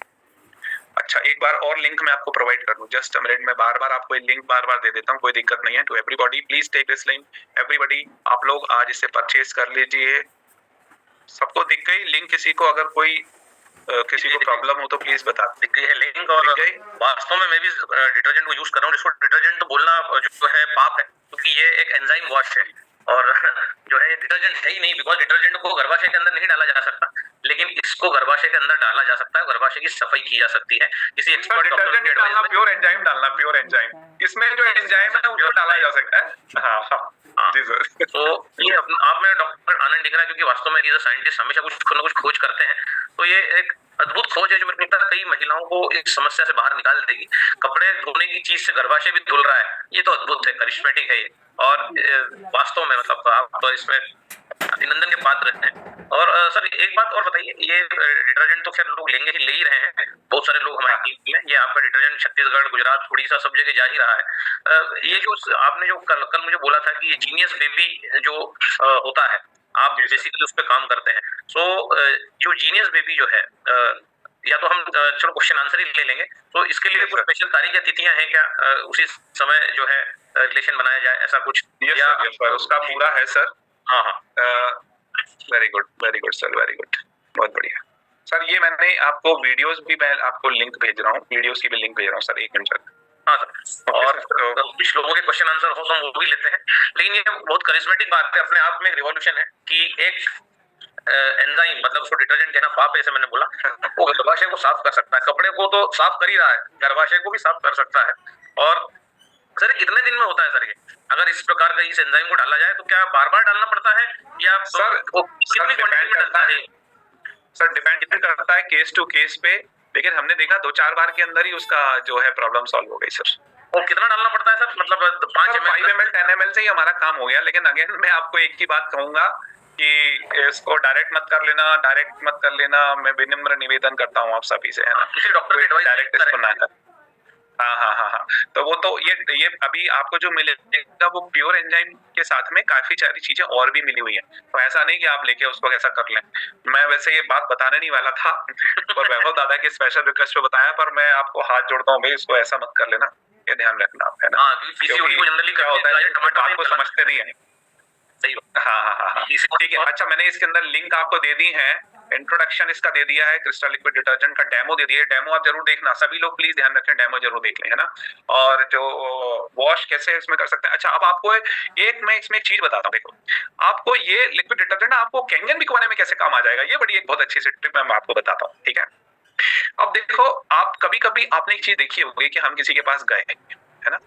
अच्छा, एक बार और लिंक मैं आपको प्रोवाइड कर दूं, जस्ट अ मिनट, मैं बार आपको लिंक बार दे देता हूं, कोई दिक्कत नहीं है। To everybody please take this link, everybody आप लोग आज इसे परचेज कर लीजिए। सबको दिख गई लिंक? किसी को अगर कोई किसी को प्रॉब्लम हो तो प्लीज बता। दिख गई है लिंक। और वास्तव में मैं भी डिटर्जेंट को यूज कर रहा हूँ, जिसको डिटर्जेंट तो बोलना जो है पाप है, क्योंकि ये एक एंजाइम वॉश है और जो है डिटर्जेंट है ही नहीं, बिकॉज डिटर्जेंट को गर्भाशय के अंदर नहीं डाला जा सकता, लेकिन इसको गर्भाशय के अंदर डाला जा सकता है, गर्भाशय की सफाई की जा सकती है किसी एक्सपर्ट डॉक्टर के एडवाइस में। प्योर एंजाइम डालना, प्योर एंजाइम, इसमें जो एंजाइम है उसको डाला जा सकता है। हाँ जी सर। तो ये आप में डॉक्टर आनंद दिख रहा है, क्योंकि वास्तव में एज अ साइंटिस्ट हमेशा कुछ ना कुछ खोज करते हैं। तो ये एक अद्भुत खोज है जो मेरे को लगता है कई महिलाओं को इस समस्या से बाहर निकाल देगी। कपड़े धोने की चीज से गर्भाशय भी धुल रहा है, ये तो अद्भुत है, करिश्मेटिक है ये। और वास्तव में मतलब आप तो इसमें अभिनंदन के पात्र हैं। और सर एक बात और बताइए, ये डिटर्जेंट तो खैर लोग लेंगे ही, ले ही रहे हैं बहुत सारे लोग हमारे टीम में। ये आपका डिटर्जेंट छत्तीसगढ़, गुजरात, उड़ीसा सब जगह जा ही रहा है। ये जो आपने जो कल मुझे बोला था कि ये जीनियस बेबी जो होता है, आप बेसिकली उस पर काम करते हैं। सो जो जीनियस बेबी जो है, या तो हम चलो क्वेश्चन आंसर ही ले लेंगे, तो इसके लिए कुछ स्पेशल तारीख या तिथियां हैं क्या? उसी समय जो है रिलेशन बनाया जाए, ऐसा कुछ? यस सर, उसका पूरा है सर। हाँ, very good sir, very good, बहुत बढ़िया सर। ये मैंने आपको वीडियोस भी, मैं आपको लिंक भेज रहा हूँ, वीडियोस की भी लिंक भेज रहा हूँ सर, 1 मिनट सर। हाँ सर। और कुछ लोगों के क्वेश्चन आंसर हो तो हम वो भी लेते हैं। लेकिन ये बहुत करिश्मेटिक बात है, अपने आप में एक रिवॉल्यूशन है कि एक एंजाइम, मतलब उसको डिटर्जेंट कहना पाप है, जैसे मैंने बोला, वो गर्भाशय को साफ कर सकता है, कपड़े को तो साफ कर ही रहा है, गर्भाशय को भी साफ कर सकता है। और सर कितने दिन में होता है सर ये? अगर इस प्रकार का इस एंजाइम को डाला जाए तो क्या बार बार डालना पड़ता है, या सर कितनी क्वांटिटी में डालता है? सर डिपेंड करता है केस टू केस पे, लेकिन हमने देखा 2-4 बार के अंदर ही उसका जो है प्रॉब्लम सॉल्व हो गई सर। और कितना डालना पड़ता है सर, मतलब 5 5 ml 10 ml से ही हमारा काम हो गया। लेकिन अगेन मैं आपको एक ही बात कहूंगा कि इसको डायरेक्ट मत कर लेना। मैं विनम्र निवेदन करता हूँ आप सभी से, है ना, किसी डॉक्टर की एडवाइस डायरेक्ट इसको ना कर। हाँ। तो वो तो ये अभी आपको जो मिलेगा वो प्योर एंजाइम के साथ में काफी सारी चीजें और भी मिली हुई है। तो ऐसा नहीं कि आप लेके उसको कैसा कर लें। मैं वैसे ये बात बताने नहीं वाला था और वैभव दादा की स्पेशल रिक्वेस्ट पे बताया, पर मैं आपको हाथ जोड़ता हूँ भाई, इसको ऐसा मत कर लेना, ये ध्यान रखना आप, है ना। पीसीओडी को जनरली क्या होता है बात को समझते नहीं है। सही हाँ ठीक है। अच्छा, मैंने इसके अंदर लिंक आपको दे दी है, इंट्रोडक्शन इसका दे दिया है, क्रिस्टल लिक्विड डिटर्जेंट का डेमो दे दिया है। डेमो आप जरूर देखना, सभी लोग प्लीज ध्यान रखें, डेमो जरूर देख लें, है ना। और जो वॉश कैसे इसमें कर सकते हैं। अच्छा, अब आपको मैं इसमें एक चीज बताता हूँ। देखो, आपको ये लिक्विड डिटर्जेंट आपको कैंगन भिगवाने में कैसे काम आ जाएगा, ये बड़ी एक बहुत अच्छी सी ट्रिक मैं आपको बताता हूँ, ठीक है। अब देखो, आप कभी कभी आपने एक चीज देखी होगी कि हम किसी के पास गए, है ना।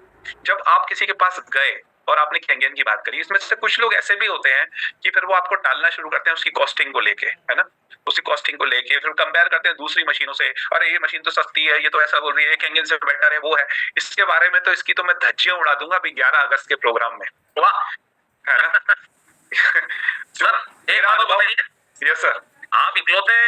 जब आप किसी के पास गए और आपने कैंगन की बात करी, इसमें से कुछ लोग ऐसे भी होते हैं कि फिर वो आपको टालना शुरू करते हैं उसकी कॉस्टिंग को लेके, है ना। उसकी कॉस्टिंग को लेके फिर कंपेयर करते हैं दूसरी मशीनों से। अरे ये मशीन तो सस्ती है, ये तो ऐसा बोल रही है, कैंगन से बेटर है, वो है। इसके बारे में तो इसकी तो मैं धज्जियां उड़ा दूंगा अभी 11 अगस्त के प्रोग्राम में, वाह है ना। सर एक बात बताइए। Yes sir. आप इकलौते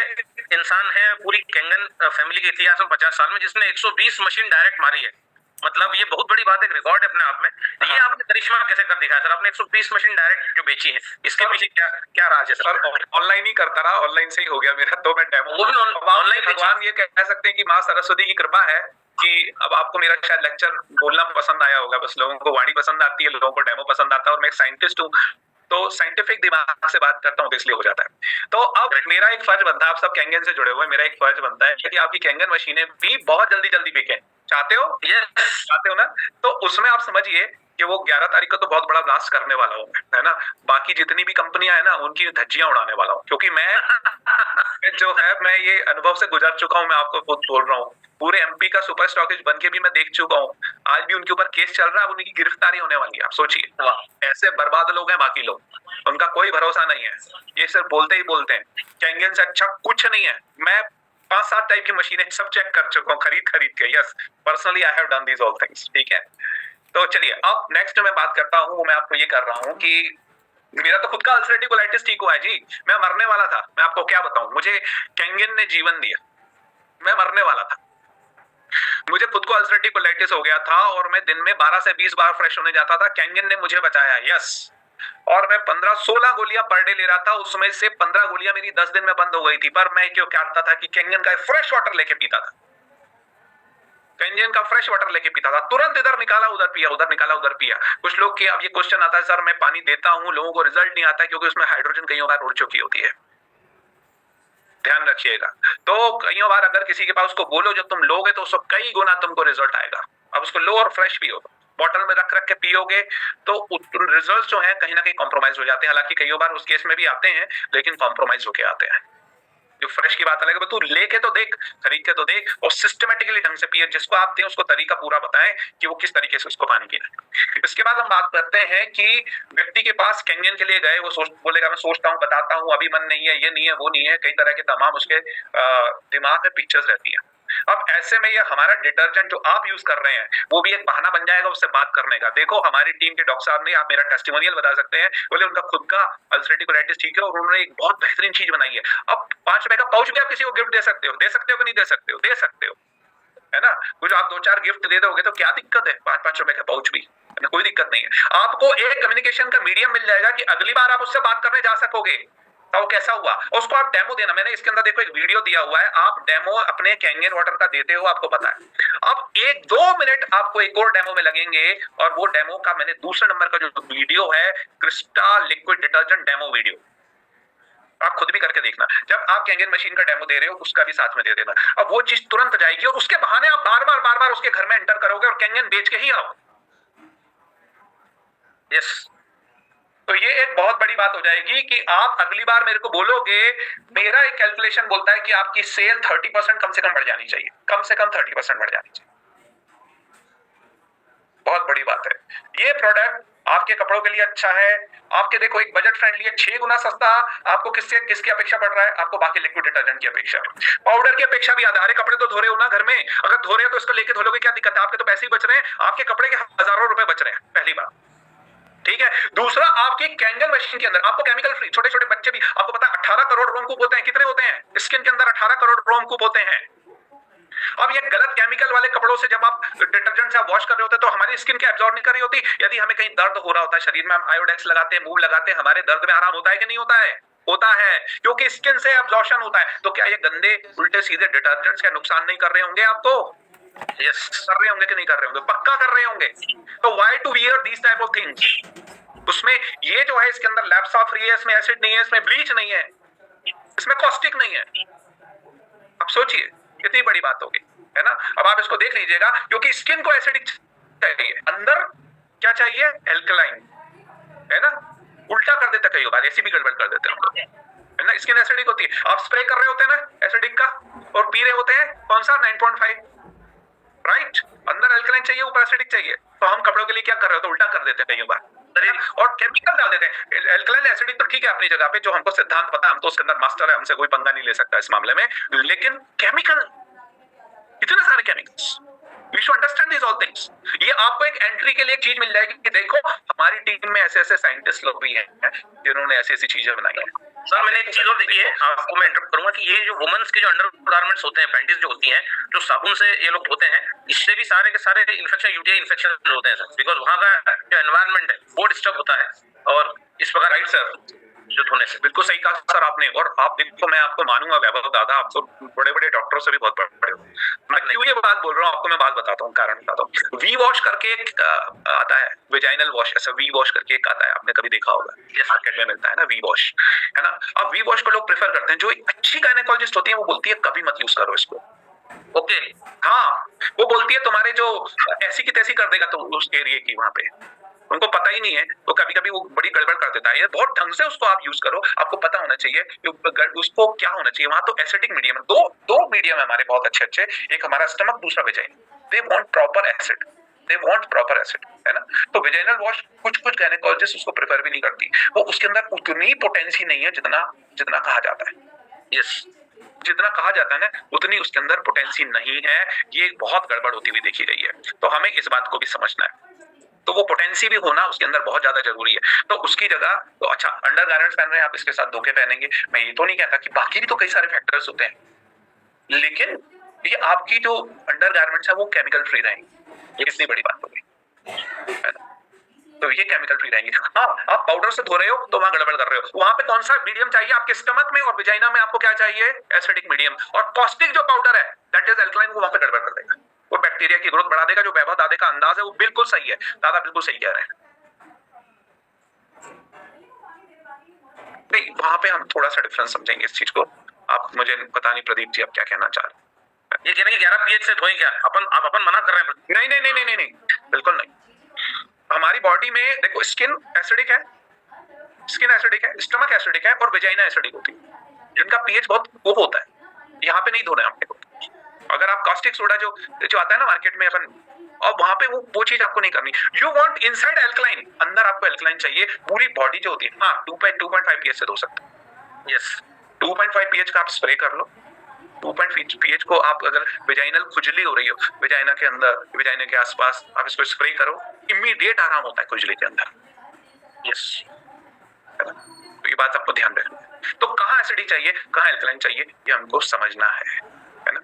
इंसान हैं पूरी कैंगन फैमिली के इतिहास में 50 साल में जिसने 120 मशीन डायरेक्ट मारी है। मतलब ये बहुत बड़ी बात है, रिकॉर्ड है अपने आप में। ये आपने करिश्मा कैसे कर दिखाया सर, आपने 120 मशीन डायरेक्ट जो बेची है, इसके पीछे क्या राज है सर? ऑनलाइन ही करता रहा, ऑनलाइन से ही हो गया मेरा। तो मैं डेमो वो भी ऑनलाइन। भगवान ये कह सकते हैं कि माँ सरस्वती की कृपा है कि अब आपको मेरा शायद लेक्चर बोलना पसंद आया होगा। बस लोगों को वाणी पसंद आती है, लोगों को डेमो पसंद आता है। और मैं एक साइंटिस्ट हूँ, तो साइंटिफिक दिमाग से बात करता हूँ, इसलिए हो जाता है। तो अब मेरा एक फर्ज बनता है, आप सब कैंगन से जुड़े हुए, मेरा एक फर्ज बनता है कि आपकी कैंगन मशीनें भी बहुत जल्दी बिके। चाहते हो? चाहते हो ना। तो उसमें आप समझिए कि वो 11 तारीख को तो बहुत बड़ा ब्लास्ट करने वाला हूँ, है ना। बाकी जितनी भी कंपनियां है ना, उनकी धज्जियां उड़ाने वाला हूँ, क्योंकि मैं जो है मैं ये अनुभव से गुजर चुका हूँ। मैं आपको खुद बोल रहा हूँ, पूरे एमपी का सुपर स्टॉकेज बन के भी मैं देख चुका हूँ। आज भी उनके ऊपर केस चल रहा है, उनकी गिरफ्तारी होने वाली है। आप सोचिए, ऐसे बर्बाद लोग हैं बाकी लोग, उनका कोई भरोसा नहीं है। ये सिर्फ बोलते ही बोलते हैं, कैंगन से अच्छा कुछ नहीं है। मैं 5-7 टाइप की मशीनें सब चेक कर चुका हूँ, खरीद के। Yes, personally I have done these all things, ठीक है। तो चलिए, अब नेक्स्ट मैं बात करता हूँ, मैं आपको ये कर रहा हूँ कि मेरा तो खुद का अल्सरेटिव कोलाइटिस ठीक हुआ है जी। मैं मरने वाला था, मैं आपको क्या बताऊं, मुझे कैंगन ने जीवन दिया। मैं मरने वाला था, मुझे खुद को अल्सरेटिव कोलाइटिस हो गया था और मैं दिन में 12 से 20 बार फ्रेश होने जाता था। कैंगन ने मुझे बचाया, यस। और मैं 15-16 गोलियां पर डे ले रहा था, उसमें से 15 गोलियां मेरी 10 दिन में बंद हो गई थी। पर मैं क्यों करता था कि कैंगन का फ्रेश वाटर लेके पीता था, कैंगन का फ्रेश वाटर लेके पीता था। तुरंत इधर निकाला उधर पिया, उधर निकाला उधर पिया। कुछ लोग के अब ये क्वेश्चन आता है, सर मैं पानी देता हूं, लोगों को रिजल्ट नहीं आता क्योंकि उसमें हाइड्रोजन कई बार उड़ चुकी होती है। ध्यान रखिएगा। तो कई बार अगर किसी के पास उसको बोलो जब तुम लोगे तो उसको कई गुना तुमको रिजल्ट आएगा। अब उसको लो और फ्रेश पियो, बॉटल में रख के पियोगे तो रिजल्ट जो है कहीं ना कहीं कॉम्प्रोमाइज हो जाते हैं। हालांकि कई बार उस केस में भी आते हैं, लेकिन कॉम्प्रोमाइज होके आते हैं। जो फ्रेश की बात अलग है, तू लेके तो देख, खरीद के तो देख, और सिस्टमेटिकली ढंग से पिए। जिसको आप दें उसको तरीका पूरा बताएं कि वो किस तरीके से उसको पानी पीना है। इसके बाद हम बात करते हैं कि व्यक्ति के पास कैंगन के लिए गए, वो बोलेगा मैं सोचता हूँ, बताता हूँ, अभी मन नहीं है, ये नहीं है, वो नहीं है, कई तरह के तमाम उसके दिमाग में पिक्चर्स रहती है। अब ऐसे में ये हमारा डिटर्जेंट जो आप यूज कर रहे हैं वो भी एक बहाना बन जाएगा उससे बात करने का। देखो, हमारी टीम के डॉक्टर साहब ने, आप मेरा टेस्टिमोनियल बता सकते हैं, बोले उनका खुद का अल्सरेटिव कोलाइटिस ठीक है और उन्होंने एक बहुत बेहतरीन चीज बनाई है। अब 5 रुपए का पाउच भी आप किसी को गिफ्ट दे सकते हो कि नहीं दे सकते हो? दे सकते हो, है ना। कुछ आप 2-4 गिफ्ट दे दोगे तो क्या दिक्कत है, 5-5 रुपए का पाउच भी, कोई दिक्कत नहीं है। आपको एक कम्युनिकेशन का मीडियम मिल जाएगा कि अगली बार आप उससे बात करने जा सकोगे। तो कैसा हुआ उसको आप डेमो देना। मैंने इसके अंदर देखो एक वीडियो दिया हुआ है, आप डेमो अपने कैंगन वाटर का देते हो, आपको पता है। अब 1-2 मिनट आपको एक और डेमो में लगेंगे, और वो डेमो का मैंने दूसरे नंबर का जो वीडियो है, crystal liquid detergent demo video, आप खुद भी करके देखना। जब आप कैंगन मशीन का डेमो दे रहे हो उसका भी साथ में दे देना। अब वो चीज तुरंत जाएगी और उसके बहाने आप बार बार उसके घर में एंटर करोगे और कैंगन बेच के ही आओ। यस, तो ये एक बहुत बड़ी बात हो जाएगी कि आप अगली बार मेरे को बोलोगे, मेरा एक कैलकुलेशन बोलता है कि आपकी सेल 30% कम से कम बढ़ जानी चाहिए, कम से कम 30% बढ़ जानी चाहिए। बहुत बड़ी बात है। ये प्रोडक्ट आपके कपड़ों के लिए अच्छा है, आपके देखो एक बजट फ्रेंडली है, 6 गुना सस्ता आपको किसकी अपेक्षा पड़ रहा है? आपको बाकी लिक्विड डिटर्जेंट की अपेक्षा, पाउडर की अपेक्षा भी आधा। अरे कपड़े तो धो रहे हो ना घर में, अगर धो रहे हो तो इसको लेके धो लोगे, क्या दिक्कत है? आपके तो पैसे ही बच रहे हैं, आपके कपड़े के हजारों रुपए बच रहे हैं, पहली बात, ठीक है। दूसरा, आपकी कैंगल मशीन के अंदर आपको केमिकल फ्री, छोटे छोटे बच्चे भी, आपको पता है 18 करोड़ रोमकूप होते हैं, कितने होते हैं स्किन के अंदर? 18 करोड़ रोमकूप होते हैं। अब ये गलत केमिकल वाले कपड़ों से जब आप डिटर्जेंट से वॉश कर रहे होते तो हमारी स्किन क्या एब्जॉर्ब नहीं कर रही होती? यदि हमें कहीं दर्द हो रहा होता है शरीर में, हम आयोडेक्स लगाते हैं, मूव लगाते हैं, हमारे दर्द में आराम होता है कि नहीं होता है? होता है, क्योंकि स्किन से एब्जॉर्प्शन होता है। तो क्या ये गंदे उल्टे सीधे डिटर्जेंट्स का नुकसान नहीं कर रहे होंगे आपको? यस, कर रहे होंगे कि नहीं कर रहे होंगे? पक्का कर रहे होंगे। तो why to wear these type of things? उसमें ये जो है इसके अंदर लैप्सा फ्री है, इसमें एसिड नहीं है, इसमें ब्लीच नहीं है, इसमें कॉस्टिक नहीं है। अब सोचिए कितनी बड़ी बात होगी, है ना? अब आप इसको देख लीजिएगा, क्योंकि स्किन को एसिडिक चाहिए, अंदर क्या चाहिए? एल्कलाइन, है ना? उल्टा कर देते कई बार, ऐसी भी गड़बड़ कर देते हैं हम लोग, है ना? स्किन एसिडिक होती है, आप स्प्रे कर रहे होते हैं ना एसिडिक का, और पी रहे होते हैं कौन सा? 9.5, राइट? अंदर एल्कलाइन चाहिए, ऊपर एसिडिक चाहिए। तो हम कपड़ों के लिए क्या कर रहे होते हैं? उल्टा कर देते हैं कई बार, और केमिकल डाल देते हैं। एल्कलाइन एसिडिक तो ठीक है अपनी जगह पे, जो हमको सिद्धांत पता है, हम तो उसके अंदर मास्टर है, हमसे कोई पंगा नहीं ले सकता इस मामले में, लेकिन केमिकल, इतने सारे chemicals, we should understand this all things. ये आपको एक एंट्री के लिए एक चीज मिल जाएगी कि देखो हमारी टीम में ऐसे ऐसे साइंटिस्ट लोग भी हैं जिन्होंने ऐसी ऐसी चीजें बनाई हैं। सर मैंने एक चीज और देखी है, आपको मैं इंटरप्ट करूंगा कि ये जो वुमेन्स के जो अंडर गारमेंट्स होते हैं, पैंटीज जो होती हैं, जो साबुन से ये लोग धोते हैं, इससे भी सारे के सारे इन्फेक्शन, यूटीआई इन्फेक्शन होते हैं सर, बिकॉज वहां का जो एनवायरनमेंट है वो डिस्टर्ब होता है, और इस प्रकार राइट सर, जो धोने से। बिल्कुल सही कहा सर आपने। और आप देखो, मैं आपको मानूंगा वैभव दादा, आप तो बड़े बड़े डॉक्टरों से भी बहुत बड़े हो, मैं क्यों ये बात बोल रहा हूँ आपको, मैं बात बताता हूँ, कारण बताता हूँ। वी वॉश करके एक आता है, वेजाइनल वॉश, ऐसा वी वॉश करके एक आता है, आपने कभी देखा होगा, मार्केट में मिलता है ना वी वॉश, है ना? अब वी वॉश को लोग प्रेफर करते हैं, जो अच्छी गायनेकोलॉजिस्ट होती है वो बोलती है कभी मत यूज करो इसको, ओके? हाँ, वो बोलती है तुम्हारे जो ऐसी की तैसी कर देगा तो उस एरिया की, वहां पे उनको पता ही नहीं है, तो कभी कभी वो बड़ी गड़बड़ कर देता है। ये बहुत ढंग से उसको आप यूज करो, आपको पता होना चाहिए कि उसको क्या होना चाहिए। वहां तो एसिडिक मीडियम, दो मीडियम है हमारे बहुत अच्छे अच्छे, एक हमारा स्टमक, दूसरा वेजाइन। They want proper acid, they want proper acid, है ना? तो वेजाइनल वॉश कुछ गायनेकोलॉजिस्ट उसको प्रेफर भी नहीं करती, वो उसके अंदर उतनी पोटेंसी नहीं है जितना कहा जाता है। यस, जितना कहा जाता है ना उतनी उसके अंदर पोटेंसी नहीं है। ये बहुत गड़बड़ होती हुई देखी गई है, तो हमें इस बात को भी समझना है। तो वो पोटेंसी भी होना उसके अंदर बहुत ज्यादा जरूरी है। तो उसकी जगह तो अच्छा अंडर गारमेंट्स पहन रहे हैं आप, इसके साथ धोखे पहनेंगे, मैं ये तो नहीं कहता कि बाकी भी तो कई सारे फैक्टर्स होते हैं, लेकिन ये आपकी जो अंडर गारमेंट्स है वो केमिकल फ्री रहेंगी, कितनी बड़ी बात होगी, है ना? तो ये केमिकल फ्री रहेंगी। हाँ, आप पाउडर से धो रहे हो तो वहां गड़बड़ कर रहे हो, वहां पे कौन सा मीडियम चाहिए आपके स्टमक में और विजाइना में? आपको क्या चाहिए? Acidic medium. और कॉस्टिक जो पाउडर है दैट इज एल्कलाइन, वो वहां पे गड़बड़ कर देगा, वो बैक्टीरिया की ग्रोथ बढ़ा देगा। जो वैभव दादे का अंदाज है वो बिल्कुल सही है, दादा बिल्कुल सही कह रहे हैं। नहीं, वहां पे हम थोड़ा सा डिफरेंस समझेंगे इस चीज को। आप मुझे पता नहीं प्रदीप जी आप क्या कहना चाह रहे हैं? ये कहने की 11 पीएच से धोएं क्या? अपन मना कर रहे हैं? नहीं नहीं नहीं नहीं नहीं, बिल्कुल नहीं। हमारी बॉडी में देखो स्किन एसिडिक है, स्टमक एसिडिक है, और वेजाइना एसिडिक होती है, जिनका पीएच बहुत वो होता है, यहाँ पे नहीं धोना है हमने को। अगर आप कास्टिक सोडा जो आता है ना मार्केट में अपन, और वहां पे वो चीज आपको नहीं करनी। यू वांट इनसाइड एल्कलाइन, अंदर आपको एल्कलाइन चाहिए। पूरी बॉडी जो होती है, हाँ 2.5 पीएच से धो सकते हैं। यस, 2.5 पीएच का आप स्प्रे कर लो। 2.5 पीएच को आप अगर वेजाइनल खुजली हो रही हो, वेजाइना के अंदर, वेजाइना के आसपास, आप इसको स्प्रे करो, इमीडिएट आराम होता है खुजली के अंदर। यस, तो ये बात आपको ध्यान रखना है। तो कहाँ एसिडिक चाहिए, कहाँ एल्कलाइन चाहिए, ये हमको समझना है ना?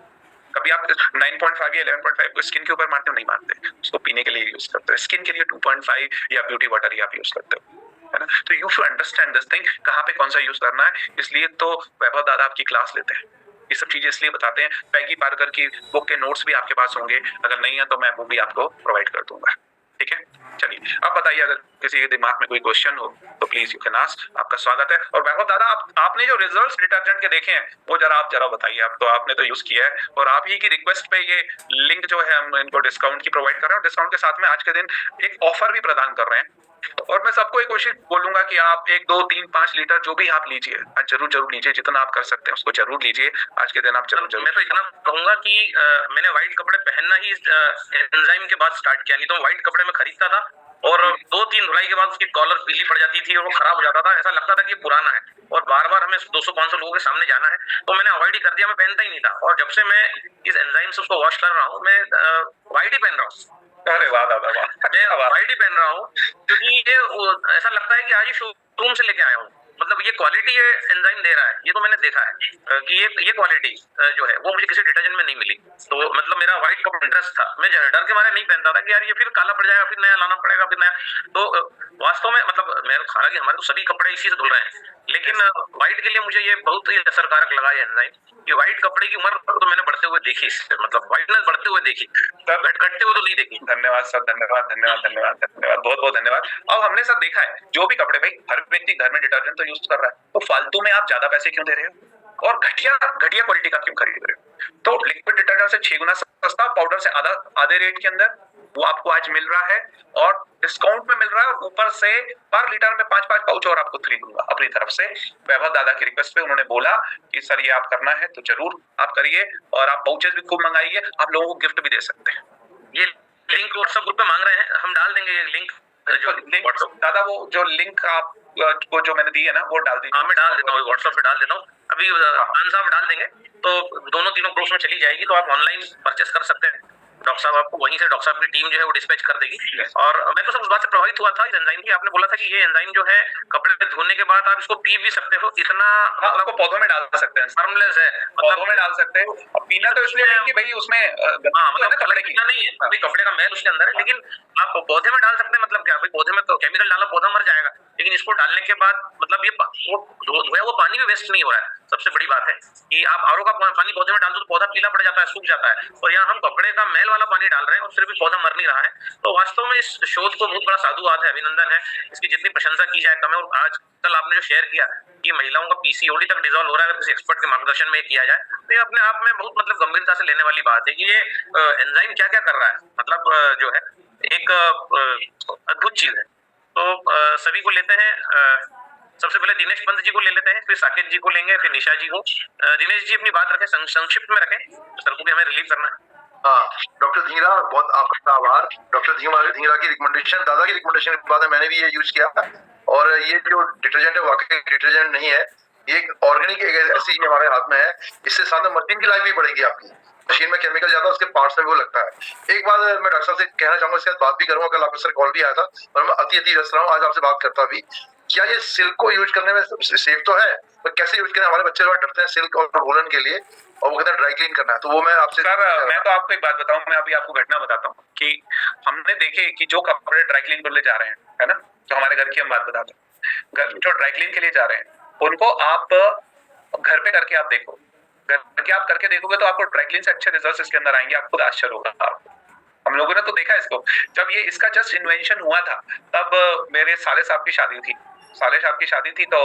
कभी आप 9.5 या 11.5 को स्किन के ऊपर मारते हो? नहीं मारते, उसको पीने के लिए यूज करते हो। स्किन के लिए 2.5 या ब्यूटी वाटर ही आप यूज करते हो, है ना? तो you should understand this thing, कहाँ पे कौन सा यूज करना है। इसलिए तो वैभव दादा आपकी क्लास लेते हैं, ये सब चीजें इसलिए बताते हैं। पैगी पार्कर की बुक के नोट्स भी आपके पास होंगे, अगर नहीं है तो मैं वो भी आपको प्रोवाइड कर दूंगा, ठीक है? चलिए अब बताइए, अगर किसी के दिमाग में कोई क्वेश्चन हो तो प्लीज यू कैन आस्क, आपका स्वागत है। और वैभव दादा आपने जो रिजल्ट्स डिटर्जेंट के देखे हैं वो जरा बताइए। आप तो आपने तो यूज किया है, और आप ही की रिक्वेस्ट पे ये लिंक जो है हम इनको डिस्काउंट की प्रोवाइड कर रहे हैं। डिस्काउंट के साथ में आज के दिन एक ऑफर भी प्रदान कर रहे हैं, और मैं सबको एक कोशिश बोलूंगा कि आप 1, 2, 3, 5 लीटर जो भी आप लीजिए, जरूर लीजिए, जितना आप कर सकते हैं उसको जरूर लीजिए। आज के दिन आप जरूर। मैं तो इतना कहूंगा कि मैंने व्हाइट कपड़े पहनना ही एंजाइम के बाद स्टार्ट किया, नहीं तो व्हाइट कपड़े में खरीदता था और 2-3 धुलाई के बाद उसकी कॉलर पीली पड़ जाती थी और वो खराब हो जाता था, ऐसा लगता था कि ये पुराना है और बार बार हमें 200-500 लोगों के सामने जाना है, तो मैंने अवॉइड ही कर दिया, मैं पहनता ही नहीं था। और जब से मैं इस एंजाइम से उसको वॉश कर रहा हूँ, मैं व्हाइट ही पहन रहा हूँ। अरे वाह दादा वाह, मैं व्हाइट ही पहन रहा हूँ क्योंकि ये ऐसा लगता है कि आज ही शोरूम से लेके आया हूँ। मतलब ये क्वालिटी ये एंजाइम दे रहा है, ये तो मैंने देखा है कि ये क्वालिटी जो है वो मुझे किसी डिटर्जेंट में नहीं मिली। तो मतलब मेरा व्हाइट का इंटरेस्ट था, मैं डर के मारे नहीं पहनता था कि यार ये फिर काला पड़ जाएगा, फिर नया लाना पड़ेगा, फिर नया। तो वास्तव में मतलब मेरे हालांकि हमारे तो सभी कपड़े इसी से धुल रहे हैं, लेकिन व्हाइट के लिए मुझे ये बहुत ही असरकारक लगा ये एंजाइम कि व्हाइट कपड़े की उम्र तो मैंने बढ़ते हुए देखी, मतलब व्हाइटनेस बढ़ते हुए देखी, घटते हुए तो नहीं देखी। धन्यवाद सर, धन्यवाद धन्यवाद धन्यवाद धन्यवाद, बहुत बहुत धन्यवाद। अब हमने सर देखा है जो भी कपड़े, भाई हर व्यक्ति घर में डिटर्जेंट तो यूज कर रहा है, तो फालतू में आप ज्यादा पैसे क्यों दे रहे हो और घटिया घटिया क्वालिटी का क्यों खरीद रहे हो? तो लिक्विड डिटर्जेंट से 6 गुना सस्ता, पाउडर से आधे रेट के अंदर वो आपको आज मिल रहा है और डिस्काउंट में मिल रहा है, और ऊपर से पर लीटर में 5-5 पाउच और आपको फ्री दूंगा अपनी तरफ से। वैभव दादा की रिक्वेस्ट पे उन्होंने बोला कि सर ये आप करना है तो जरूर आप करिए, और आप पाउचेस भी खूब मंगाइए, आप लोगों को गिफ्ट भी दे सकते हैं। ये लिंक व्हाट्सएप ग्रुप पे मांग रहे हैं, हम डाल देंगे ये लिंक। जो लिंक दादा, वो जो लिंक आप को जो मैंने दी है ना वो डाल दीजिए। हाँ मैं डाल देता हूँ, व्हाट्सएप पे डाल देता हूँ अभी। खान साहब डाल देंगे तो दोनों तीनों ग्रुप्स में चली जाएगी, तो आप ऑनलाइन परचेस कर सकते हैं। डॉक्टर साहब आपको वहीं से डॉक्टर साहब की टीम जो है वो डिस्पैच कर देगी। और मैं तो सब उस बात से प्रभावित हुआ था इस एंजाइम की, आपने बोला था कि ये एंजाइम जो है कपड़े धोने के बाद आप इसको पी भी सकते हो, इतना मतलब पौधों में डाल सकते हैं, हार्मलेस है, पौधों में डाल सकते हैं। और पीना तो इसलिए नहीं कि भाई उसमें हाँ मतलब कपड़े पीना नहीं है, भाई कपड़े का मैल उसके अंदर है, लेकिन आप पौधे में डाल सकते हैं। मतलब क्या भाई, पौधे में तो केमिकल डाला पौधा मर जाएगा, लेकिन इसको डालने के बाद मतलब ये वो धोया वो पानी भी वेस्ट नहीं हो रहा है। सबसे बड़ी बात है कि आप आरओ का पानी पौधे में डाल दो तो पौधा पीला पड़ जाता है, सूख जाता है, और यहाँ हम कपड़े का मैल वाला पानी डाल रहे हैं और फिर भी पौधा मर नहीं रहा है। तो वास्तव में इस शोध को बहुत बड़ा साधुवाद है, अभिनंदन है, इसकी जितनी प्रशंसा की जाए कम है। और आज कल आपने जो शेयर किया कि महिलाओं का पीसीओडी तक डिसॉल्व हो रहा है अगर किसी एक्सपर्ट के मार्गदर्शन में किया जाए, तो ये अपने आप में बहुत मतलब गंभीरता से लेने वाली बात है कि ये एंजाइम क्या क्या कर रहा है, मतलब जो है एक अद्भुत चीज है। तो सभी को लेते हैं, सबसे पहले दिनेश पंत जी को ले लेते हैं, फिर साकेत जी को लेंगे, फिर निशा जी को। दिनेश जी अपनी बात रखें, संक्षिप्त में रखें, सर को भी हमें रिलीव करना है। हाँ डॉक्टर धींगरा, बहुत आपका आभार। डॉक्टर धींगरा की रिकमेंडेशन, दादा की रिकमेंडेशन के बाद मैंने भी ये यूज किया, और ये जो डिटर्जेंट है वाकई डिटर्जेंट नहीं है, ये एक ऑर्गेनिक ऐसी चीज हमारे हाथ में है। इससे सामने मशीन की लाइफ भी बढ़ेगी आपकी। मशीन में केमिकल जाता है, उसके पार्ट्स में वो लगता है। एक बात मैं डॉक्टर साहब से कहना चाहूंगा, इसके बाद बात भी करूंगा, कल आपका सर कॉल भी आया था और मैं अति व्यस्त रहा हूँ, आज आपसे बात करता भी। क्या ये सिल्क को यूज करने में सेफ तो है, पर कैसे यूज करें? हमारे बच्चे डरते हैं सिल्क और वूलन के लिए, और वो कहते हैं ड्राई क्लीन करना है। तो वो मैं आपसे सर, मैं तो आपको एक बात बताऊं, मैं अभी आपको घटना बताता हूँ कि हमने देखे कि जो कपड़े ड्राई क्लीन करने जा रहे हैं, है ना, तो हमारे घर की हम बात बताते हैं, जो ड्राई क्लीन के लिए जा रहे हैं उनको आप घर पे करके आप देखो, घर के आप करके देखोगे तो आपको ड्राई क्लीन से अच्छे रिजल्ट्स इसके अंदर आएंगे, आपको खुद आश्चर्य होगा। आपको, हम लोगों ने तो देखा इसको, जब ये इसका जस्ट इन्वेंशन हुआ था तब मेरे साले साहब की शादी थी, साले साहब की शादी थी, तो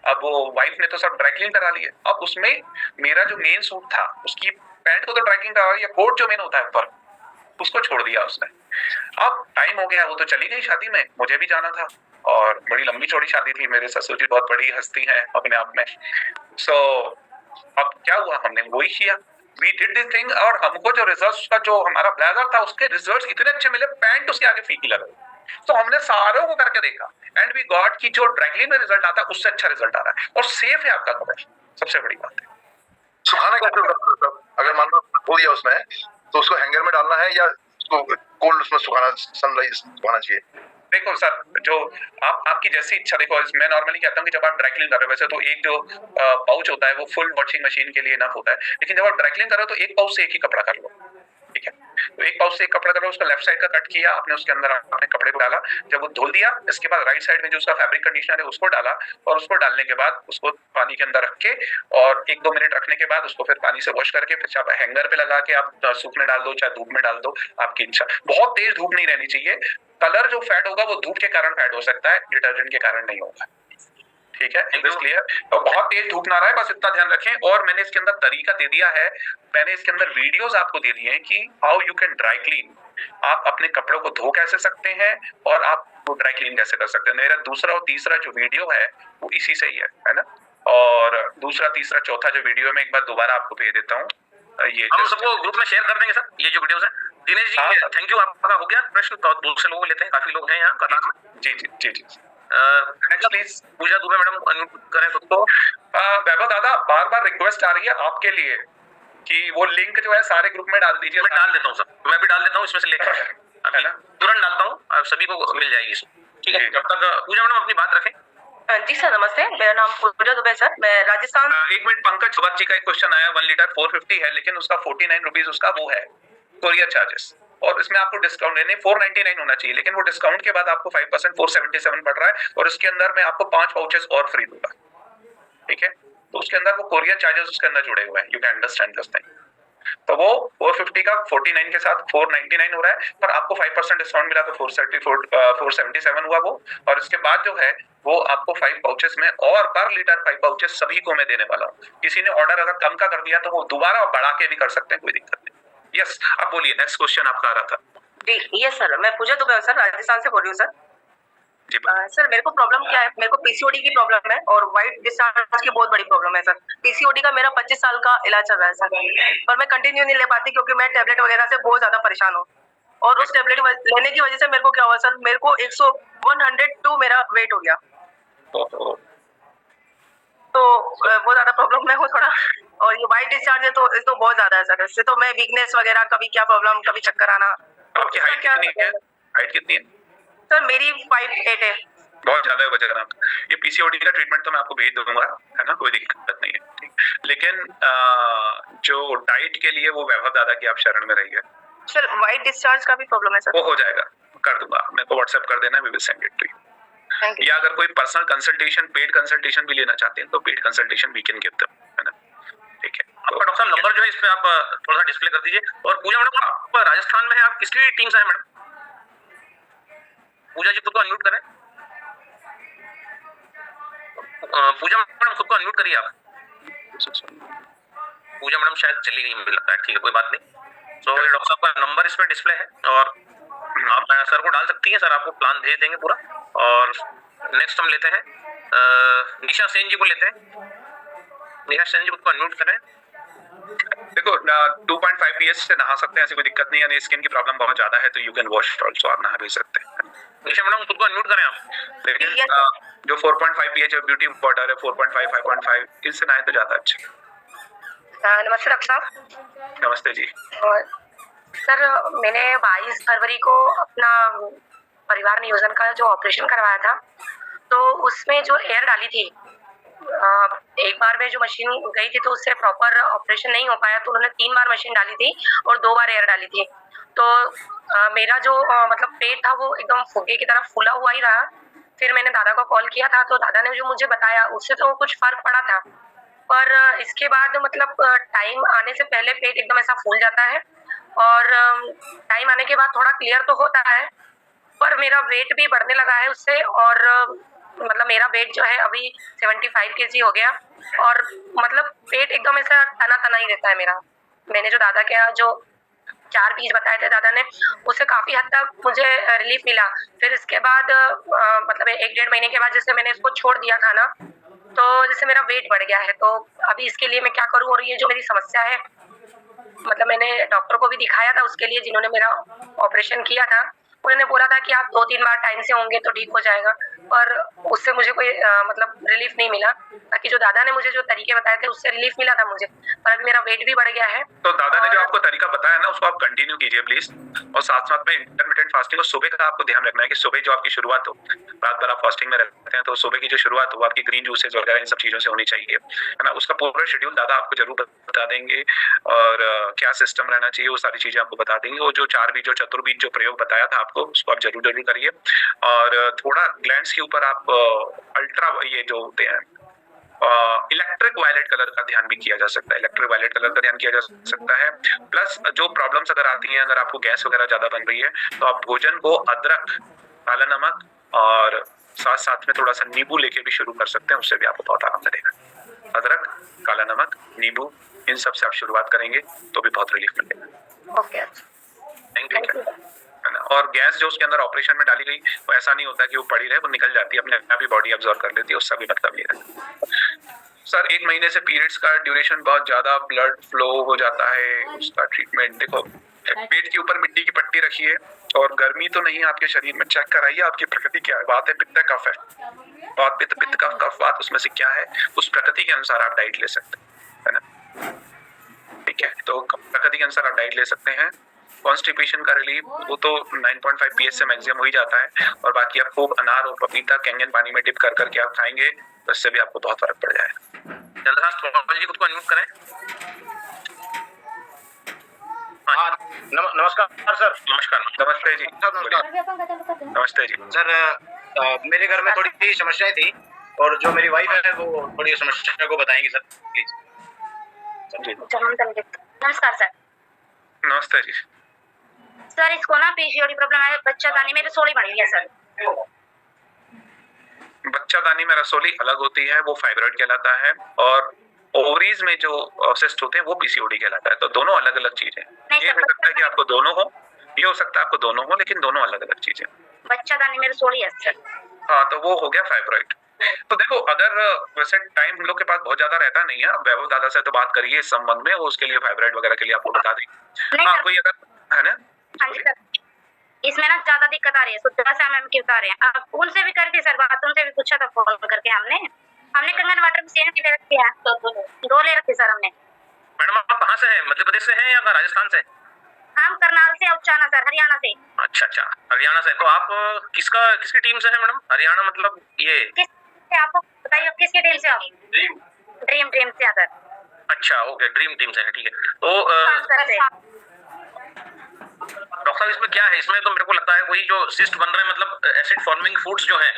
अब वो वाइफ ने तो सब ड्राई क्लीन करा लिया। अब उसमें मेरा जो मेन सूट था उसकी पैंट को तो ड्राई क्लीन करा लिया, कोट जो मेन होता है ऊपर उसको छोड़ दिया उसने। अब टाइम हो गया, वो तो चली गई शादी में, मुझे भी जाना था, और बड़ी लंबी चौड़ी शादी थी, मेरे ससुर जी बहुत बड़ी हस्ती हैं अपने आप में। सो अब क्या हुआ, हमने वही किया, वी डिड दिस थिंग, और हमको जो रिजल्ट्स का जो हमारा ब्लेजर था उसके रिजल्ट्स इतने अच्छे मिले, पैंट उसके आगे फीकी लग गई। तो हमने सारों को करके देखा एंड वी गॉट की जो ड्राई क्लीन में रिजल्ट आता है उससे अच्छा रिजल्ट आ रहा है, और सेफ है आपका कपड़ा, सबसे बड़ी बात है। सुखाना कैसे होगा? अगर मान लो हो दिया उसमें, तो उसको हैंगर में डालना है या उसको कोल्ड उसमें सुखाना, सनलाइट सुखाना चाहिए? देखो सर, जो आपकी जैसी इच्छा, देखो मैं नॉर्मली कहता हूँ कि जब आप ड्राई क्लीन कर रहे हो, वैसे तो एक जो पाउच होता है वो फुल वॉशिंग मशीन के लिए इनफ होता है, लेकिन जब आप ड्राई क्लीन कर रहे हो तो एक पाउच से एक ही कपड़ा कर लो, ठीक है? तो एक पाउच से एक कपड़ा कर लो, उसका लेफ्ट साइड का कट किया आपने, उसके अंदर आपने कपड़े को डाला, जब वो धुल दिया, इसके बाद राइट साइड में जो उसका फैब्रिक कंडीशनर है उसको डाला, और उसको डालने के बाद उसको पानी के अंदर रख के और 1-2 मिनट रखने के बाद उसको फिर पानी से वॉश करके फिर चाहे हैंगर पे लगा के आप सूखने डाल दो, चाहे धूप में डाल दो, आपकी इच्छा। बहुत तेज धूप नहीं रहनी चाहिए, कलर जो फेड होगा वो धूप के कारण फेड हो सकता है, डिटर्जेंट के कारण नहीं होगा, ठीक है? It is clear? तो बहुत तेज धूप ना रहा है, बस इतना ध्यान रखें। और मैंने इसके अंदर तरीका दे दिया है, मैंने इसके अंदर वीडियोस आपको दे दिए हैं कि how you can dry clean, आप अपने कपड़ों को धो कैसे सकते हैं और आप वो ड्राई क्लीन कैसे कर सकते हैं। मेरा दूसरा और तीसरा जो वीडियो है वो इसी से ही है ना, और दूसरा तीसरा चौथा जो वीडियो मैं एक बार दोबारा आपको भेज देता हूँ, ये हम test सबको ग्रुप में शेयर कर देंगे सर ये जो वीडियोस है। दिनेश हाँ, जी सर। थैंक यू, आपका हो गया प्रश्न। तो दूसरे लोग लेते हैं, काफी लोग हैं यहाँ कतार में। जी जी जी जी next please Pooja Dubey madam unmute करें खुद को। वैभव दादा, बार बार रिक्वेस्ट आ रही है आपके लिए कि वो लिंक जो है सारे ग्रुप में डाल दीजिए। मैं डाल देता हूँ सर, मैं भी डाल देता हूँ इसमें से लेकर अभी है ना? तुरंत डालता हूँ, अब सभी को मिल जाएगी इसमें। ठीक है, जी। जब तक पूजा मैडम अपनी बात रखें। जी सर नमस्ते, मेरा नाम पूजा दुबे सर, मैं राजस्थान। एक मिनट, पंकज सुभाष जी का एक क्वेश्चन आया। 1 लीटर 450 है, लेकिन उसका 49 रुपीज उसका वो है कोरियर चार्जेस, और इसमें आपको डिस्काउंट नहीं 499 होना चाहिए, लेकिन वो डिस्काउंट के बाद आपको 5% 477 पड़ रहा है, और इसके अंदर मैं आपको 5 पाउचेस और फ्री दूंगा। ठीक है, तो उसके अंदर वो कोरियर चार्जेस उसके अंदर जुड़े हुए हैं। You can understand this thing. तो वो 450 का 49 के साथ 499 हो रहा है, पर आपको 5% डिस्काउंट मिला तो 477 हुआ वो। और इसके बाद जो है वो आपको 5 पाउचेस में, और पर लीटर 5 पाउचेस सभी को मैं देने वाला हूँ। किसी ने ऑर्डर अगर कम का कर दिया तो वो दोबारा बढ़ा के भी कर सकते हैं, कोई दिक्कत नहीं। यस, अब बोलिए, नेक्स्ट क्वेश्चन आपका आ रहा था। जी यस सर, मैं पूजा दुबे सर, राजस्थान से बोल रही हूँ सर। जी सर मेरे को प्रॉब्लम क्या है, मेरे को पीसीओडी की प्रॉब्लम है और व्हाइट डिस्चार्ज की बहुत बड़ी प्रॉब्लम है सर। पीसीओडी का मेरा 25 साल का इलाज चल रहा है सर, पर मैं कंटिन्यू नहीं ले पाती क्योंकि मैं टेबलेट वगैरह से बहुत ज्यादा परेशान हूँ। और उस टेबलेट लेने की वजह से मेरे को क्या हुआ सर, मेरे को 102 मेरा वेट हो गया। तो बहुत ज्यादा प्रॉब्लम में हूँ थोड़ा, और ये व्हाइट डिस्चार्ज है तो बहुत ज्यादा है सर। इससे तो मैं वीकनेस वगैरह, कभी क्या प्रॉब्लम, कभी चक्कर आना। आपकी हाइट कितनी है? हाइट कितनी है? सर मेरी 5'8" है। बहुत ज्यादा है वजन आप। ये पीसीओडी का ट्रीटमेंट तो मैं आपको भेज दूंगा, है ना, कोई दिक्कत नहीं है। ठीक, लेकिन जो डाइट के लिए वो वैभव दादा की आप शरण में रहिए। सर व्हाइट डिस्चार्ज का भी प्रॉब्लम है सर। वो हो जाएगा, कर दूंगा, मेरे को व्हाट्सएप कर देना, we will send it to you. Thank you. या अगर कोई पर्सनल कंसल्टेशन, पेड कंसल्टेशन भी लेना चाहते हैं तो paid consultation we can give them, है ना। ठीक है, आपका डॉक्टर साहब नंबर जो है इस पे आप थोड़ा सा डिस्प्ले कर दीजिए। और पूजा मैडम आप राजस्थान में है, आप किसकी टीम से हैं मैडम? पूजा जी खुद को अनम्यूट करें। पूजा मैडम खुद को अनम्यूट करिए आप। पूजा मैडम शायद चली गई मुझे लगता है। ठीक है, कोई बात नहीं। तो डॉक्टर साहब का नंबर इस पे डिस्प्ले है और आप सर को डाल सकती हैं, सर आपको प्लान भेज देंगे पूरा। और नेक्स्ट हम लेते हैं निशा सेन जी को लेते हैं। निशा सेन जी को अनम्यूट करें। देखो 2.5 pH से नहा सकते हैं, ऐसी कोई दिक्कत नहीं है। यदि स्किन की प्रॉब्लम बहुत ज्यादा है तो यू कैन वॉश ऑल्सो, आप नहा भी सकते हैं। निशा मैडम खुद को अनम्यूट करें आप। लेकिन Yes, जो 4.5 pH है ब्यूटी वाटर है, 4.5 5.5 इससे नहाए तो ज्यादा अच्छा। नमस्ते डॉक्टर साहब। नमस्ते जी। और सर मैंने 22 फरवरी को अपना परिवार नियोजन का जो ऑपरेशन करवाया था, तो उसमें जो एयर डाली थी, एक बार में जो मशीन गई थी तो उससे प्रॉपर ऑपरेशन नहीं हो पाया, तो उन्होंने 3 बार मशीन डाली थी और 2 बार एयर डाली थी। तो मेरा जो मतलब पेट था वो एकदम फुग्गे की तरह फूला हुआ ही रहा। फिर मैंने दादा को कॉल किया था, तो दादा ने जो मुझे बताया उससे तो कुछ फर्क पड़ा था, पर इसके बाद मतलब टाइम आने से पहले पेट एकदम ऐसा फूल जाता है, और टाइम आने के बाद थोड़ा क्लियर तो होता है, पर मेरा वेट भी बढ़ने लगा है उससे। और मतलब मेरा वेट जो है अभी 75 kg हो गया, और मतलब पेट एकदम ऐसा तना तना ही रहता है मेरा। मैंने जो दादा के यहाँ जो 4 बीज बताए थे दादा ने, उससे काफी हद तक मुझे रिलीफ मिला। फिर इसके बाद मतलब 1-1.5 महीने के बाद जैसे मैंने इसको छोड़ दिया खाना, तो जैसे मेरा वेट बढ़ गया है। तो अभी इसके लिए मैं क्या करूं, और ये जो मेरी समस्या है, मतलब मैंने डॉक्टर को भी दिखाया था उसके लिए, जिन्होंने मेरा ऑपरेशन किया था। उन्होंने बोला था कि आप 2-3 बार टाइम से होंगे तो ठीक हो जाएगा, पर उससे मुझे कोई मतलब रिलीफ नहीं मिला। बाकी जो दादा ने मुझे जो तरीके बताए थे उससे रिलीफ मिला था मुझे, पर अभी मेरा वेट भी बढ़ गया है। तो दादा ने जो आपको तरीका बताया ना उसको आप कंटिन्यू कीजिए प्लीज, और साथ साथ में इंटरमिटेंट फास्टिंग और सुबह का आपको ध्यान रखना है कि सुबह जो आपकी शुरुआत हो, रात भर आप फास्टिंग में रहते हैं तो सुबह की जो शुरुआत हो आपकी ग्रीन जूसेस वगैरह इन सब चीजों से होनी चाहिए, है ना। उसका पूरा शेड्यूल दादा आपको जरूर बता देंगे, और क्या सिस्टम रहना चाहिए वो सारी चीजें आपको बता देंगे। वो जो 4 बीज, जो चतुर्बीज जो प्रयोग बताया था आपको, उसको आप जरूर करिए। और थोड़ा ग्लैंड्स के ऊपर आप अल्ट्रा ये जो होते हैं इलेक्ट्रिक वायलेट कलर का ध्यान भी किया जा सकता है, इलेक्ट्रिक वायलेट कलर का ध्यान किया जा सकता है। प्लस जो प्रॉब्लम्स अगर आती हैं, अगर आपको गैस वगैरह ज्यादा बन रही है तो आप भोजन को अदरक, काला नमक और साथ साथ में थोड़ा सा नींबू लेके भी शुरू कर सकते हैं, उससे भी आपको बहुत आराम मिलेगा। अदरक, काला नमक, नींबू, इन सब से आप शुरुआत करेंगे तो भी बहुत रिलीफ मिलेगा। Okay, thank you. है ना। और गैस जो उसके अंदर ऑपरेशन में डाली गई वो ऐसा नहीं होता कि वो पड़ी रहे, वो निकल जाती है, अपने आप ही बॉडी अब्सॉर्ब कर लेती है, उसका भी मतलब ये है। सर 1 महीने से पीरियड्स का ड्यूरेशन बहुत ज्यादा, ब्लड फ्लो हो जाता है, उसका ट्रीटमेंट देखो, पेट के ऊपर मिट्टी की पट्टी रखिए और गर्मी तो नहीं आपके शरीर में, चेक कराइए आपकी प्रकृति क्या है, बात है पित्त कफ है, बात पित्त, पित्त कफ कफ बात, उसमें से क्या है, उस प्रकृति के अनुसार आप डाइट ले सकते हैं, है ना, ठीक है। तो प्रकृति के अनुसार आप डाइट ले सकते हैं। कॉन्स्टिपेशन का रिलीफ वो तो 9.5 pH से मैक्सिमम हो ही जाता है, और बाकी आप खूब अनार और पपीता कैंगन पानी में डिप कर करके आप खाएंगे तो इससे भी आपको बहुत फर्क पड़ जाएगा। चंद्रहास जी खुद को अनम्यूट करें। हाँ, नमस्कार सर। नमस्कार। नमस्ते जी। नमस्ते जी। सर मेरे घर में थोड़ी सी समस्याएं थी, और जो मेरी वाइफ है वो थोड़ी समस्या को बताएंगी सर, प्लीज। नमस्कार सर। नमस्ते जी। सर इसको ना पीसीओडी प्रॉब्लम है, बच्चादानी में रसोली बनी हुई है सर। बच्चादानी में रसोली अलग होती है, वो फाइब्रॉइड कहलाता है, और ओवरीज में जो सिस्ट होते हैं वो पीसीओडी कहलाता है। तो दोनों अलग अलग चीजें, ये हो सकता है कि आपको दोनों हो, ये हो सकता है आपको दोनों हो, लेकिन दोनों अलग अलग चीजें। बच्चादानी में रसोली है सर। हाँ, तो वो हो गया फाइब्रॉइड। तो देखो, अगर वैसे टाइम हम लोग के पास बहुत ज्यादा रहता नहीं है, वैभव दादा से तो बात करिए इस संबंध में, वो उसके लिए फाइब्रॉइड वगैरह के लिए आपको बता देंगे। हाँ, कोई अगर है ना। हाँ जी सर, इसमें ना ज्यादा दिक्कत आ रही है, सुधा से मैम की बता रहे हैं। अब उनसे भी कर दी सर बात, उनसे भी पूछा था फोन करके, हमने कंगन वाटर मशीन भी ले रखी है, दो ले रखी सर हमने। मैडम आप कहाँ से हैं, मध्य प्रदेश से हैं या राजस्थान से? हम करनाल से, उच्चाना सर, हरियाणा से। अच्छा, हरियाणा से। तो आप किसकी टीम से हैं मैडम? हरियाणा मतलब ये आपको बताइए किसकी टीम से? आप ड्रीम टीम से सर। अच्छा, ओके, ड्रीम टीम से है, ठीक है। तो डॉक्टर साहब इसमें क्या है? इसमें तो मेरे को लगता है वही जो सिस्ट बन रहे हैं, मतलब एसिड फॉर्मिंग फूड्स जो हैं,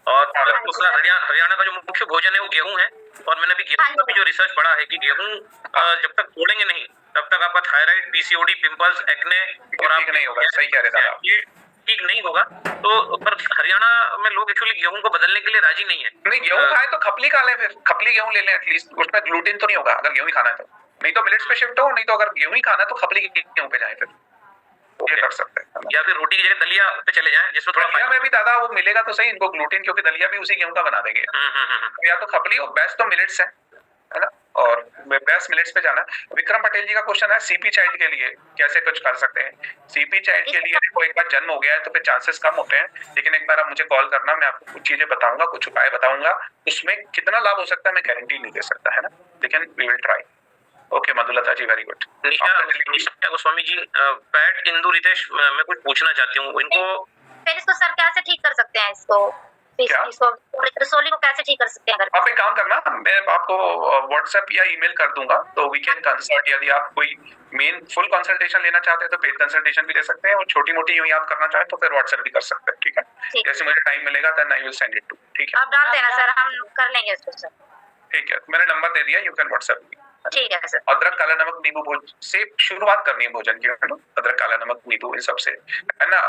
और दूसरा हरियाणा का जो मुख्य भोजन है वो गेहूं है, और मैंने भी गेहूं का भी जो रिसर्च पढ़ा है कि गेहूं जब तक तोड़ेंगे नहीं तब तक आपका थायराइड, पीसीओडी, पिंपल्स, एक्ने और आप नहीं होगा। सही कह रहे हैं, ये ठीक नहीं होगा। तो पर हरियाणा में लोग एक्चुअली गेहूं को बदलने के लिए राजी नहीं है। नहीं, गेहूं खाए तो खपली खा लें, फिर खपली गेहूं ले लें एटलीस्ट, उसमें ग्लूटेन तो नहीं होगा अगर गेहूं ही खाना है तो। नहीं तो मिलेट्स पे शिफ्ट हो, नहीं तो अगर गेहूं ही खाना है तो खपली गेहूं पे जाएं, फिर ये कर सकते हैं। या फिर रोटी की जगह दलिया पे चले जाएं, जिसमें थोड़ा दलिया में भी दादा वो मिलेगा तो सही इनको ग्लूटेन, क्योंकि दलिया भी उसी गेहूं का बना देंगे। या तो खपली, और बेस्ट तो मिलेट्स है ना, और बेस्ट मिलेट्स पे जाना। विक्रम पटेल जी का क्वेश्चन है सीपी चाइल्ड के लिए कैसे कुछ कर सकते हैं। सीपी चाइल्ड के लिए देखो, एक बार जन्म हो गया है तो फिर चांसेस कम होते हैं, लेकिन एक बार आप मुझे कॉल करना, मैं आपको कुछ चीजें बताऊंगा, कुछ उपाय बताऊंगा। उसमें कितना लाभ हो सकता है मैं गारंटी नहीं दे सकता, है ना, लेकिन we will try. Okay Madhulata ji, very good. Nisha Goswami ji, पैट इंदु रितेश, मैं कुछ पूछना चाहती हूँ इनको। फिर इसको सर कैसे ठीक कर सकते हैं? रसोली को कैसे ठीक कर सकते हैं? आप एक काम करना, मैं आपको व्हाट्सएप या ईमेल कर दूंगा, तो वी कैन कंसल्ट। यदि आप कोई मेन फुल कंसल्टेशन लेना चाहते हैं तो पेड कंसल्टेशन भी ले सकते हैं, और छोटी मोटी यूं ही आप करना चाहें तो फिर व्हाट्सएप भी कर सकते हैं, ठीक है। जैसे मुझे टाइम मिलेगा then I will send it to, ठीक है। आप डाल देना सर, हम कर लेंगे इसको सर। ठीक है, मैंने नंबर दे दिया, यू कैन व्हाट्सएप मी। ठीक है सर। अदरक, काला नमक, नींबू भोजन से शुरुआत करनी है भोजन की, है ना। अदरक, काला नमक, नींबू, इन सब से, है ना,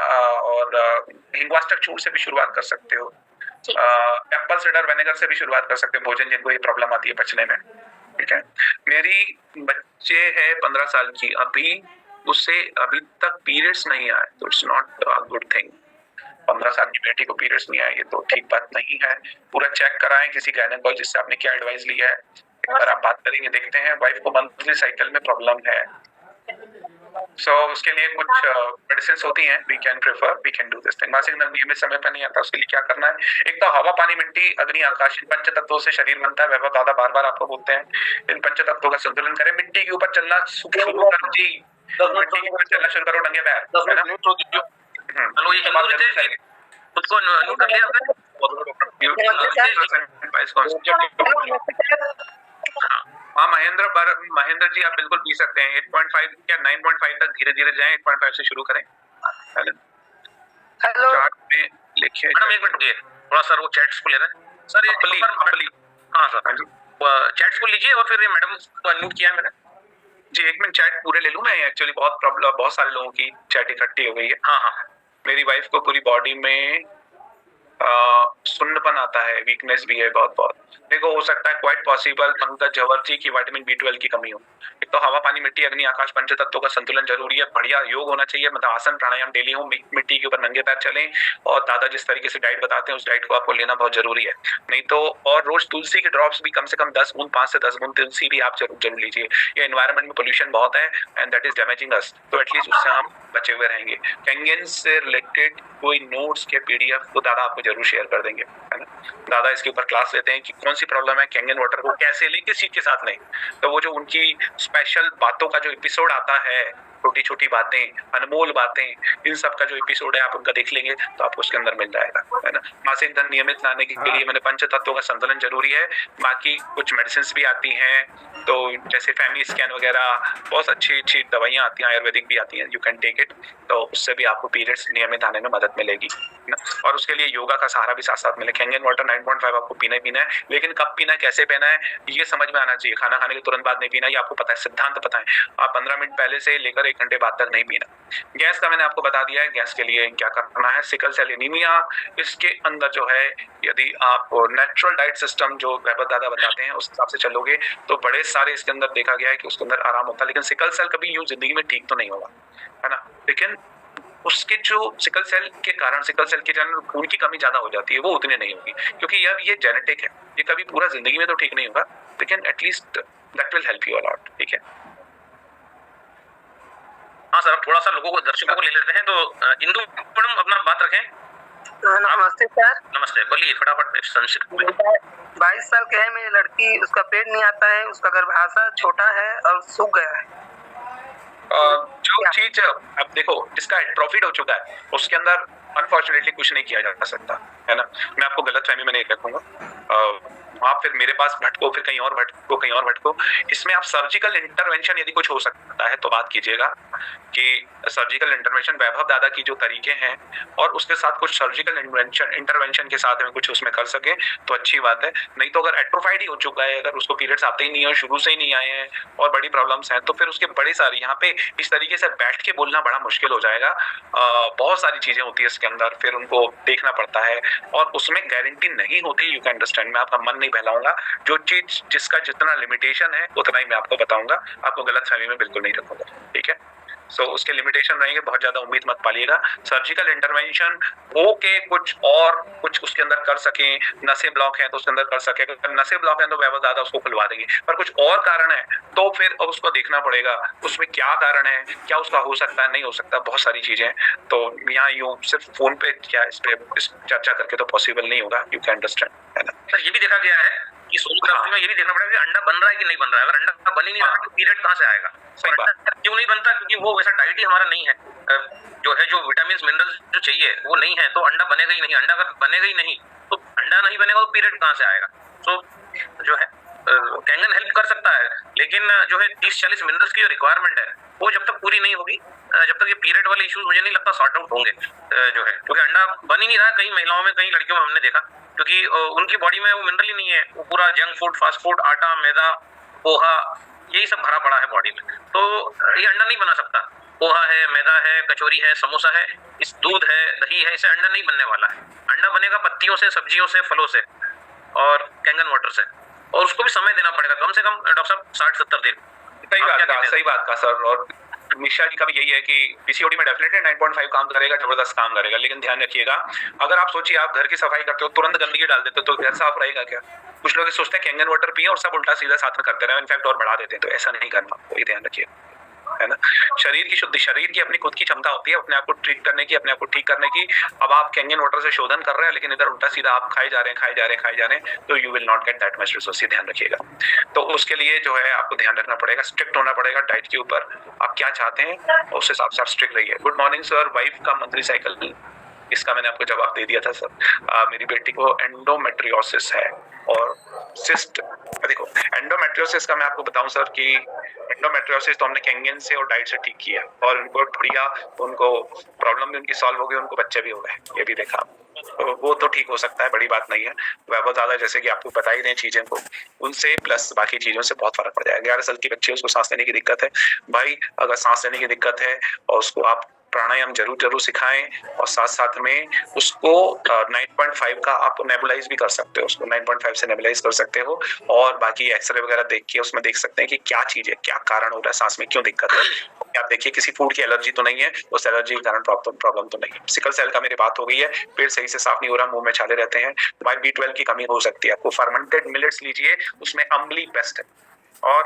और हिंगवास्टक चूर्ण से भी शुरुआत कर सकते हो। एप्पल साइडर विनेगर से भी शुरुआत कर सकते हो भोजन, जिनको ये प्रॉब्लम आती है पचने में, ठीक है। मेरी बच्चे है 15 साल की, अभी उससे अभी तक पीरियड्स नहीं आए, तो it's not a good thing. 15 साल की बेटी को पीरियड्स नहीं आए, ये तो ठीक बात नहीं है। पूरा चेक कराएं किसी गायनेकोलॉजिस्ट से, आपने क्या एडवाइस लिया है, अगर आप बात करेंगे, देखते हैं। वाइफ को मंथली साइकिल में प्रॉब्लम है, सो उसके लिए कुछ मेडिसिन होती हैं, we can prefer, we can do this thing. मासिक धर्म नियमित समय पर नहीं आता, उसके लिए क्या करना है? एक तो हवा, पानी, मिट्टी, अग्नि, आकाश, इन पंच तत्वों से शरीर बनता है। वह दादा बार बार आपको बोलते हैं इन पंच तत्वों का संतुलन करें। मिट्टी के ऊपर चलना शुरू करो जी, मिट्टी के ऊपर चलना शुरू करो, नंगे पैर, है ना। हेलो, ये हिंदू रितेश जी, खुद को नोट कर लिया आपने? हाँ महेंद्र जी, आप बिल्कुल पी सकते हैं। 8.5 या 9.5 तक धीरे धीरे जाएं, 8.5 से शुरू करें। हेलो, चार्ट में लिखिए। मैडम एक मिनट रुकिए, थोड़ा सर वो चैट्स को ले रहे हैं सर, ये अपली। हाँ सर, हाँ जी, चैट्स को लीजिए, और फिर ये मैडम को अनम्यूट किया है मैंने जी। एक मिनट, चैट पूरे ले लूं मैं, एक्चुअली बहुत प्रॉब्लम, बहुत सारे लोगों की चैट इकट्ठी हो गई है। हाँ, मेरी वाइफ को पूरी बॉडी में सुन्नपन आता है, वीकनेस भी है बहुत बहुत। देखो हो सकता है क्वाइट पॉसिबल पंकज जवर जी की विटामिन B12 की कमी हो। एक तो हवा पानी मिट्टी अग्नि आकाश पंच तत्वों का संतुलन जरूरी है, बढ़िया योग होना चाहिए, मतलब आसन प्राणायाम डेली हो, मिट्टी के ऊपर नंगे पैर चलें, और दादा जिस तरीके से डाइट बताते हैं उस डाइट को आपको लेना बहुत जरूरी है। नहीं तो और रोज तुलसी के ड्रॉप्स भी कम से कम 10 बूंद, 5 से 10 बूंद तुलसी भी आप जरूर लीजिए। ये एनवायरनमेंट में पोल्यूशन बहुत है एंड दैट इज डैमेजिंग अस, तो एटलीस्ट उससे हम बचे हुए रहेंगे। कैंगन से रिलेटेड कोई नोट्स के PDF तो दादा आपको जरूर शेयर कर देंगे, है ना। दादा इसके ऊपर क्लास लेते हैं कि कौन सी प्रॉब्लम है, कैंगन वाटर को कैसे लें, किस चीज के साथ नहीं। तो वो जो उनकी स्पेशल बातों का जो एपिसोड आता है, छोटी छोटी बातें, अनमोल बातें, इन सब का जो एपिसोड है आप उनका देख लेंगे तो आपको उसके अंदर मिल जाएगा, है ना। मासिक धन नियमित लाने के लिए मैंने पंच तत्वों का संतुलन जरूरी है। बाकी कुछ मेडिसिन भी आती हैं, तो जैसे फैमिली स्कैन वगैरह, बहुत अच्छी अच्छी दवाइयाँ आती हैं, आयुर्वेदिक भी आती हैं, यू कैन टेक इट। तो उससे भी आपको पीरियड्स नियमित आने में मदद मिलेगी, है ना। और उसके लिए योगा का सहारा भी साथ साथ मिले। कैंगन वाटर 9.5 आपको पीना है, लेकिन कब पीना है, कैसे पीना है, ये समझ में आना चाहिए। खाना खाने के तुरंत बाद नहीं पीना, ये आपको पता है, सिद्धांत पता है। आप 15 मिनट पहले से लेकर 1 घंटे बाद तक नहीं पीना। गैस का मैंने आपको बता दिया है, गैस के लिए क्या करना है। सिकल सेल एनीमिया, इसके अंदर जो है यदि आप नेचुरल डाइट सिस्टम जो वैभव दादा बताते हैं उस हिसाब से चलोगे तो बड़े सारे इसके अंदर देखा गया है कि उसके अंदर आराम होता है। लेकिन सिकल सेल कभी यूं जिंदगी में ठीक तो नहीं होगा, है ना। लेकिन उसके जो सिकल सेल के कारण, सिकल सेल के कारण खून की कमी ज्यादा हो जाती है, वो उतनी नहीं होगी, क्योंकि अब ये जेनेटिक है। ये कभी पूरा जिंदगी में तो ठीक नहीं होगा, लेकिन at least that will help you a lot, ठीक है। हाँ सर, थोड़ा सा लोगों को, दर्शकों को ले लेते हैं, तो इंदु मैडम अपना बात रखें। नमस्ते सर। नमस्ते, बोलिए फटाफट संक्षिप्त में। 22 साल की है मेरी लड़की, उसका पेट नहीं आता है, उसका गर्भाशय छोटा है और सूख गया है। जो चीज अब देखो जिसका एट्रोफिड हो चुका है उसके अंदर अनफॉर्चुनेटली कुछ नहीं किया जा सकता, है ना। मैं आपको गलत फहमी में नहीं रखूंगा, आप फिर मेरे पास भटको, फिर कहीं और भटको, कहीं और भटको। इसमें आप सर्जिकल इंटरवेंशन यदि कुछ हो सकता है तो बात कीजिएगा कि सर्जिकल इंटरवेंशन वैभव दादा की जो तरीके हैं और उसके साथ कुछ सर्जिकल इंटरवेंशन के साथ में कुछ उसमें कर सके तो अच्छी बात है। नहीं तो अगर एट्रोफाइड ही हो चुका है, अगर उसको पीरियड्स आते ही नहीं है, शुरू से ही नहीं आए हैं और बड़ी प्रॉब्लम्स हैं, तो फिर उसके बड़े सारी यहाँ पे इस तरीके से बैठ के बोलना बड़ा मुश्किल हो जाएगा। बहुत सारी चीजें होती है इसके अंदर, फिर उनको देखना पड़ता है और उसमें गारंटी नहीं होती। यू कैन अंडरस्टैंड, मैं आपका मन नहीं बहलाऊंगा, जो चीज जिसका जितना लिमिटेशन है उतना ही मैं आपको बताऊंगा, आपको गलत फहमी में बिल्कुल नहीं रखूंगा, ठीक है। सो उसके लिमिटेशन रहेंगे, बहुत ज्यादा उम्मीद मत पालिएगा। सर्जिकल इंटरवेंशन हो के कुछ और कुछ उसके अंदर कर सके, नसें ब्लॉक हैं तो उसके अंदर कर सके, अगर नसें ब्लॉक हैं तो वैभव दादा उसको खुलवा देंगे, पर कुछ और कारण है तो फिर अब उसको देखना पड़ेगा उसमें क्या कारण है, क्या उसका हो सकता है, नहीं हो सकता, बहुत सारी चीजें। तो यहाँ यूं सिर्फ फोन पे क्या इस पे चर्चा करके तो पॉसिबल नहीं होगा, यू कैन अंडरस्टैंड, है ना। सर ये भी देखा गया है कि सोनोग्राफी में ये भी देखना पड़ेगा कि अंडा बन रहा है कि नहीं बन रहा है। अगर अंडा बन ही नहीं रहा तो पीरियड कहाँ से आएगा? सही बात। क्यों नहीं बनता? क्योंकि वो वैसा डाइट ही हमारा नहीं है, जो है जो विटामिन मिनरल्स जो चाहिए वो नहीं है, तो अंडा बनेगा ही नहीं। अंडा अगर बनेगा ही नहीं तो अंडा नहीं बनेगा तो पीरियड कहाँ से आएगा? तो जो है कैंगन हेल्प कर सकता है, लेकिन जो है 30-40 मिनरल्स की जो रिक्वायरमेंट है वो जब तक पूरी नहीं होगी, जब तक ये पीरियड वाले इश्यूज मुझे नहीं लगता सॉर्ट आउट होंगे, जो है क्योंकि अंडा बन ही नहीं रहा। कई महिलाओं में, कई लड़कियों में हमने देखा, क्योंकि उनकी बॉडी में वो मिनरल ही नहीं है, वो पूरा जंक फूड, फास्ट फूड, आटा, मैदा, पोहा, यही सब भरा पड़ा है बॉडी में, तो ये अंडा नहीं बना सकता। पोहा है, मैदा है, कचौरी है, समोसा है, इस दूध है, दही है, इससे अंडा नहीं बनने वाला है। अंडा बनेगा पत्तियों से, सब्जियों से, फलों से और कैंगन वाटर से, और उसको भी समय देना पड़ेगा, कम से कम डॉक्टर साहब 60-70 दिन। सही बात का सर। और निशा जी का भी यही है कि पीसीओडी में डेफिनेटली 9.5 काम करेगा, जबरदस्त काम करेगा, लेकिन ध्यान रखिएगा अगर आप सोचिए आप घर की सफाई करते हो तुरंत गंदगी डाल देते हो तो घर साफ रहेगा क्या? कुछ लोग सोचते हैं कैंगन वाटर पिए और सब उल्टा सीधा साथ में करते रहे, इनफैक्ट और बढ़ा देते हैं, तो ऐसा नहीं करना, वही ध्यान रखिए, है ना। शरीर की शुद्धि, शरीर की अपनी खुद की क्षमता होती है अपने आप को ट्रीट करने की, अपने आप को ठीक करने की। अब आप कैंगन वाटर से शोधन कर रहे हैं लेकिन इधर उल्टा सीधा आप खाए जा रहे हैं, तो you will not get that much resource, ध्यान रखिएगा। तो उसके लिए जो है आपको ध्यान रखना पड़ेगा, स्ट्रिक्ट होना पड़ेगा डाइट के ऊपर, आप क्या चाहते हैं उस हिसाब से आप स्ट्रिक्ट रहिए। गुड मॉर्निंग सर, वाइफ का मंथली साइकिल, इसका मैंने आपको जवाब दे दिया था सर। मेरी बेटी को एंडोमेट्रियोसिस है और सिस्ट, देखो एंडोमेट्रियोसिस का मैं आपको बताऊं सर कि एंडोमेट्रियोसिस तो हमने कैंगन से और डाइट से ठीक किया और उनको बढ़िया, उनको प्रॉब्लम भी उनकी सॉल्व हो गई, उनको बच्चे भी हो गए, ये भी देखा, तो वो तो ठीक हो सकता है, बड़ी बात नहीं है। वैभव दादा जैसे कि आपको बता ही रहे चीजें को, उनसे प्लस बाकी चीजों से बहुत फर्क पड़ जाएगा। 11 साल की बच्ची है, उसको सांस लेने की दिक्कत है, भाई अगर सांस लेने की दिक्कत है और उसको आप प्राणायाम जरूर सिखाएं और साथ साथ में उसको 9.5 का आप नेबुलाइज भी कर सकते हो, उसको 9.5 से नेबुलाइज कर सकते हो और बाकी एक्सरे वगैरह देख के उसमें देख सकते हैं कि क्या चीज है, क्या कारण हो रहा है, सांस में क्यों दिक्कत है। आप देखिए किसी फूड की एलर्जी तो नहीं है, उस एलर्जी के कारण प्रॉब्लम तो नहीं है। सिकल सेल का मेरी बात हो गई है, पेट सही से साफ नहीं हो रहा, मुंह में छाले रहते हैं, B12 की कमी हो सकती है। आपको फर्मेंटेड मिलेट्स लीजिए, उसमें अम्बली बेस्ट है, और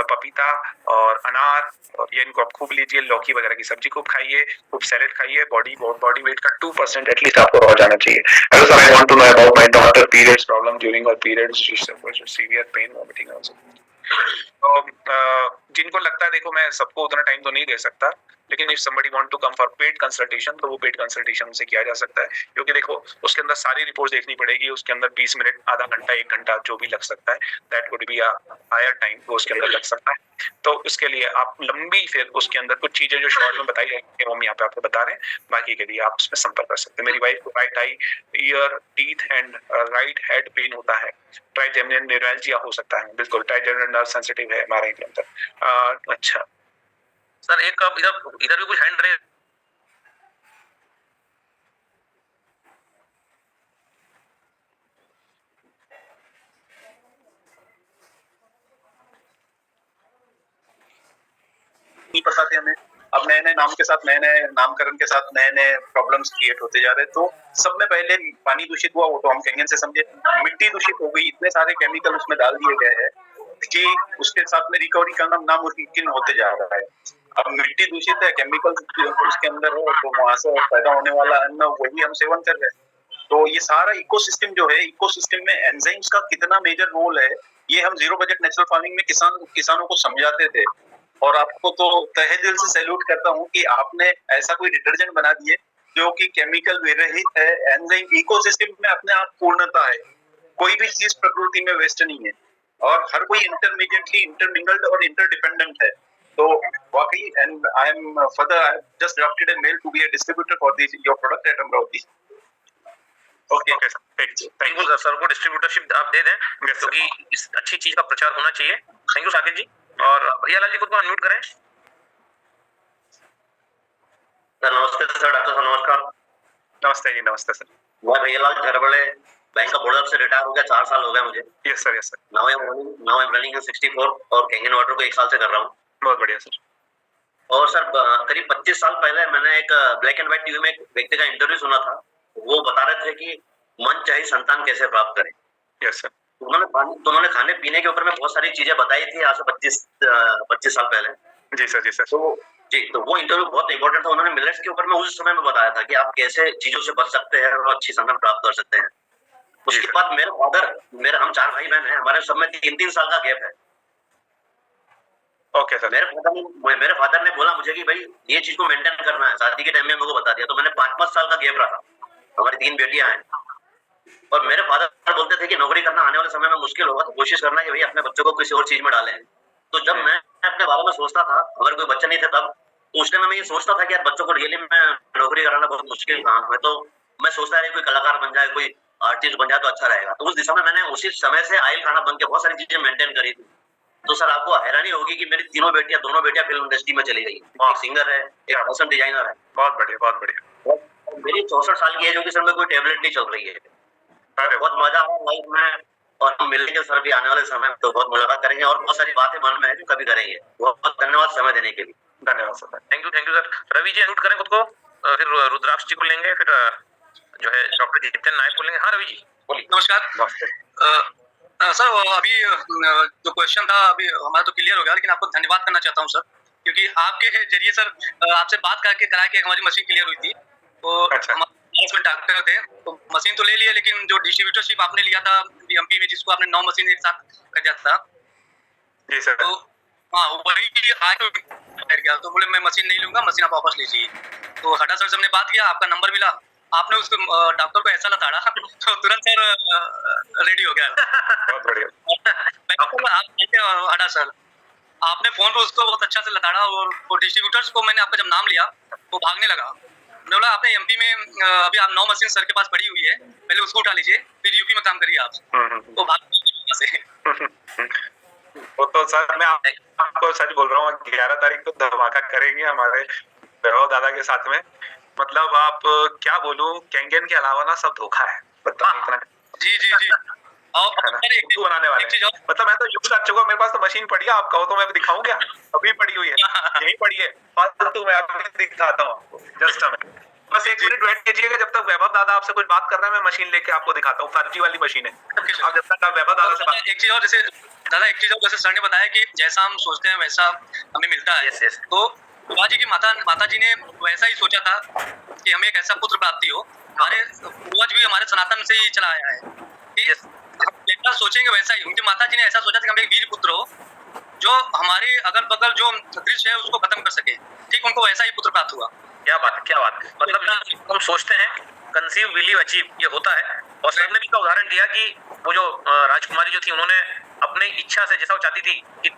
पपीता और अनार और ये इनको आप खूब लीजिए, लौकी वगैरह की सब्जी खूब खाइए, खूब सैलेड खाइए, बॉडी वेट का 2% एटलीस्ट आपको रह जाना चाहिए। Hello sir, I want to know about my daughter periods problem during और periods, she suffers severe pain vomiting also. तो जिनको लगता है, देखो मैं सबको उतना टाइम तो नहीं दे सकता, लेकिन if somebody want to come for paid consultation तो वो पेड कंसल्टेशन से किया जा सकता है, क्योंकि देखो उसके अंदर सारी रिपोर्ट देखनी पड़ेगी, उसके अंदर 20 मिनट, आधा घंटा, 1 घंटा जो भी लग सकता है, that would be a higher time, वो उसके अंदर लग सकता है। तो उसके लिए आप लंबी, फिर उसके अंदर कुछ चीजें जो शॉर्ट में बताई जाएंगी हम यहाँ पे आपको बता रहे हैं, बाकी के लिए आप उसमें संपर्क कर सकते हैं। मेरी वाइफ को right I, year, teeth and write head pen होता है, ट्राइजेमिनल न्यूरैल्जिया हो सकता है, बिल्कुल ट्राइजेमिनल नर्व सेंसिटिव है हमारे के अंदर। अच्छा सर, एक इधर भी कुछ हैंड रेज नहीं पता थे हमें। अब नए नए नाम के साथ, नए नए नामकरण के साथ नए नए प्रॉब्लम्स क्रिएट होते जा रहे हैं। तो सब में पहले पानी दूषित हुआ, वो तो हम कैंगन से समझे। मिट्टी दूषित हो गई, इतने सारे केमिकल उसमें डाल दिए गए हैं कि उसके साथ में रिकवरी करना नामुमकिन होते जा रहा है। अब मिट्टी दूषित है, केमिकल उसके अंदर है, तो वहां से पैदा होने वाला अन्न वही हम सेवन कर रहे हैं। तो ये सारा इकोसिस्टम जो है, इकोसिस्टम में एंजाइम्स का कितना मेजर रोल है, ये हम जीरो बजट नेचुरल फार्मिंग में किसानों को समझाते थे। और आपको तो तहे दिल से सैल्यूट करता हूँ कि आपने ऐसा कोई डिटर्जेंट बना दिए जो कि केमिकल विरहित है, एंजाइम इकोसिस्टम में अपने आप पूर्णता है, कोई भी चीज प्रकृति में वेस्ट नहीं है और हर कोई इंटरमीडिएटली इंटरमिंगल्ड और इंटरडिपेंडेंट है। तो वाकई, and I am further, I just drafted a mail to be a distributor for this your product at Amravati. Okay sir, thank you sir को डिस्ट्रीब्यूटरशिप आप दे दें, क्योंकि इस अच्छी चीज का प्रचार होना चाहिए। थैंक यू साकिब जी। और भैया लाल जी खुद को अनम्यूट करें। सर नमस्ते सर, डॉक्टर साहब नमस्कार। नमस्ते जी, नमस्ते सर। मैं भैयालाल झरबड़े, बैंक ऑफ बड़ौदा से रिटायर हो गया, 4 साल हो गए मुझे। Yes sir, yes sir. Now I am running in 64 और कैंगन वाटर को 1 साल से कर रहा हूँ। बहुत बढ़िया सर। और सर करीब 25 साल पहले मैंने एक ब्लैक एंड व्हाइट टीवी में एक व्यक्ति का इंटरव्यू सुना था। वो बता रहे थे कि मन चाहे संतान कैसे प्राप्त करें। Yes sir. उन्होंने खाने पीने के ऊपर में बहुत सारी चीजें बताई थी आज से 25 साल पहले। जी सर, जी सर। तो वो इंटरव्यू बहुत इंपॉर्टेंट था। उन्होंने मिलेट्स के ऊपर में उस समय में बताया था कि आप कैसे चीजों से बच सकते हैं और अच्छी संतान प्राप्त कर सकते हैं। उसके बाद हम 4 भाई बहन हैं, हमारे सब में 3-3 साल का गैप है। Okay sir. मेरे फादर ने बोला मुझे कि भाई ये चीज को मेंटेन करना है, शादी के टाइम में मेरे को बता दिया। तो मैंने 5-5 साल का गैप रखा। हमारी 3 बेटियां हैं और मेरे फादर बोलते थे कि नौकरी करना आने वाले समय में मुश्किल होगा, तो कोशिश करना कि भाई अपने बच्चों को किसी और चीज में डालें। तो जब मैं अपने बारे में सोचता था, अगर कोई बच्चे नहीं थे तब, तो उस टाइम मैं ये सोचता था कि यार बच्चों को रियली में नौकरी कराना बहुत मुश्किल काम है। तो मैं सोचता है कोई कलाकार बन जाए, कोई आर्टिस्ट बन जाए तो अच्छा रहेगा। तो उस दिशा में मैंने उसी समय से आयल खाना बन के बहुत सारी चीजें मेंटेन करी थी। तो सर आपको हैरानी होगी कि मेरी दोनों बेटियां फिल्म इंडस्ट्री में चली गई। एक सिंगर है, एक फैशन डिजाइनर है। बहुत बढ़िया, बहुत बढ़िया। मेरी 64 साल की एज होगी सर, में कोई टेबलेट नहीं चल रही है। बहुत मजा आ रहा है लाइफ में और हम मिलेंगे सर भी आने वाले समय में, तो बहुत मुलाकात करेंगे और बहुत सारी बातें मन में है जो कभी करेंगे। बहुत बहुत धन्यवाद समय देने के लिए। धन्यवाद सर। Thank you sir. Ravi ji unmute करें खुद को, फिर रुद्राक्ष जी को लेंगे, फिर जो है डॉक्टर जितेंद्र नायक को लेंगे। हाँ रवि जी बोलिए। नमस्कार। सर अभी जो क्वेश्चन था अभी हमारा तो क्लियर हो गया, लेकिन आपको धन्यवाद करना चाहता हूँ सर, क्योंकि आपके जरिए सर आपसे बात करके करा के हमारी मशीन क्लियर हुई थी। तो हमारे डॉक्टर थे तो मशीन तो ले लिया, लेकिन जो डिस्ट्रीब्यूटरशिप आपने लिया था एमपी में, जिसको आपने 9 मशीन एक साथ कर दिया था, जी सर। तो हाँ वही आज बैठ गया। तो बोले मैं मशीन नहीं लूंगा, मशीन आप वापस लीजिए। तो हटा सर से हमने बात किया, आपका नंबर मिला, आपने उसको डॉक्टर को ऐसा लताड़ा तो तुरंत सर रेडी हो गया। बहुत बढ़िया। आप हटा सर, आपने फोन पे उसको बहुत अच्छा से लताड़ा और डिस्ट्रीब्यूटर्स को मैंने आपका जब नाम लिया वो भागने लगा। मैंने बोला आपने एमपी में अभी आप 9 मशीन सर के पास पड़ी हुई है, पहले उसको उठा लीजिए, फिर यूपी में काम करिए आप। तो भाग से वो तो सर मैं आपको सच बोल रहा हूँ, 11 तारीख को धमाका करेंगे। हमारे वैभव दादा के साथ में, मतलब आप क्या बोलूं, कैंगन के अलावा ना सब धोखा है, मतलब इतना जी जी जी। और सर एक उर्दू बनाने वाले चीज और, मतलब मैं तो यूज कर चुका हूं, मेरे पास तो मशीन पड़ी है, आप कहो तो मैं दिखाऊं क्या? अभी पड़ी हुई है, यही पड़ी है, फालतू मैं अभी दिखाता हूं आपको, जस्ट अ मिनट, बस 1 मिनट वेट कीजिएगा जब तक वैभव दादा आपसे कुछ बात कर रहे हैं, मैं मशीन लेके आपको दिखाता हूँ, फर्जी वाली मशीन है। आप जब तक आप वैभव दादा से बात, एक चीज और, जैसे दादा एक चीज और, जैसे सर ने बताया कि जैसा हम सोचते हैं वैसा हमें मिलता है। Yes, yes. तो बुआ जी की माता जी ने वैसा ही सोचा था कि हमें एक ऐसा पुत्र प्राप्ति हो। हमारे पूर्वज भी हमारे सनातन से ही चला आया है कि Yes. हम जैसा सोचेंगे वैसा ही। उनकी माता जी ने ऐसा सोचा था कि हमें एक वीर पुत्र हो जो हमारे अगल बगल जो दृश्य है उसको खत्म कर सके। ठीक उनको वैसा ही पुत्र प्राप्त हुआ। क्या बात है, क्या बात है। मतलब हम सोचते हैं, कंसीव बिलीव अचीव, ये होता है। और सर ने भी का उदाहरण दिया कि वो जो राजकुमारी जो थी, उन्होंने अपने इच्छा से, जैसा वो चाहती थी कि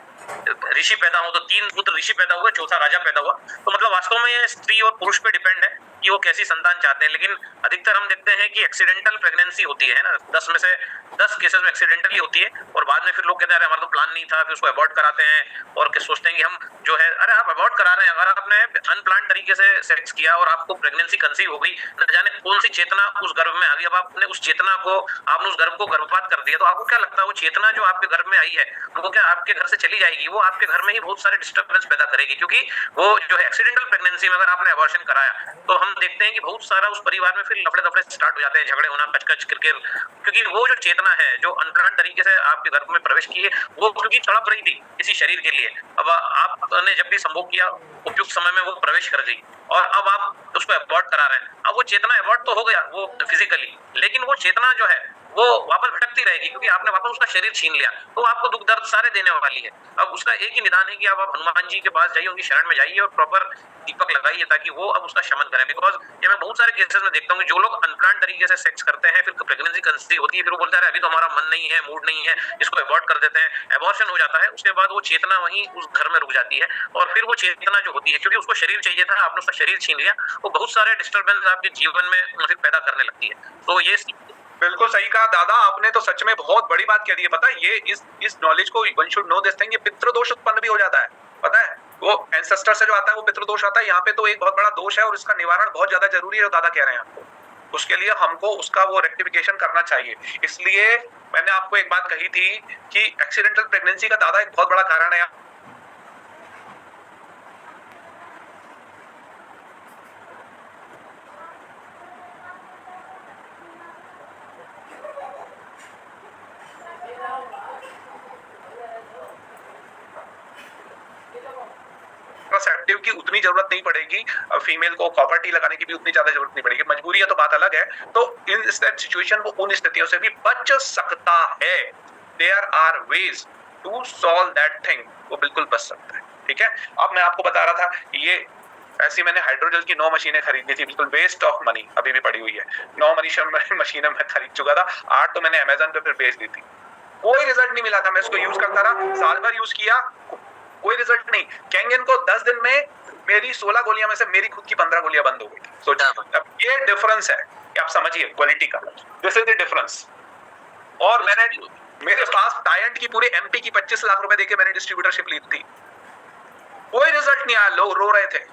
ऋषि पैदा हो, तो 3 पुत्र ऋषि पैदा हुए, चौथा राजा पैदा हुआ। तो मतलब वास्तव में ये स्त्री और पुरुष पे डिपेंड है कि वो कैसी संतान चाहते हैं। लेकिन अधिकतर हम देखते हैं कि एक्सीडेंटल प्रेगनेंसी होती है ना, 10 में से 10 केसेस में एक्सीडेंटली होती है, और बाद में फिर लोग कहते हैं अरे हमारा तो प्लान नहीं था, फिर उसको अबॉर्ट कराते हैं और सोचते हैं कि हम जो है, अरे आप अबॉर्ट करा रहे हैं, अगर आपने अनप्लान तरीके से सेक्स किया और आपको प्रेगनेंसी कंसीव हो गई, न जाने कौन सी चेतना उस गर्भ में आ गई, अब आपने उस चेतना को, आपने उस गर्भ को गर्भपात कर दिया, तो आपको क्या लगता है वो चेतना जो आपके गर्भ में आई है वो क्या आपके घर से चली जाएगी? वो आपके घर में ही बहुत सारे डिस्टर्बेंस पैदा करेगी, क्योंकि वो जो है एक्सीडेंटल प्रेगनेंसी में अगर आपने अबॉर्शन कराया तो हम देखते हैं कि बहुत सारा उस परिवार में फिर लफड़े दफड़े स्टार्ट हो जाते हैं, झगड़े होना, कचकच किरकिर, क्योंकि वो जो चेतना है जो अनप्लान तरीके से आपके गर्भ में प्रवेश की है, वो क्योंकि तड़प रही थी इसी शरीर के लिए, अब आपने जब भी संभोग किया उपयुक्त समय में वो प्रवेश कर गई, और अब आप उसको अबॉर्ट करा रहे हैं। अब वो चेतना अबॉर्ट तो हो गया वो फिजिकली, लेकिन वो चेतना जो है वो वापस भटकती रहेगी, क्योंकि आपने वापस उसका शरीर छीन लिया, तो आपको दुख दर्द सारे देने वाली है। अब उसका एक ही निदान है कि आप हनुमान जी के पास जाइए, उनकी शरण में जाइए और प्रॉपर दीपक लगाइए, ताकि वो अब उसका शमन करें। बिकॉज ये मैं बहुत सारे केसेस में देखता हूँ कि जो लोग अनप्लान तरीके से सेक्स करते हैं, फिर प्रेगनेंसी कंसीव होती है, फिर वो बोलते हैं अभी तो हमारा मन नहीं है, मूड नहीं है, इसको अबॉर्ट कर देते हैं, अबॉर्शन हो जाता है, उसके बाद वो चेतना वहीं उस घर में रुक जाती है, और फिर वो चेतना जो होती है, क्योंकि उसको शरीर चाहिए था, आपने उसका शरीर छीन लिया, वो बहुत सारे डिस्टर्बेंस आपके जीवन में फिर पैदा करने लगती है। तो ये बिल्कुल सही कहा दादा आपने, तो सच में बहुत बड़ी बात कह दी है। पता है ये इस नॉलेज को one should know this thing, ये पितृदोष उत्पन्न भी हो जाता है, पता है वो एंसेस्टर से जो आता है वो पितृदोष आता है। यहाँ पे तो एक बहुत बड़ा दोष है और इसका निवारण बहुत ज्यादा जरूरी है, जो दादा कह रहे हैं आपको, उसके लिए हमको उसका वो रेक्टिफिकेशन करना चाहिए। इसलिए मैंने आपको एक बात कही थी कि एक्सीडेंटल प्रेगनेंसी का दादा एक बहुत बड़ा कारण है। कॉन्ट्रासेप्टिव की उतनी जरूरत नहीं पड़ेगी, फीमेल को कॉपर टी लगाने की भी उतनी ज्यादा जरूरत नहीं पड़ेगी। मजबूरी है तो बात अलग है, तो इन सिचुएशन वो उन स्थितियों से भी बच सकता है। There are ways to solve that thing, वो बिल्कुल बच सकता है। ठीक है, अब मैं आपको बता रहा था ये ऐसी मैंने हाइड्रोजेल की 9 मशीनें खरीदी थी, बिल्कुल वेस्ट ऑफ मनी, अभी भी पड़ी हुई है। 9 मशीनें मैं खरीद चुका था, 8 तो मैंने अमेज़न पे फिर बेच दी थी। कोई रिजल्ट नहीं मिला था, मैं इसको यूज करता रहा, साल भर यूज किया, कोई रिजल्ट नहीं। कैंगन को 10 दिन में मेरी 16 गोलियां में से मेरी खुद की 15 गोलियां बंद हो गई थी। सोचा, अब ये डिफरेंस है कि आप समझिए क्वालिटी का, दिस इज द डिफरेंस। और मैंने मेरे पास टायंट की पूरे एमपी की 25 लाख रुपए देके मैंने डिस्ट्रीब्यूटरशिप ली थी, कोई रिजल्ट नहीं आया, लोग रो रहे थे।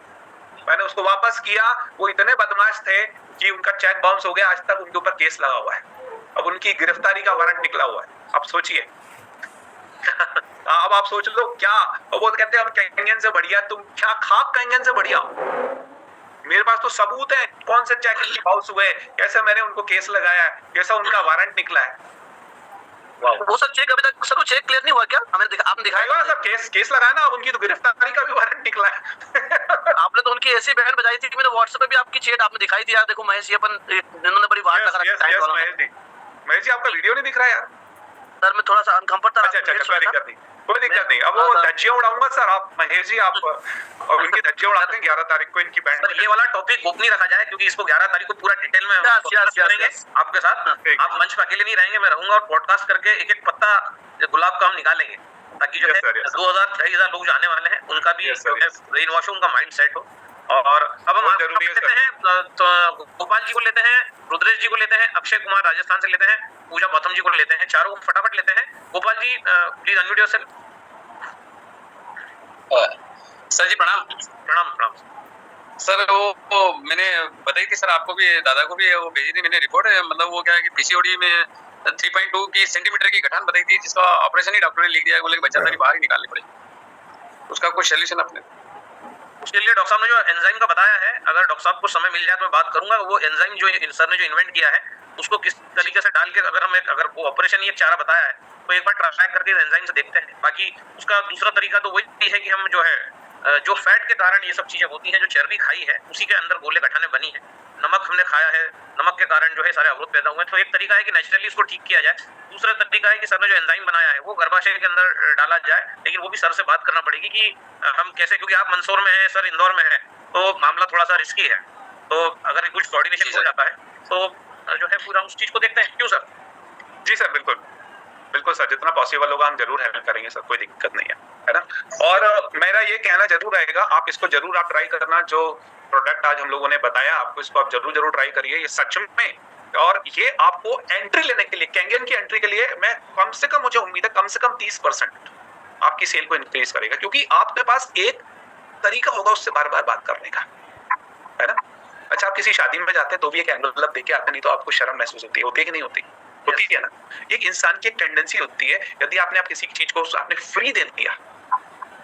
मैंने उसको वापस किया, वो इतने बदमाश थे कि उनका चेक बाउंस हो गया, आज तक उनके ऊपर केस लगा हुआ है, अब उनकी गिरफ्तारी का वारंट निकला हुआ है। अब सोचिए अब आप सोच लो क्या, और वो कहते हैं हम कैंगन से बढ़िया, तुम क्या खाक कैंगन से बढ़िया। मेरे पास तो सबूत है कौन से चेक बाउंस हुए, कैसे मैंने उनको केस लगाया, कैसा उनका वारंट निकला है। वो सब चेक अभी तक सर वो चेक क्लियर नहीं हुआ क्या? हमें आपने दिखाया सर, केस लगाया ना, अब उनकी तो गिरफ्तारी का भी वारंट निकला है। आपने तो उनकी ऐसी बहन बजाई थी कि मैंने व्हाट्सएप पे भी आपकी चेट आपने दिखाई थी यार, देखो महेश जी अपन इन्होंने बड़ी वाट लगा रखा है। महेश जी आपका वीडियो नहीं दिख रहा यार सर, मैं थोड़ा सा अनकंफर्ट था। अच्छा, कोई दिक्कत नहीं। अब वो धज्जियां उड़ाऊंगा सर, आप महेश जी आप और उनकी धज्जियां उड़ाते हैं 11 तारीख को इनकी बैंड। ये वाला टॉपिक गोपनीय रखा जाए, क्योंकि इसको 11 तारीख को पूरा डिटेल में करेंगे आपके साथ। आप मंच पर अकेले नहीं रहेंगे, मैं रहूंगा, और पॉडकास्ट करके एक एक पत्ता गुलाब का हम निकालेंगे, ताकि जो है 2000-2500 लोग जो आने वाले हैं उनका भी ब्रेन वॉश हो, उनका माइंड सेट हो। और अब हम लेते हैं तो गोपाल जी को लेते हैं, रुद्रेश जी को लेते हैं, अक्षय कुमार राजस्थान से लेते हैं, पूजा गौतम जी को लेते हैं, चारों फटाफट लेते हैं। Gopal ji please unmute yourself. Sir जी प्रणाम। प्रणाम प्रणाम सर वो मैंने बताई थी सर, आपको भी दादा को भी वो भेजी थी मैंने रिपोर्ट। मतलब वो क्या है कि पीसीओडी में 3.2 की सेंटीमीटर की गठान बताई थी, जिसका ऑपरेशन ही डॉक्टर ने लिख दिया, बोले बच्चा तारी बाहर ही निकालनी पड़ेगी। उसका कोई सोल्यूशन अपने उसके लिए डॉक्टर साहब ने जो एंजाइम का बताया है, अगर डॉक्टर साहब को समय मिल जाए तो मैं बात करूंगा। वो एंजाइम जो सर ने जो इन्वेंट किया है उसको किस तरीके से डाल के अगर वो ऑपरेशन ही एक चारा बताया है तो एक बार ट्राई करके एंजाइम से देखते हैं। बाकी उसका दूसरा तरीका तो वही है कि हम जो है जो फैट के कारण ये सब चीजें होती हैं, जो चर्बी खाई है उसी के अंदर गोले गठाने बनी है, नमक हमने खाया है, नमक के कारण जो है सारे अवरोध पैदा हुए हैं। तो एक तरीका है कि नेचुरली इसको ठीक किया जाए। दूसरा तरीका है कि सर ने जो एंजाइम बनाया है वो गर्भाशय के अंदर डाला जाए, लेकिन वो भी सर से बात करना पड़ेगी कि हम कैसे, क्योंकि आप मंदसौर में है, सर इंदौर में है, तो मामला थोड़ा सा रिस्की है। तो अगर कुछ कोऑर्डिनेशन हो जाता है तो जो है पूरा उस चीज को देखते हैं। क्यों सर? जी सर, बिल्कुल बिल्कुल सर, जितना पॉसिबल होगा हम जरूर हेल्प करेंगे सर, कोई दिक्कत नहीं है ना। और मेरा ये कहना जरूर रहेगा, आप इसको जरूर आप ट्राई करना, जो प्रोडक्ट आज हम लोगों ने बताया आपको, इसको आप जरूर ट्राई करिए, ये सच में। और ये आपको एंट्री लेने के लिए, कैंगन की एंट्री के लिए मैं कम से कम, मुझे उम्मीद है कम से कम 30% आपकी सेल को इंक्रीज करेगा, क्योंकि आपके पास एक तरीका होगा उससे बार बार बात करने का, है ना। अच्छा, आप किसी शादी में जाते हैं तो भी एक एनवलप देके आते, नहीं तो आपको शर्म महसूस होती है कि नहीं होती? होती है ना। एक इंसान की एक टेंडेंसी होती है, यदि आपने आप किसी चीज को आपने फ्री दे दिया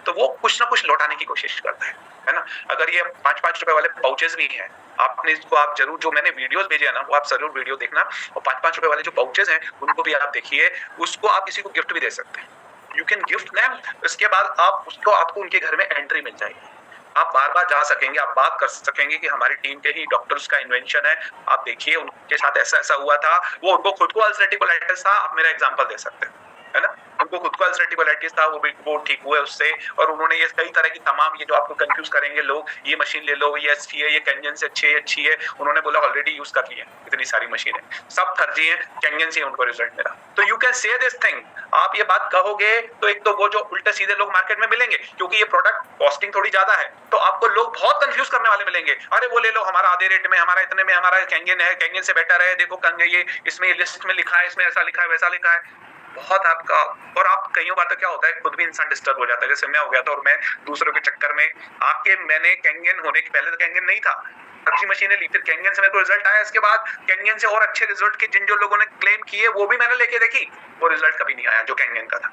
तो वो कुछ ना कुछ लौटाने की कोशिश करता है ना। अगर ये 5-5 रुपए वाले पाउचेस भी हैं, आपने इसको आप जरूर, जो मैंने वीडियोस भेजे हैं ना, वो आप जरूर वीडियो देखना, और 5-5 रुपए वाले जो पाउचेस हैं उनको भी आप देखिए, उसको आप किसी को गिफ्ट भी दे सकते हैं। यू कैन गिफ्ट देम, इसके बाद आप उसको, आपको उनके घर में एंट्री मिल जाएगी, आप बार बार जा सकेंगे, आप बात कर सकेंगे कि हमारी टीम के ही डॉक्टर्स का इन्वेंशन है, आप देखिए उनके साथ ऐसा हुआ था, वो उनको खुद को अल्सरेटिव कोलाइटिस था, आप मेरा एग्जांपल दे सकते हैं, है ना। उनको खुद को अल्सरेटिव कोलाइटिस था, वो ठीक हुए उससे, और उन्होंने ये कई तरह की तमाम, ये जो आपको कंफ्यूज करेंगे लोग, ये मशीन ले लो, ये अच्छी है, ये कैंगन से अच्छी है, उन्होंने बोला ऑलरेडी यूज कर ली है, इतनी सारी मशीनें सब फर्जी है, कैंगन से उनको रिजल्ट मिला। तो you can say this thing, आप ये बात कहोगे तो एक तो वो जो उल्टे सीधे लोग मार्केट में मिलेंगे, क्योंकि ये प्रोडक्ट कॉस्टिंग थोड़ी ज्यादा है, तो आपको लोग बहुत कंफ्यूज करने वाले मिलेंगे। अरे वो ले लो, हमारा आधे रेट में, हमारा इतने में, हमारा कैंगन है, कैंगन से बेटर है, देखो ये इसमें लिस्ट में लिखा है, इसमें ऐसा लिखा है, वैसा लिखा है, बहुत आपका। और आप कई बार तो क्या होता है, खुद भी इंसान डिस्टर्ब हो जाता है, जैसे मैं हो गया था, और मैं दूसरों के चक्कर में आके, मैंने कैंगन होने के पहले तो कैंगन नहीं था, अच्छी मशीनें ली, फिर कैंगन से मेरे को रिजल्ट आया, इसके बाद कैंगन से और अच्छे रिजल्ट के जिन जो लोगों ने क्लेम किए वो भी मैंने लेके देखी, वो रिजल्ट कभी नहीं आया जो कैंगन का था।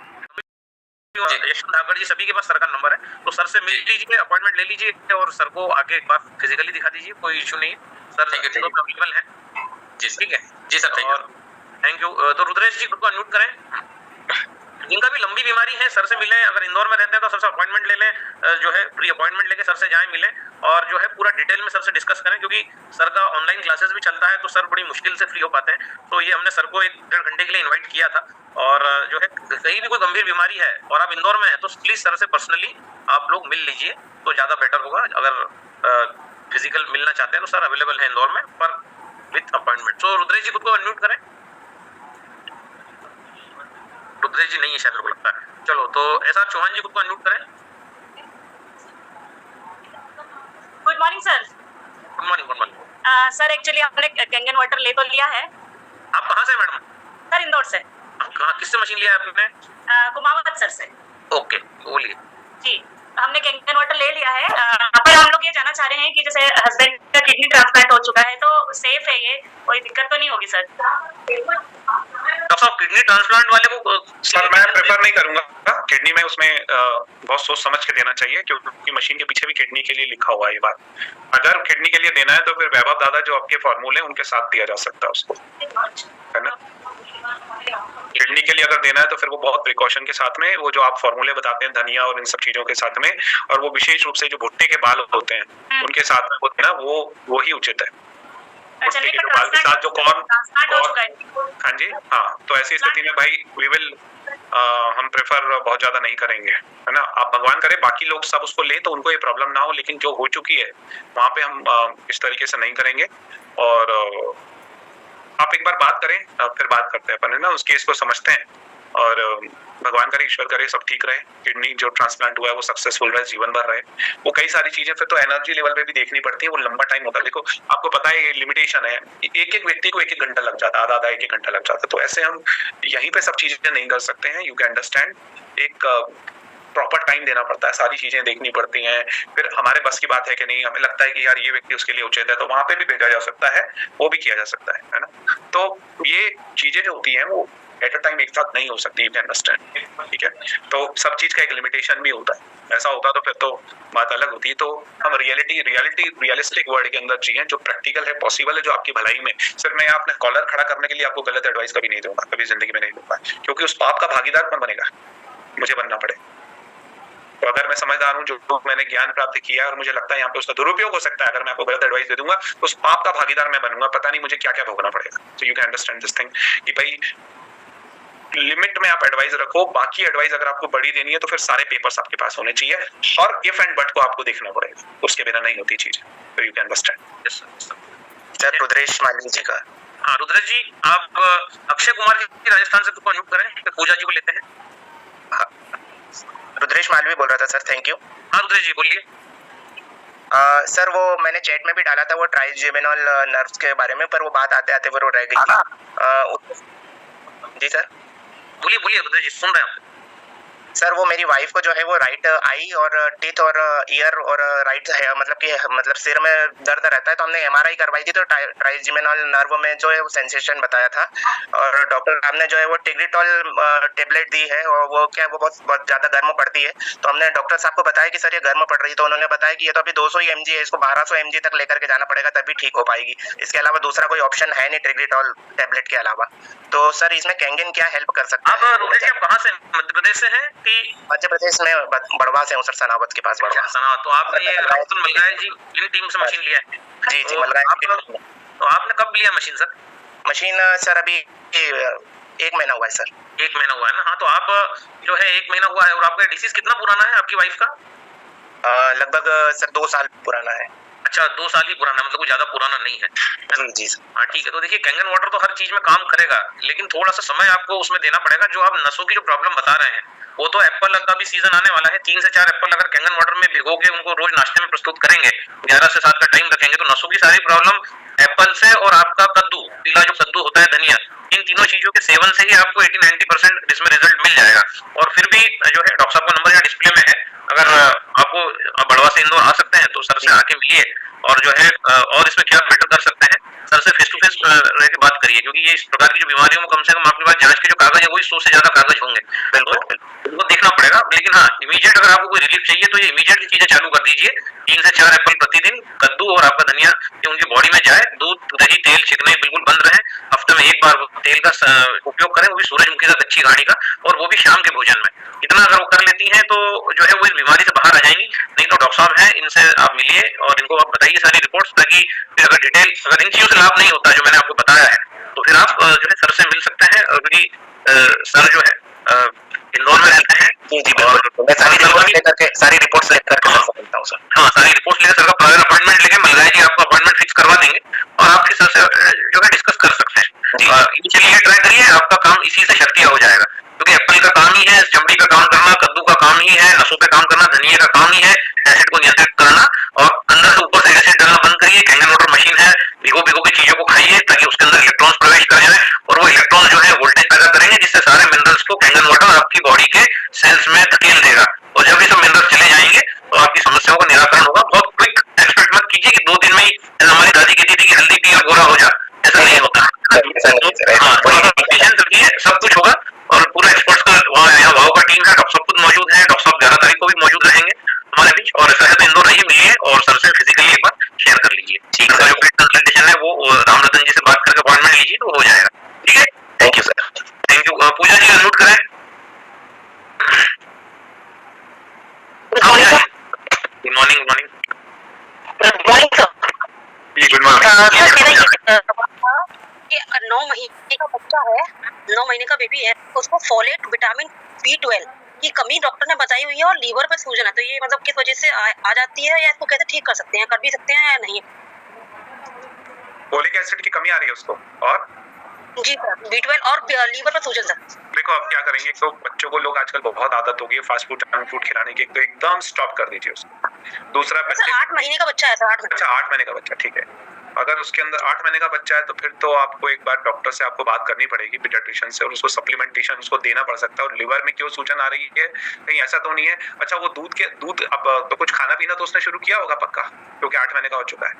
यशवंत धाकड़ जी सभी के पास सर का नंबर है, तो सर से मिल लीजिए, अपॉइंटमेंट ले लीजिए, और सर को आके एक बार फिजिकली दिखा दीजिए, कोई इशू नहीं, सर अवेलेबल है जी। ठीक है जी सर, थैंक यू। तो रुद्रेश जी खुद को अनम्यूट करें, इनका भी लंबी बीमारी है, सर से मिलें, अगर इंदौर में रहते हैं तो सर से अपॉइंटमेंट ले लें, जो है प्री अपॉइंटमेंट लेके सर से जाएं, मिलें, और जो है पूरा डिटेल में सर से डिस्कस करें, क्योंकि सर का ऑनलाइन क्लासेस भी चलता है, तो सर बड़ी मुश्किल से फ्री हो पाते हैं। तो ये हमने सर को 1-1.5 घंटे के लिए इन्वाइट किया था, और जो है कहीं भी कोई गंभीर बीमारी है और आप इंदौर में हैं तो प्लीज सर से पर्सनली आप लोग मिल लीजिए, तो ज्यादा बेटर होगा। अगर फिजिकल मिलना चाहते हैं तो सर अवेलेबल है इंदौर में, पर विथ अपॉइंटमेंट। तो रुद्रेश जी खुद को अनम्यूट करें, रुद्रेश जी नहीं है शायद, मेरे को लगता है। चलो, तो एसआर चौहान जी खुद को अनम्यूट करें। Good morning sir. Good morning. Sir actually हमने कैंगन वाटर ले तो लिया है। आप कहाँ से मैडम? सर इंदौर से। कहाँ, किससे मशीन लिया है आपने? कुमावत सर से। ओके, बोलिए जी। हमने कैंगन वाटर ले लिया है, पर हम लोग ये जानना चाह रहे हैं कि जैसे हस्बैंड का किडनी ट्रांसप्लांट हो चुका है, तो सेफ है ये, कोई दिक्कत तो नहीं होगी सर? डॉक्टर साहब, किडनी ट्रांसप्लांट वाले को सर मैं प्रेफर नहीं करूंगा किडनी में, उसमें बहुत सोच समझ के देना चाहिए, क्योंकि मशीन के पीछे भी किडनी के लिए लिखा हुआ है ये बात। अगर किडनी के लिए देना है तो फिर वैभव दादा जो आपके फॉर्मूले उनके साथ दिया जा सकता है उसको, है ना। किडनी के लिए अगर देना है तो फिर वो बहुत प्रिकॉशन के साथ में, वो जो आप फॉर्मूले बताते हैं धनिया और इन सब चीजों के साथ में, और वो विशेष रूप से जो भुट्टे के बाल होते हैं उनके साथ में होते हैं ना, वो ही उचित है। भुट्टे के बाल के साथ जो कॉर्न, हाँ जी, हाँ, तो ऐसी स्थिति में भाई हम प्रेफर बहुत ज्यादा नहीं करेंगे, है ना। आप भगवान करे बाकी लोग सब उसको ले तो उनको ये प्रॉब्लम ना हो, लेकिन जो हो चुकी है वहां पे हम इस तरीके से नहीं करेंगे। और आप एक बार बात करें, फिर बात करते हैं अपन, है ना, उस केस को समझते हैं, और भगवान करे, ईश्वर करे सब ठीक रहे, किडनी जो ट्रांसप्लांट हुआ है वो सक्सेसफुल रहे, जीवन भर रहे। वो कई सारी चीजें फिर तो एनर्जी लेवल पे भी देखनी पड़ती है, वो लंबा टाइम होता है। देखो आपको पता है ये लिमिटेशन है, एक व्यक्ति को 1-1 घंटा लग जाता है, आधा 1-1 घंटा लग जाता है, तो ऐसे हम यहीं पे सब चीजें नहीं कर सकते हैं। यू कैन अंडरस्टैंड, एक प्रॉपर टाइम देना पड़ता है, सारी चीजें देखनी पड़ती हैं, फिर हमारे बस की बात है कि नहीं, हमें लगता है कि यार ये व्यक्ति उसके लिए उचित है तो वहां पे भी भेजा जा सकता है, वो भी किया जा सकता है ना। तो ये चीजें जो होती हैं वो एट अ टाइम एक साथ नहीं हो सकती, यू कैन अंडरस्टैंड, ठीक है। तो सब चीज का एक लिमिटेशन भी होता है, ऐसा होता तो फिर तो बात अलग होती। तो हम रियलिस्टिक वर्ल्ड के अंदर जिए, जो प्रैक्टिकल है, पॉसिबल है, जो आपकी भलाई में। सिर्फ मैं अपने कॉलर खड़ा करने के लिए आपको गलत एडवाइस कभी नहीं दूंगा, कभी जिंदगी में नहीं दूंगा, क्योंकि उस पाप का भागीदार कौन बनेगा, मुझे बनना पड़े। तो अगर मैं समझदार हूँ, जो मैंने ज्ञान प्राप्त किया है और मुझे लगता है यहाँ पे उसका दुरुपयोग हो सकता है, अगर मैं आपको गलत एडवाइस दे दूंगा तो उस पाप का भागीदार मैं बनूंगा, पता नहीं मुझे क्या क्या भोगना पड़ेगा। तो you can understand this thing कि भाई लिमिट में आप एडवाइस रखो, बाकी एडवाइस अगर आपको बड़ी देनी है तो फिर सारे पेपर्स आपके पास होने चाहिए, और इफ एंड बट को आपको देखना पड़ेगा, उसके बिना नहीं होती चीज। तो you can understand. Sir Rudresh Malvi ji का। हाँ रुद्रेश जी, आप अक्षय कुमार जी राजस्थान से को अनम्यूट करें, फिर पूजा जी को लेते हैं। रुद्रेश मालवी बोल रहा था सर, थैंक यू। हाँ रुद्रेश जी बोलिए। सर वो मैंने चैट में भी डाला था वो ट्राइजेमिनल नर्व्स के बारे में, पर वो बात आते आते फिर वो रह गई थी। जी सर बोलिए बोलिए रुद्रेश जी, सुन रहे हैं। सर वो मेरी वाइफ को जो है वो राइट आई और टीथ और ईयर और राइट है, मतलब सिर में दर्द रहता है, तो हमने एमआरआई करवाई थी, तो ट्राइजेमिनल नर्व में जो है वो सेंसेशन बताया था, और डॉक्टर साहब ने जो है वो टिग्रिटॉल टेबलेट दी है, और वो क्या है वो बहुत ज्यादा गर्म पड़ती है, तो हमने डॉक्टर साहब को बताया कि सर ये गर्म पड़ रही है, तो उन्होंने बताया कि ये तो अभी 200 mg है, इसको 1200 mg तक लेकर के जाना पड़ेगा तभी ठीक हो पाएगी, इसके अलावा दूसरा कोई ऑप्शन है नहीं टिग्रिटॉल टेबलेट के अलावा। तो सर इसमें कैंगिन क्या हेल्प कर सकता है? आप कहाँ से, मध्य प्रदेश से हैं कि? मध्य प्रदेश में बड़वा से हूँ सर, सनावत के पास बड़वा। सनावत, तो आपने ये मलगाय जी इन टीम से मशीन लिया है? जी जी मलगाय। तो आपने कब लिया मशीन सर? मशीन सर अभी 1 महीना हुआ है सर। 1 महीना हुआ है ना। हाँ तो आप जो है 1 महीना हुआ है, और आपका डिसीज कितना पुराना है आपकी वाइफ का? लगभग सर 2 साल पुराना है। अच्छा 2 साल ही पुराना, मतलब कोई ज्यादा पुराना नहीं है। जी हाँ ठीक है। तो देखिए कैंगन वाटर तो हर चीज में काम करेगा, लेकिन थोड़ा सा समय आपको उसमें देना पड़ेगा। जो आप नसों की जो प्रॉब्लम बता रहे हैं, वो तो एप्पल का भी सीजन आने वाला है, 3 से 4 एप्पल अगर कैंगन वाटर में भिगो के उनको रोज नाश्ते में प्रस्तुत करेंगे, 11 से 7 का टाइम रखेंगे, तो नसों की सारी प्रॉब्लम एप्पल से, और आपका कद्दू, पीला जो कद्दू होता है, धनिया, इन तीनों चीजों के सेवन से ही आपको 80-90% इसमें रिजल्ट मिल जाएगा। और फिर भी जो है डॉक्टर साहब का नंबर यहाँ डिस्प्ले में है, अगर आपको बड़वा से इंदौर आ सकते हैं तो सर से आके मिलिए, और जो है और इसमें क्या बेटर कर सकते हैं सर से फेस टू फेस रह के बात करिए, क्योंकि ये इस प्रकार की जो बीमारियों में कम से कम आपके पास जांच के जो कागज है वही 100 से ज्यादा कागज होंगे, तो उनको देखना पड़ेगा। लेकिन हाँ इमीडिएट अगर आपको कोई रिलीफ चाहिए तो ये इमीडिएट चीजें चालू कर दीजिए। 3 से 4 एप्पल प्रतिदिन, कद्दू और आपका धनिया ये उनकी बॉडी में जाए, दूध, दही, तेल, चिकनाई बिल्कुल बंद रहे, हफ्ते में 1 बार तेल का उपयोग करें, वो भी सूरजमुखी का कच्ची घानी का, और वो भी शाम के भोजन में। इतना अगर वो कर लेती हैं तो जो है वो इस बीमारी से बाहर आ जाएंगी। नहीं तो डॉक्टर साहब हैं, इनसे आप मिलिए और इनको आप बताइए सारी रिपोर्ट्स, ताकि फिर अगर डिटेल अगर इन चीजों से लाभ नहीं होता जो मैंने आपको बताया है, तो फिर आप जो है सर से मिल सकते हैं, क्योंकि सर जो है इंदौर में रहते हैं। जी जी बिल्कुल, मैं सारी रिपोर्ट्स लेकर के सकता हूँ सर। हाँ सारी रिपोर्ट्स लेकर सर का प्राइवेट अपॉइंटमेंट लेके मलगाय जी आपको अपॉइंटमेंट फिक्स करवा देंगे, और आपके सर से जो है डिस्कस कर सकते हैं। चलिए ट्राई करिए, आपका काम इसी से शक्तिया हो जाएगा, क्योंकि एप्पल का काम ही है चमड़ी का काम करना, कद्दू का काम ही है नसों पे काम करना, धनिया का काम ही है एसिड को नियंत्रित करना, और अंदर से ऊपर से एसिड डालना बंद करिए। कैंगन वाटर मशीन है, भिगो भिगो के चीजों को खाइए ताकि उसके अंदर इलेक्ट्रॉन्स प्रवेश कर जाए, और वो इलेक्ट्रॉन्स जो है वोल्टेज पैदा करेंगे, जिससे सारे मिनरल्स को कैंगन वाटर आपकी बॉडी के सेल्स में धकेल देगा, और जब ये सब मिनरल्स चले जाएंगे तो आपकी समस्याओं का निराकरण होगा। बहुत क्विक एक्सपेक्ट मत कीजिए कि 2 दिन में ही, हमारी दादी कहती थी कि हल्दी पी और गोरा हो जा, ऐसा नहीं होता। पेशेंस रखिए, सब कुछ होगा, और पूरा एक्सपर्ट्स का वहाँ यहाँ वाव का टीम है, डॉक्टर साहब खुद मौजूद है, डॉक्टर साहब 11 तारीख को भी मौजूद रहेंगे हमारे बीच, और ऐसा है तो इंदौर रहिए, मिलिए और सर से फिजिकली एक बार शेयर कर लीजिए। ठीक है, जो पेड कंसल्टेशन है वो रामरतन जी से बात करके अपॉइंटमेंट लीजिए तो हो जाएगा। ठीक है, thank you sir. Thank you. Pooja ji unmute करें। Good morning. Good morning sir. Good morning. 9 महीने का बच्चा है, 9 महीने का बेबी है, उसको फोलेट, विटामिन B12 की कमी डॉक्टर ने बताई हुई है, और लीवर पे सूजन है, तो ये मतलब किस वजह से आ जाती है, या इसको कैसे ठीक कर सकते हैं, कर भी सकते हैं या नहीं? फोलिक एसिड की कमी आ रही है उसको, और जी सर B12 और लीवर पे सूजन सर। देखो आप क्या करेंगे, तो बच्चों को लोग आजकल बहुत आदत हो गई है फास्ट फूड, जंक फूड खिलाने की, तो एकदम स्टॉप कर दीजिए उसको। दूसरा बच्चे 8 महीने का बच्चा है सर। 8 महीने। अच्छा 8 महीने का बच्चा, ठीक है। अगर उसके अंदर 8 महीने का बच्चा है तो फिर तो आपको एक बार डॉक्टर से आपको बात करनी पड़ेगी, पीडियाट्रिशियन से, और उसको सप्लीमेंटेशन उसको देना पड़ सकता है। और लिवर में क्यों सूजन आ रही है, कहीं ऐसा तो नहीं है? अच्छा, वो दूध अब तो कुछ खाना पीना तो उसने शुरू किया होगा पक्का, क्योंकि 8 महीने का हो चुका है।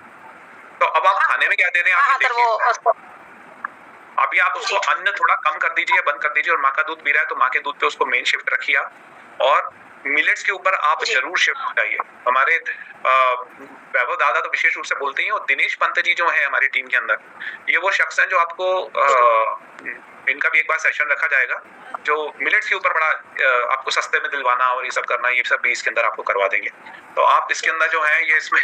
तो अब आप खाने में क्या दे रहे हैं आप ये देखिए। अभी आप उसको अन्न थोड़ा कम कर दीजिए, बंद कर दीजिए, और माँ का दूध पी रहा है तो माँ के दूध पे उसको मेन शिफ्ट रखिए, और मिलेट्स के ऊपर आप जरूर शिफ्ट कराइए। हमारे वैभव दादा तो विशेष रूप से बोलते ही, और दिनेश पंत जी जो है हमारी टीम के अंदर, ये वो शख्स हैं जो आपको इनका भी एक बार सेशन रखा जाएगा, जो मिलेट्स के ऊपर बड़ा आपको सस्ते में दिलवाना और ये सब करना, ये सब भी इसके अंदर आपको करवा देंगे। तो आप इसके अंदर जो है ये इसमें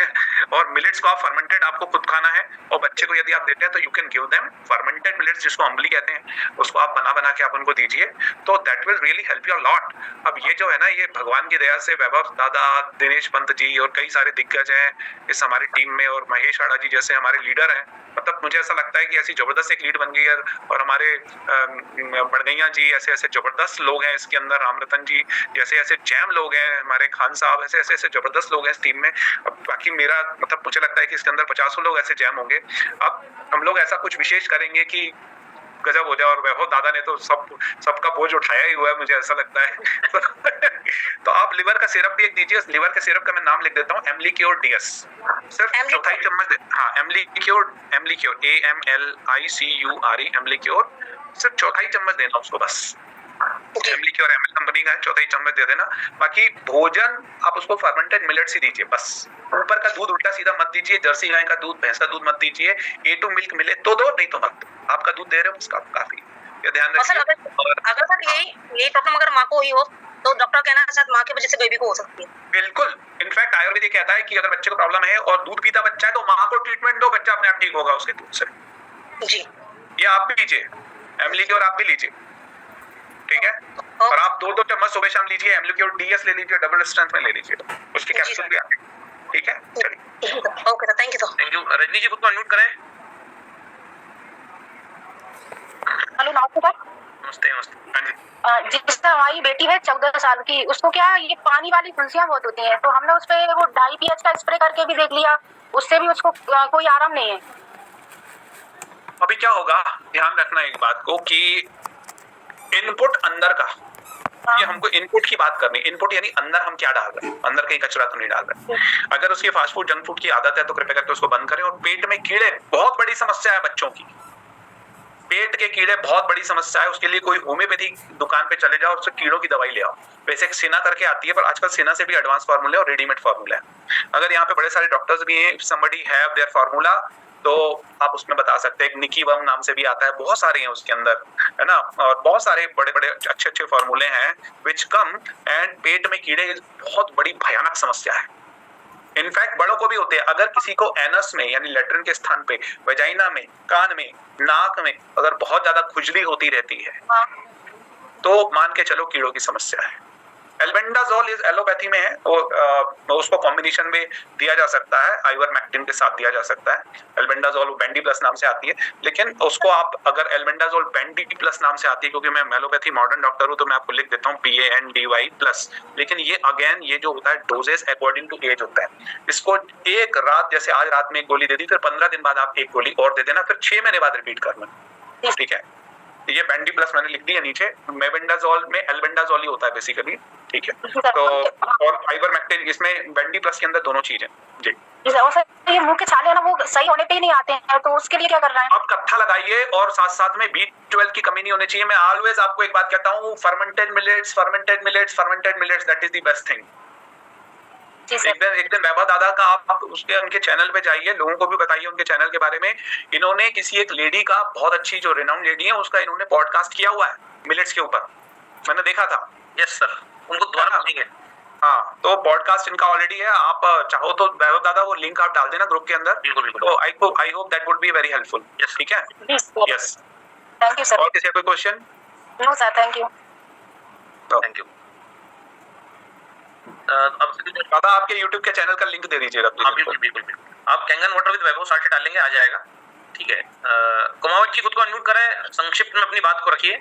और मिलेट्स को आप फर्मेंटेड आपको खुद खाना है, और बच्चे को यदि आप देते हैं तो you can give them fermented millets, जिसको अम्बली कहते हैं, उसको आप बना के आप उनको दीजिए, तो that will really help you a lot. अब ये जो है ना, ये भगवान की दया से वैभव दादा, दिनेश पंत जी और कई सारे दिग्गज हैं इस हमारी टीम में, और महेश आड़ा जी जैसे हमारे लीडर हैं, मतलब मुझे ऐसा लगता है कि ऐसी जबरदस्त एक लीड बन गई है, और हमारे बड़गैया जी ऐसे जबरदस्त लोग हैं इसके अंदर, रामरतन जी ऐसे जैम लोग हैं, हमारे खान साहब ऐसे जबरदस्त लोग हैं इस टीम में। अब बाकी मेरा मतलब मुझे लगता है कि इसके अंदर 50 लोग ऐसे जैम होंगे। अब हम लोग ऐसा कुछ विशेष करेंगे कि गजब हो जाए, और वैभव दादा ने तो सबका बोझ उठाया ही हुआ है, मुझे ऐसा लगता है। तो आप लिवर का सिरप भी एक दीजिए। लिवर के सिरप का मैं नाम लिख देता हूँ, एमलीक्योर डीएस, सिर्फ चौथाई चम्मच। हाँ, एमलीक्योर AMLICURE, एमलीक्योर, सिर्फ चौथाई चम्मच देना उसको बस। एमलीक्योर एमएल कंपनी का है, चौथाई चम्मच दे देना। बाकी भोजन आप उसको फर्मेंटेड मिलेट्स ही दीजिए बस। ऊपर का दूध उल्टा सीधा मत दीजिए, जर्सी गाय का दूध, भैंस का दूध मत दीजिए। A2 मिल्क मिले तो दो, नहीं तो मत। आपका दूध दे रहे हो उसका काफी, ये ध्यान रखिए। अगर सर यही प्रॉब्लम अगर माँ को हुई हो तो डॉक्टर कहना है शायद माँ की वजह से बेबी को हो सकती है। बिल्कुल, इनफैक्ट आयुर्वेद ये कहता है कि अगर बच्चे को प्रॉब्लम है और दूध पीता बच्चा है तो माँ को ट्रीटमेंट दो, बच्चा अपने आप ठीक होगा उसके दूध से। जी, ये आप भी लीजिए, एमलीक्योर आप भी लीजिए, ठीक है। और आप 2-2 चम्मच सुबह शाम लीजिए। एमलीक्योर डीएस ले लीजिए, डबल स्ट्रेंथ में ले लीजिए, उसके कैप्सूल भी आते हैं, ठीक है। चलिए, okay sir, thank you sir. Thank you. Rajni ji खुद को अनम्यूट करें। हेलो, नमस्ते सर। नमस्ते नमस्ते। हाँ जी। जिससे हमारी बेटी है 14 साल की, उसको क्या ये पानी वाली फुंसियां बहुत होती हैं, तो हमने उस पे वो 2.5 pH का स्प्रे करके भी देख लिया, उससे भी उसको कोई आराम नहीं है। अभी क्या होगा, ध्यान रखना एक बात को कि इनपुट अंदर का, ये हमको इनपुट की बात करनी। इनपुट यानी अंदर हम क्या डाल रहे हैं, अंदर कहीं कचरा तो नहीं डाल रहे। अगर उसकी फास्ट फूड जंक फूड की आदत है तो कृपया करके उसको बंद करें। और पेट में कीड़े बहुत बड़ी समस्या है बच्चों की, पेट के कीड़े बहुत बड़ी समस्या है। उसके लिए कोई होम्योपैथिक दुकान पे चले जाओ, उससे कीड़ों की दवाई ले आओ। वैसे एक सिना करके आती है, पर आजकल सिना से भी एडवांस फार्मूले और रेडीमेड फार्मूले हैं। अगर यहाँ पे बड़े सारे डॉक्टर्स भी हैं, समबडी हैव देयर फार्मूला, तो आप उसमें बता सकते हैं। एक निकी बम नाम से भी आता है, बहुत सारे हैं उसके अंदर, है ना। और बहुत सारे बड़े बड़े अच्छे फार्मूले हैं विच कम एंड पेट में कीड़े बहुत बड़ी भयानक समस्या है। इनफैक्ट बड़ों को भी होते हैं। अगर किसी को एनस में यानी लेट्रिन के स्थान पे, वेजाइना में, कान में, नाक में अगर बहुत ज्यादा खुजली होती रहती है तो मान के चलो कीड़ों की समस्या है। एल्बेंडाजोल इस एलोपैथी में है, वो उसको कॉम्बिनेशन में दिया जा सकता है, आइवरमेक्टिन के साथ दिया जा सकता है। एल्बेंडाजोल बेंडी प्लस नाम से आती है, लेकिन उसको आप अगर एल्बेंडाजोल बेंडी प्लस नाम से आती है, क्योंकि मैं एलोपैथी मॉडर्न डॉक्टर हूं तो मैं आपको लिख देता हूँ PANDY प्लस। लेकिन ये अगेन ये जो होता है डोजेस अकॉर्डिंग टू एज होता है। इसको एक रात, जैसे आज रात में एक गोली दे दी, फिर 15 दिन बाद आप एक गोली और दे देना, फिर 6 महीने बाद रिपीट करना, ठीक है। ये बेंडी प्लस मैंने लिख दिया नीचे। मेबेंडाजोल में एल्बेंडाजोल ही होता है बेसिकली, ठीक है। तो और आइवरमेक्टिन, इसमें बेंडी प्लस के अंदर दोनों चीजें जी। ये मुंह के छाले ना वो सही होने पे ही नहीं आते हैं, तो उसके लिए क्या करना है? आप कत्था लगाइए, और साथ साथ में B12 की कमी नहीं होनी चाहिए। मैं ऑलवेज आपको एक बात कहता हूँ, fermented millets that is the best thing. एक दिन वैभव दादा का आप उसके उनके चैनल पे जाइए, लोगों को भी बताइए उनके चैनल के बारे में। इन्होंने किसी एक लेडी का, बहुत अच्छी जो रिनाउंड लेडी है, उसका इन्होंने पॉडकास्ट किया हुआ है मिलेट्स के ऊपर, मैंने देखा था। यस सर, उनको दोबारा सुनेंगे। हाँ, तो पॉडकास्ट इनका ऑलरेडी है, आप चाहो तो वैभव दादा वो लिंक आप डाल देना ग्रुप के अंदर। बिल्कुल। तो I hope that would be very helpful. Yes, ठीक है। Yes, thank you sir. और किसी का कोई question? No sir, thank you. Thank you. अब दादा आपके YouTube के चैनल का लिंक दे दीजिएगा। हाँ बिल्कुल। आप कैंगन वाटर विद वैभव साथ डालेंगे, आ जाएगा, ठीक है। कुमावत जी खुद को अनम्यूट करें, संक्षिप्त में अपनी बात को रखिए।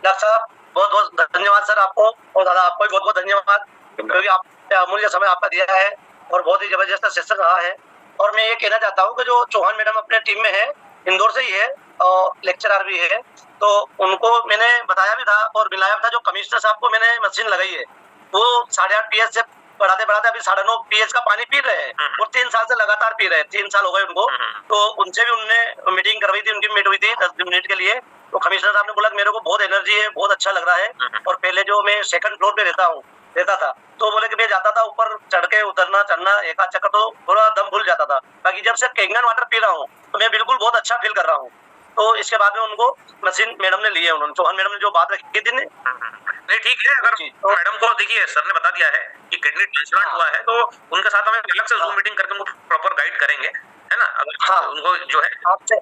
डॉक्टर साहब बहुत बहुत धन्यवाद सर आपको, और दादा आपको भी बहुत बहुत धन्यवाद, क्योंकि आपने अमूल्य समय आपका दिया है और बहुत ही जबरदस्त सेशन रहा है। और मैं ये कहना चाहता हूँ कि जो चौहान मैडम अपने टीम में है, इंदौर से ही है और लेक्चरर भी है, तो उनको मैंने बताया भी था और मिलाया था। जो कमिश्नर साहब को मैंने मशीन लगाई है वो 8.5 pH से बढ़ाते बढ़ाते अभी 9.5 pH का पानी पी रहे हैं और 3 साल से लगातार पी रहे हैं। 3 साल हो गए उनको। तो उनसे भी उन्होंने मीटिंग करवाई थी, उनकी मीट हुई थी 10 मिनट के लिए। तो कमिश्नर साहब ने बोला मेरे को बहुत एनर्जी है, बहुत अच्छा लग रहा है। और पहले जो मैं 2nd फ्लोर पे रहता था तो बोले कि मैं जाता था ऊपर चढ़ के उतरना चढ़ना एक आध चक्कर तो थोड़ा दम भूल जाता था। बाकी जब से कैंगन वाटर पी रहा हूँ तो मैं बिल्कुल बहुत अच्छा फील कर रहा हूँ। तो इसके बाद में उनको मशीन मैडम ने ली है, उन्होंने चौहान मैडम ने जो बात रखी थी नहीं ठीक है। अगर मैडम को देखिए सर ने बता दिया है कि किडनी ट्रांसप्लांट हुआ है तो उनके साथ हमें अलग से जूम मीटिंग करके उनको प्रॉपर गाइड करेंगे, है ना। अगर उनको जो है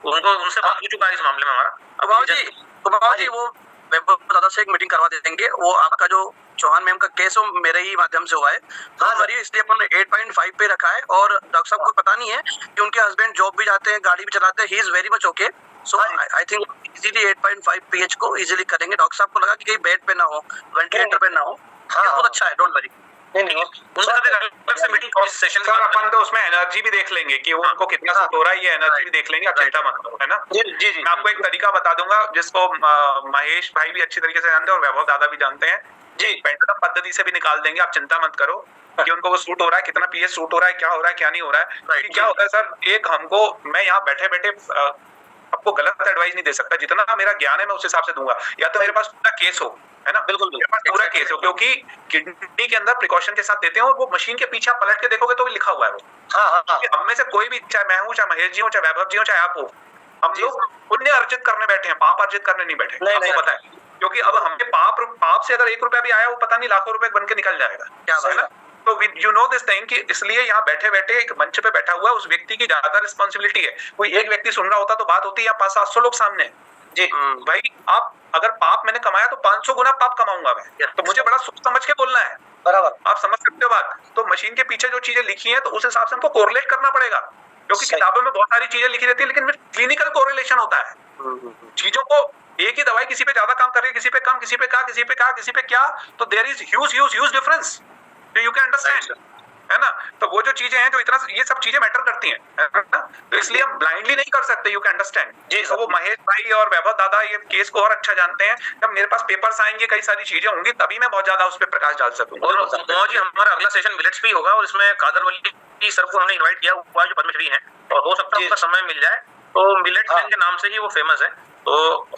उनको उनसे बात हो चुका है इस मामले में हमारा। बाबा जी वो दादा से एक मीटिंग करवा देंगे। वो आपका जो चौहान मैम का केस वो मेरे ही माध्यम से हुआ है, इसलिए अपन 8.5 पे रखा है। और डॉक्टर साहब को पता नहीं है कि उनके हस्बैंड जॉब भी जाते हैं, गाड़ी भी चलाते हैं। He is very much okay. So I think easily 8.5 pH को इजीली करेंगे। डॉक्टर साहब को लगा कि कहीं बेड पे ना हो, वेंटिलेटर पे ना हो। बहुत अच्छा है, डोंट वरी। सर अपन तो उसमें एनर्जी भी देख लेंगे कि वो उनको कितना सूट हो रहा है, ये एनर्जी भी देख लेंगे। आप चिंता मत करो, है ना। जी मैं आपको एक तरीका बता दूंगा जिसको महेश भाई भी अच्छी तरीके से जानते हैं और वैभव दादा भी जानते हैं जी। पेंडुलम पद्धति से भी निकाल देंगे, आप चिंता मत करो कि उनको वो सूट हो रहा है, कितना पीएच सूट हो रहा है, क्या हो रहा है क्या नहीं हो रहा है। क्या होता है सर, एक हमको मैं यहाँ बैठे बैठे आपको गलत एडवाइस नहीं दे सकता। जितना मेरा ज्ञान है मैं उस हिसाब से दूंगा। या तो मेरे पास पूरा केस हो, है ना, बिल्कुल मेरे पास पूरा केस हो, क्योंकि किडनी के अंदर प्रिकॉशन के साथ देते हैं और वो मशीन के पीछे पलट के देखोगे तो भी लिखा हुआ है वो। हम में से कोई भी, चाहे मैं हूँ, चाहे महेश जी हो, चाहे वैभव जी हो, चाहे आप हो, हम लोग पुण्य अर्जित करने बैठे हैं, पाप अर्जित करने नहीं बैठे। आपको पता है, क्योंकि अब हमें पाप से अगर 1 रुपया भी आया वो पता नहीं लाखों रुपए बन के निकल जाएगा, क्या है ना। तो यू नो दिस थिंग कि इसलिए यहाँ बैठे बैठे एक मंच पे बैठा हुआ उस व्यक्ति की ज्यादा रिस्पॉन्सिबिलिटी है। कोई एक व्यक्ति सुन रहा होता तो बात होती है, 500-700 लोग सामने जी। भाई आप अगर पाप मैंने कमाया तो 500 गुना पाप कमाऊंगा मैं, तो मुझे बड़ा सोच समझ के बोलना है। बराबर, आप समझ सकते हो बात। तो मशीन के पीछे जो चीजें लिखी हैं तो उस हिसाब से हमको कोरिलेट करना पड़ेगा, क्योंकि किताबों में बहुत सारी चीजें लिखी रहती है लेकिन क्लिनिकल कोरिलेशन होता है चीजों को। एक ही दवाई किसी पे ज्यादा काम कर रही है, किसी पे कम, किसी पे क्या, किसी पे क्या, किसी पे क्या, तो there is huge difference. You can understand, है ना। तो वो जो चीजें हैं जो इतना ये सब चीजें मैटर करती हैं, है ना। तो इसलिए हम ब्लाइंडली नहीं कर सकते, यू कैन अंडरस्टैंड जी। तो वो महेश भाई और वैभव दादा ये केस को और अच्छा जानते हैं। जब मेरे पास पेपर्स आएंगे, कई सारी चीजें होंगी, तभी मैं बहुत ज्यादा उस पर प्रकाश डाल सकूंगा। और जी हमारा अगला सेशन मिलेट्स भी होगा और इसमें कादर वली सर को हमने इनवाइट किया हुआ जो पद्मश्री हैं, और हो सकता है उनका समय मिल जाए। तो मिलेट्स के नाम से ही वो फेमस है, तो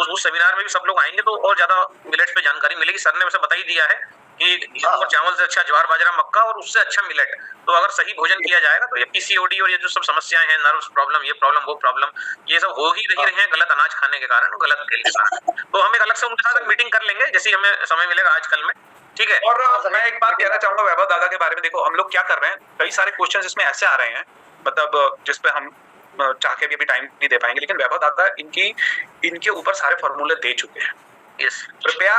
उस सेमिनार में भी सब लोग आएंगे तो और ज्यादा मिलेट्स पे जानकारी मिलेगी। सर ने वैसे बता ही दिया है कि चावल से अच्छा ज्वार बाजरा मक्का और उससे अच्छा मिलेट। तो अगर सही भोजन किया जाएगा तो ये पीसीओडी और ये जो सब समस्याएं हैं, नर्व्स प्रॉब्लम, ये प्रॉब्लम वो प्रॉब्लम, ये सब हो ही रही हैं गलत अनाज खाने के कारण, गलत तेल के कारण। तो हम एक अलग से उनके साथ मीटिंग कर लेंगे जैसे हमें समय मिलेगा आजकल में, ठीक है। और मैं एक बात कहना चाहूंगा वैभव दादा के बारे में। देखो हम लोग क्या कर रहे हैं, कई सारे क्वेश्चन इसमें ऐसे आ रहे हैं मतलब जिसपे हम चाह के भी अभी टाइम नहीं दे पाएंगे, लेकिन वैभव दादा इनके ऊपर सारे फॉर्मूले दे चुके हैं। यस, कृपया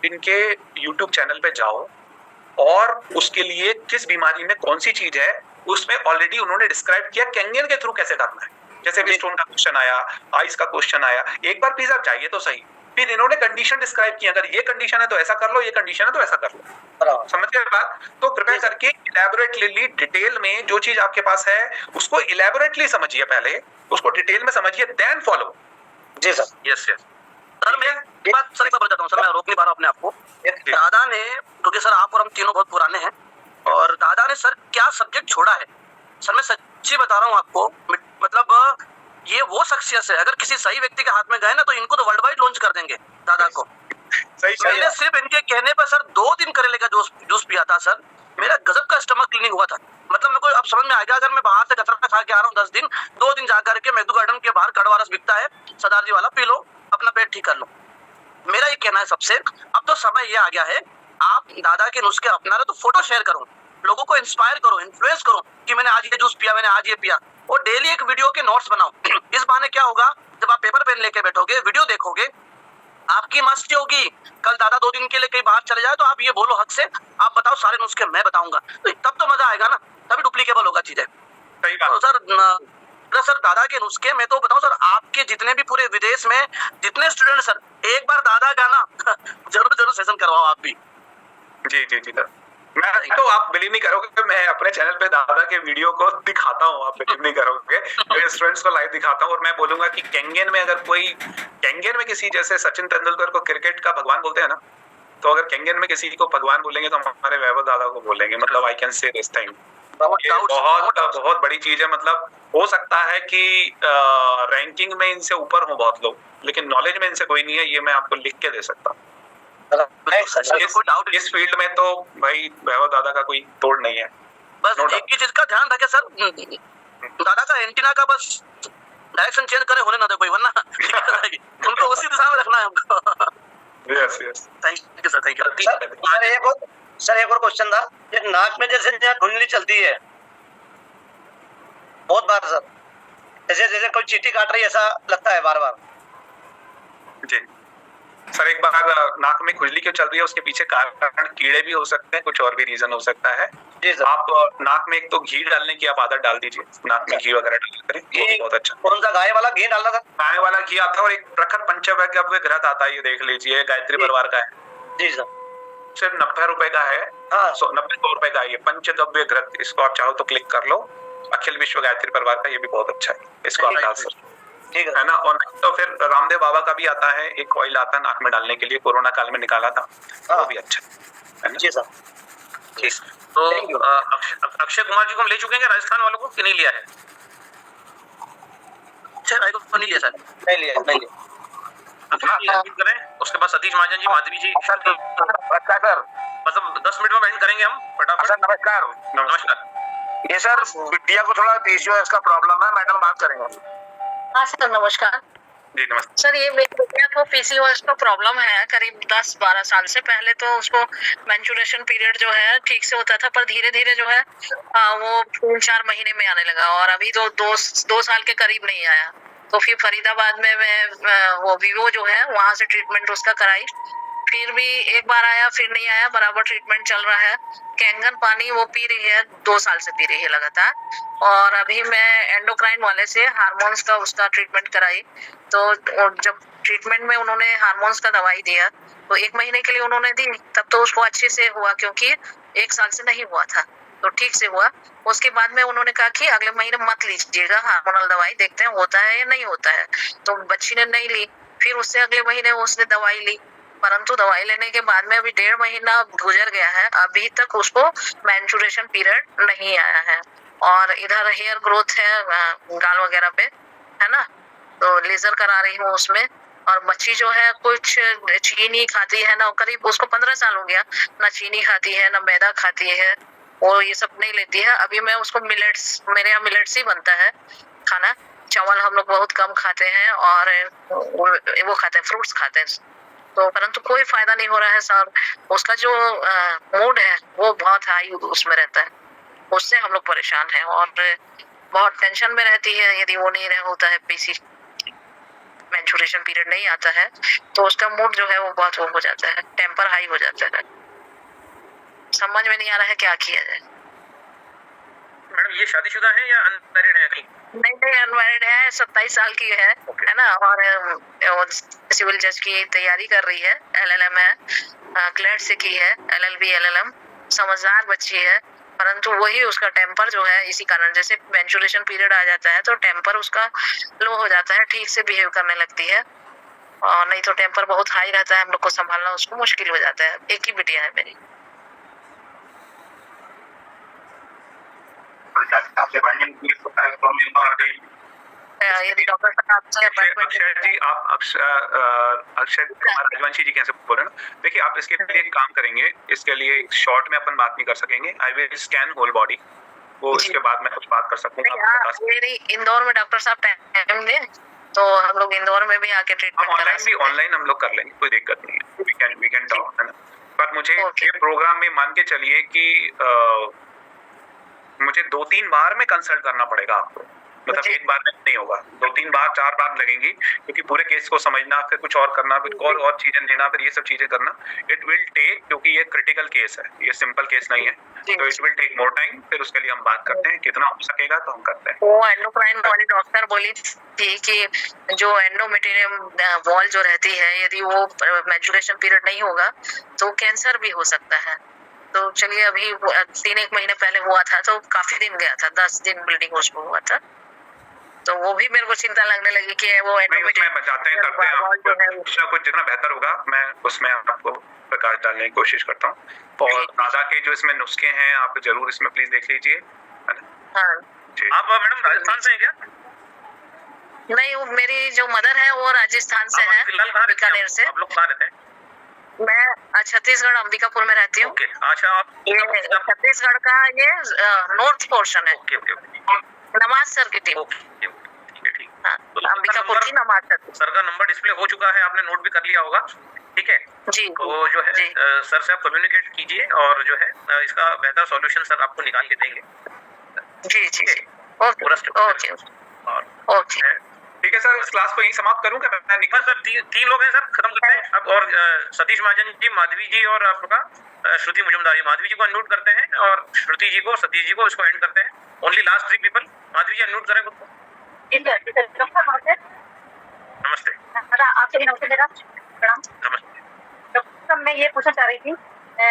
इनके YouTube चैनल पे जाओ और उसके लिए किस बीमारी में कौन सी चीज है उसमें ऑलरेडी उन्होंने डिस्क्राइब किया कैंगन के थ्रू कैसे करना है। जैसे भी स्टोन का क्वेश्चन आया, आइस का क्वेश्चन आया, एक बार प्लीज आप जाइए तो सही। फिर इन्होंने कंडीशन डिस्क्राइब की, अगर ये कंडीशन है तो ऐसा कर लो, ये कंडीशन है तो ऐसा कर लो। समझ गए बात। तो कृपया करके इलैबोरेटली डिटेल में जो चीज आपके पास है उसको इलैबोरेटली समझिए, पहले उसको डिटेल में समझिए, देन फॉलो। जी सर। Yes yes sir. मैं एक बात सर बताता हूँ सर, मैं रोक नहीं पा रहा अपने आप को। दादा ने, क्योंकि सर आप और हम तीनों बहुत पुराने हैं, और दादा ने सर क्या सब्जेक्ट छोड़ा है सर, मैं सच्ची बता रहा हूँ आपको। मतलब ये वो शख्सियत है, अगर किसी सही व्यक्ति के हाथ में गए ना तो इनको तो वर्ल्ड वाइड लॉन्च कर देंगे दादा को। मैंने सिर्फ इनके कहने पर सर 2 दिन करेले का जूस पिया था सर, मेरा गजब का स्टमक क्लीनिंग हुआ था। मतलब मेरे को अब समझ में आएगा, अगर मैं बाहर से कचरा खा के आ रहा हूँ 10 दिन, 2 दिन जाकर के मैदू गार्डन के बाहर कड़वा रस बिकता है सरदार जी वाला, पी लो, अपना पेट ठीक कर लो। मेरा ये कहना है सबसे, अब तो समय ये आ गया है, आप दादा के नुस्खे अपना रहे तो फोटो शेयर करो, लोगों को इंस्पायर करो, इन्फ्लुएंस करो कि मैंने आज ये जूस पिया, मैंने आज ये पिया, और डेली एक वीडियो के नोट्स बनाओ। इस बहाने क्या होगा, जब आप पेपर पेन लेके बैठोगे, वीडियो देखोगे, आपकी मस्ती होगी। कल दादा 2 दिन के लिए कहीं बाहर चले जाए तो आप ये बोलो हक से, आप बताओ सारे नुस्खे मैं बताऊंगा, तो तब तो मजा आएगा ना, तभी डुप्लीकेबल होगा चीजें। तो सर दादा के नुस्खे मैं तो बताऊं सर, आपके जितने भी पूरे विदेश में जितने स्टूडेंट सर, एक बार दादा का ना जरूर सेशन करवाओ आप भी। जी जी जी सर। मैं तो आप बिलीव नहीं करोगे, मैं अपने चैनल पे दादा के वीडियो को दिखाता हूँ, आप बिलीव नहीं करोगे, मेरे स्टूडेंट्स को लाइव दिखाता हूँ और मैं बोलूंगा कि केंगन में अगर कोई, केंगन में किसी जैसे सचिन तेंदुलकर को क्रिकेट का भगवान बोलते हैं ना, तो अगर केंगन में किसी को भगवान बोलेंगे तो हमारे वैभव दादा को बोलेंगे। मतलब I can say this thing, बहुत बड़ी चीज है। मतलब हो सकता है कि रैंकिंग में इनसे ऊपर हो बहुत लोग, लेकिन नॉलेज में इनसे कोई नहीं है, ये मैं आपको लिख के दे सकता हूँ। इस फील्ड में तो भाई वैभव दादा का कोई तोड़ नहीं है। बस एक ही चीज का ध्यान रखे सर, दादा का एंटीना का बस डायरेक्शन चेंज करे, होने ना दे कोई, वरना दिक्कत आएगी। उनको उसी दिशा में रखना है हमको। Yes yes, thank you sir, thank you sir. एक और क्वेश्चन था, ये नाक में जैसे धुंधली चलती है बहुत बार सर, जैसे जैसे कोई चींटी काट रही है ऐसा लगता है बार बार। जी सर, एक बार नाक में खुजली क्यों चल रही है, उसके पीछे कारण कीड़े भी हो सकते हैं, कुछ और भी रीजन हो सकता है। जी सर, आप नाक में एक तो घी डालने की आप आदत डाल दीजिए, नाक में घी वगैरह डाल करें, वो भी बहुत अच्छा। कौन सा, गाय वाला घी डालना था? गाय वाला घी आता है, और एक प्रखर पंचगव्य घृत आता है, ये देख लीजिए, गायत्री परिवार का है। जी सर, सिर्फ 90 रुपए का है। हाँ, 90 रुपए का ये पंचगव्य घृत, इसको आप चाहो तो क्लिक कर लो, अखिल विश्व गायत्री परिवार का, ये भी बहुत अच्छा है, इसको आप डाल सकते है ना। और तो फिर रामदेव बाबा का भी आता है, एक ऑयल आता है नाक में डालने के लिए, कोरोना काल में निकाला था, वो भी अच्छा है ना। जी सर, ठीक। तो अक्षय कुमार जी को हम ले चुके हैं राजस्थान वालों को कि नहीं लिया है? अक्षय राय को नहीं लिया सर, नहीं लिया। करें उसके बाद सतीश महाजन जी, माधवी जी। अच्छा सर, मतलब 10 मिनट में एंड करेंगे हम फटाफट। सर नमस्कार। नमस्कार। ये सर बिटिया को थोड़ा पीसीओएस का प्रॉब्लम है, मैडम बात करेंगे। हाँ सर नमस्कार। जी नमस्ते सर, ये मेरी बेटिया को पीसीओएस का प्रॉब्लम है करीब 10-12 साल से। पहले तो उसको मेंस्ट्रुएशन पीरियड जो है ठीक से होता था, पर धीरे धीरे जो है वो 3-4 महीने में आने लगा, और अभी तो 2 साल के करीब नहीं आया। तो फिर फरीदाबाद में मैं वो वीवो जो है वहां से ट्रीटमेंट उसका कराई, फिर भी एक बार आया, फिर नहीं आया, बराबर ट्रीटमेंट चल रहा है। कैंगन पानी वो पी रही है, 2 साल से पी रही है लगातार। और अभी मैं एंडोक्राइन वाले से हार्मोन्स का उसका ट्रीटमेंट कराई, तो जब ट्रीटमेंट में उन्होंने हार्मोन्स का दवाई दिया तो 1 महीने के लिए उन्होंने दी, तब तो उसको अच्छे से हुआ, क्योंकि 1 साल से नहीं हुआ था, तो ठीक से हुआ। उसके बाद में उन्होंने कहा कि अगले महीने मत लीजिएगा हार्मोनल दवाई, देखते हैं होता है या नहीं होता है। तो बच्ची ने नहीं ली, फिर उससे अगले महीने उसने दवाई ली, परंतु दवाई लेने के बाद में अभी 1.5 महीना गुजर गया है, अभी तक उसको मेंस्ट्रुएशन पीरियड नहीं आया है। और इधर हेयर ग्रोथ है गाल वगैरह पे, है ना, तो लेजर करा रही हूँ उसमें। और बच्ची जो है कुछ चीनी खाती है ना, करीब उसको 15 साल हो गया, ना चीनी खाती है ना मैदा खाती है, वो ये सब नहीं लेती है। अभी मैं उसको मिलेट्स, मेरे यहाँ मिलेट्स ही बनता है खाना, चावल हम लोग बहुत कम खाते हैं, और वो खाते हैं, फ्रूट्स खाते हैं, तो परंतु कोई फायदा नहीं हो रहा है सर। उसका जो मूड है वो बहुत हाई उसमें रहता है, उससे हम लोग परेशान हैं, और बहुत टेंशन में रहती है। यदि वो नहीं होता है पीसी मेंस्ट्रुएशन पीरियड नहीं आता है, तो उसका मूड जो है वो बहुत वो हो जाता है, टेम्पर हाई हो जाता है। समझ में नहीं आ रहा है क्या किया जाए। मैडम ये शादीशुदा है या अनमैरिड है? नहीं अनमैरिड है, 27 साल की है ना, और सिविल जज की तैयारी कर रही है, LLM है, क्लेट से की है, LLB LLM, समझदार बच्ची है, परंतु वही उसका टेम्पर जो है, इसी कारण जैसे मेंस्ट्रुएशन पीरियड आ जाता है तो टेम्पर उसका लो हो जाता है, ठीक से बिहेव करने लगती है, और नहीं तो टेम्पर बहुत हाई रहता है, हम लोग को संभालना उसको मुश्किल हो जाता है। एक ही बिटिया है मेरी। यदि डॉक्टर साहब से अक्षय जी, आप अक्षय कुमार राजवंशी जी कैसे बोल रहे हैं ना, देखिए आप इसके लिए एक काम करेंगे, इसके लिए शॉर्ट में अपन बात नहीं कर सकेंगे, I will scan whole body, वो इसके बाद मैं कुछ बात कर सकूंगा। मेरी इंदौर में डॉक्टर साहब टाइम दे, तो हम लोग इंदौर में भी आके ट्रीटमेंट ऑनलाइन हम लोग कर लेंगे, कोई दिक्कत नहीं है, वी कैन टॉक, है ना। पर मुझे ये प्रोग्राम में मान के चलिए कि मुझे 2-3 बार में कंसल्ट करना पड़ेगा आपको, मतलब एक बार में नहीं होगा, 2-3 बार 4 बार लगेंगी, क्योंकि पूरे केस को समझना, फिर कुछ और करना, फिर और चीजें लेना, फिर ये सब चीजें करना, इट विल टेक, क्योंकि ये क्रिटिकल केस है, ये सिंपल केस नहीं है, तो it will take more time. फिर उसके लिए हम बात करते हैं, कितना हो सकेगा तो हम करते हैं। वो एंडोक्राइन वाली डॉक्टर बोली थी कि जो एंडोमेट्रियम वॉल जो रहती है, यदि वो मेंस्ट्रुएशन पीरियड नहीं होगा तो कैंसर भी हो सकता है, तो चलिए अभी 3-1 महीने पहले हुआ था तो काफी दिन गया था, 10 दिन ब्लीडिंग उसको हुआ था, तो वो भी मेरे को चिंता लगने लगी कि वो उसमें बचाते हैं करते हैं कुछ ना कुछ जितना बेहतर होगा मैं उसमें आपको प्रकाश डालने की कोशिश करता हूँ। और दादा के जो इसमें नुस्खे हैं आप जरूर इसमें प्लीज देख लीजिए। आप मैडम राजस्थान से हैं क्या? नहीं, वो मेरी जो मदर है वो राजस्थान से है, बीकानेर से। आप लोग कहाँ रहते हैं? मैं छत्तीसगढ़ अंबिकापुर में रहती हूँ। अच्छा, आप ये छत्तीसगढ़ का ये नॉर्थ पोर्शन है, नमाज सर की टीम। अंबिकापुर की नमाज सर। सर का नंबर डिस्प्ले हो चुका है, आपने नोट भी कर लिया होगा, ठीक है जी। तो जो है सर से आप कम्युनिकेट कीजिए और जो है इसका बेहतर सॉल्यूशन सर आपको निकाल के देंगे। जी जी ओके ओके ठीक है सर, इस क्लास को यहीं समाप्त करूं क्या मैं? निकल सर, तीन लोग हैं सर, खत्म करते हैं अब। और सतीश महाजन जी, माधवी जी और आपका श्रुति मुजुमदार जी। माधवी जी को अनम्यूट करते हैं और श्रुति जी को, सतीश जी को इसको एंड करते हैं। Only last 3 people. Madhavi ji unmute करें खुद को। नमस्ते। आपसे भी नमस्ते, मेरा प्रणाम। डॉक्टर साहब, मैं ये पूछना चाह रही थी,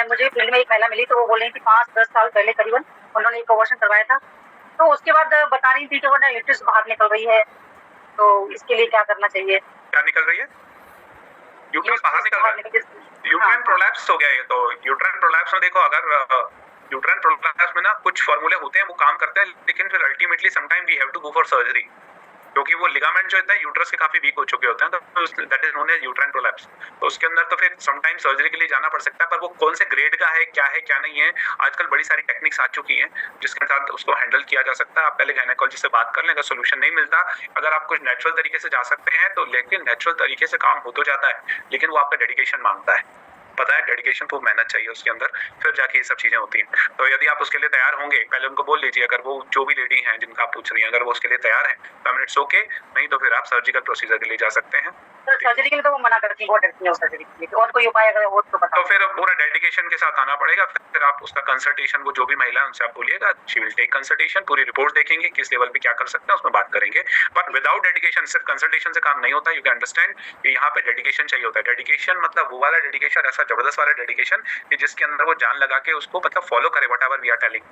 मुझे फील्ड में एक महिला मिली तो वो बोल रही थी 5-10 साल पहले करीबन उन्होंने एक अबॉर्शन करवाया था, तो उसके बाद बता रही थी कि वो यूट्रस बाहर निकल रही है, तो इसके लिए क्या करना चाहिए? क्या निकल रही है? यूट्रस बाहर निकल रहा है। यूट्राइन प्रोलैप्स हो गया ये तो। यूट्राइन प्रोलैप्स में देखो, अगर यूट्राइन प्रोलैप्स में ना कुछ फॉर्मूले होते हैं वो काम करते हैं, लेकिन फिर ultimately sometime we have to go for surgery, क्योंकि वो लिगामेंट जो होता है यूट्रस के काफी वीक हो चुके होते हैं, तो that is known as uterine prolapse. तो उसके अंदर तो फिर समटाइम सर्जरी के लिए जाना पड़ सकता है, पर वो कौन से ग्रेड का है, क्या नहीं है, आजकल बड़ी सारी टेक्निक्स आ चुकी हैं जिसके साथ उसको हैंडल किया जा सकता है। आप पहले गायनेकोलॉजिस्ट से बात कर लें, अगर सोल्यूशन नहीं मिलता, अगर आप कुछ नेचुरल तरीके से जा सकते हैं तो, लेकिन नेचुरल तरीके से काम हो तो जाता है, लेकिन वो आपका डेडिकेशन मांगता है, पता है, डेडिकेशन खूब मेहनत चाहिए उसके अंदर, फिर जाके ये सब चीजें होती हैं। तो यदि आप उसके लिए तैयार होंगे, पहले उनको बोल लीजिए, अगर वो जो भी लेडी हैं जिनका आप पूछ रही हैं, अगर वो उसके लिए तैयार हैं तो इट्स ओके, नहीं तो फिर आप सर्जिकल प्रोसीजर के लिए जा सकते हैं। तो सर्जरी के लिए तो वो मना करती है, बहुत डरती है सर्जरी के लिए, और कोई उपाय अगर हो तो बताओ। तो फिर पूरा डेडिकेशन के साथ आना पड़ेगा, फिर आप उसका कंसल्टेशन, वो जो भी महिला है उनसे आप बोलिएगा, शी विल टेक कंसल्टेशन, पूरी रिपोर्ट देखेंगे किस लेवल पे क्या कर सकते हैं, उसमें बात करेंगे। बट विदाउट डेडिकेशन, सिर्फ कंसल्टेशन से काम नहीं होता, यू कैन अंडरस्टैंड कि यहाँ पे डेडिकेशन चाहिए होता है। डेडिकेशन मतलब वो वाला डेडिकेशन, ऐसा जबरदस्त वाला डेडिकेशन कि जिसके अंदर वो जान लगा के उसको मतलब फॉलो करे व्हाटएवर वी आर टेलिंग।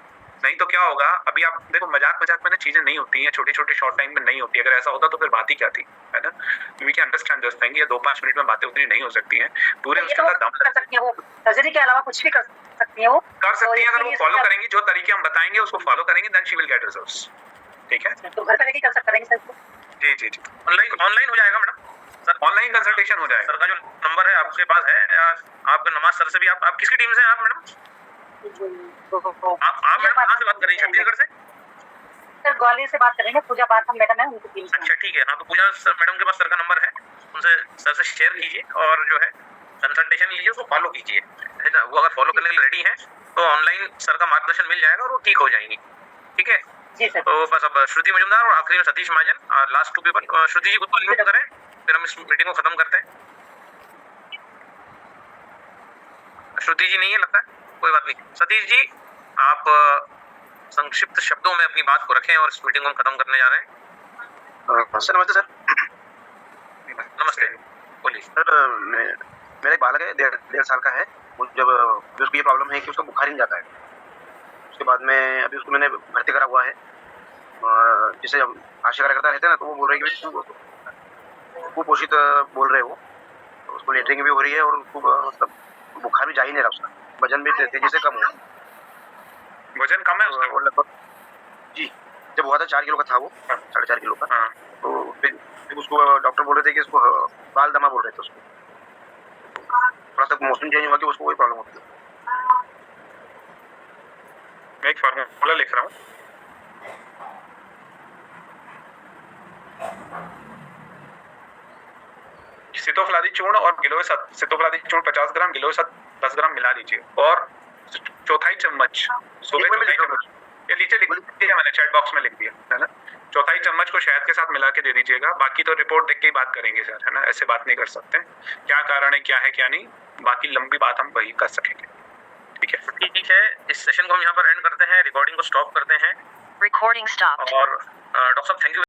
नहीं तो क्या होगा, अभी आप देखो मजाक में ना चीजें नहीं होती हैं, छोटे शॉर्ट टाइम में नहीं होती। अगर ऐसा होता तो फिर बात ही क्या थी, है ना? We can understand this thing, ये 2-5 मिनट में बातें उतनी नहीं हो सकती हैं, पूरे उसके अंदर दम कर सकती है वो, सर्जरी के अलावा कुछ भी कर सकती है वो, कर सकती है। अगर वो फॉलो करेंगे, जो तरीके हम बताएंगे उसको फॉलो करेंगे, then she will get results. ठीक है, तो घर पे लेके कर सकते हैं सर? जी ऑनलाइन हो जाएगा मैडम, सर ऑनलाइन कंसल्टेशन हो जाएगा। सर का जो नंबर है आपके पास है, आपका नमाज सर से भी, आप किसकी टीम से हैं आप मैडम? आप मैडम कहाँ से बात कर रही हैं? छत्तीसगढ़ से? सर ग्वालियर से बात करेंगे, पूजा बात हम मैडम है उनकी टीम से। अच्छा ठीक है, हाँ तो पूजा सर मैडम के पास सर का नंबर है, उनसे सर से शेयर कीजिए और जो है कंसल्टेशन लीजिए, उसको फॉलो कीजिए, है ना? वो अगर फॉलो करने के लिए रेडी है तो ऑनलाइन सर का मार्गदर्शन मिल जाएगा और वो ठीक हो जाएंगी। ठीक है जी सर। तो बस अब श्रुति मुजुमदार और आखिरी में सतीश महाजन, लास्ट 2 पीपल। श्रुति जी खुद को अनम्यूट करें, फिर हम इस मीटिंग को खत्म करते हैं। श्रुति जी नहीं है लगता है, कोई बात नहीं। सतीश जी आप संक्षिप्त शब्दों में अपनी बात को रखें और इस मीटिंग को हम खत्म करने जा रहे हैं। सर नमस्ते। सर नमस्ते, बोलिए। सर मेरा एक बालक है, 1.5 साल का है। जब उसको ये प्रॉब्लम है कि उसको बुखार नहीं जाता है, उसके बाद में अभी उसको मैंने भर्ती करा हुआ है। जैसे आशा कार्यकर्ता रहते हैं ना, तो वो बोल रहे हैं कि कुपोषित बोल रहे हो, तो उसको लेटरिंग भी हो रही है और उसको मतलब बुखार भी जा ही नहीं रहा, उसका वजन भी तेजी से कम हुआ। वजन कम है उसका? और लगभग जी, जब हुआ था 4 किलो का था वो, 4.5 किलो का। तो फिर उसको डॉक्टर बोल रहे थे कि इसको बाल दमा बोल रहे थे उसको, थोड़ा सा मौसम चेंज हुआ कि उसको कोई प्रॉब्लम होती है। मैं एक फार्मूला लिख रहा हूँ। सितोफ्लादी चूर्ण और गिलोय सितोफ्लादी चूर्ण 50 ग्राम, गिलोय 10 ग्राम मिला लीजिए और 1/4 चम्मच सुबह में ये नीचे लिख दिया मैंने, चैट बॉक्स में लिख दिया है ना। 1/4 चम्मच को शहद के साथ मिला के दे दीजिएगा। बाकी तो रिपोर्ट देख के ही बात करेंगे सर, है ना, ऐसे बात नहीं कर सकते। क्या कारण है, क्या है क्या नहीं, बाकी लंबी बात हम वही कर सकेंगे। ठीक है, इस सेशन को हम यहाँ पर एंड करते हैं, रिकॉर्डिंग को स्टॉप करते हैं। Recording stop. और डॉक्टर साहब थैंक यू।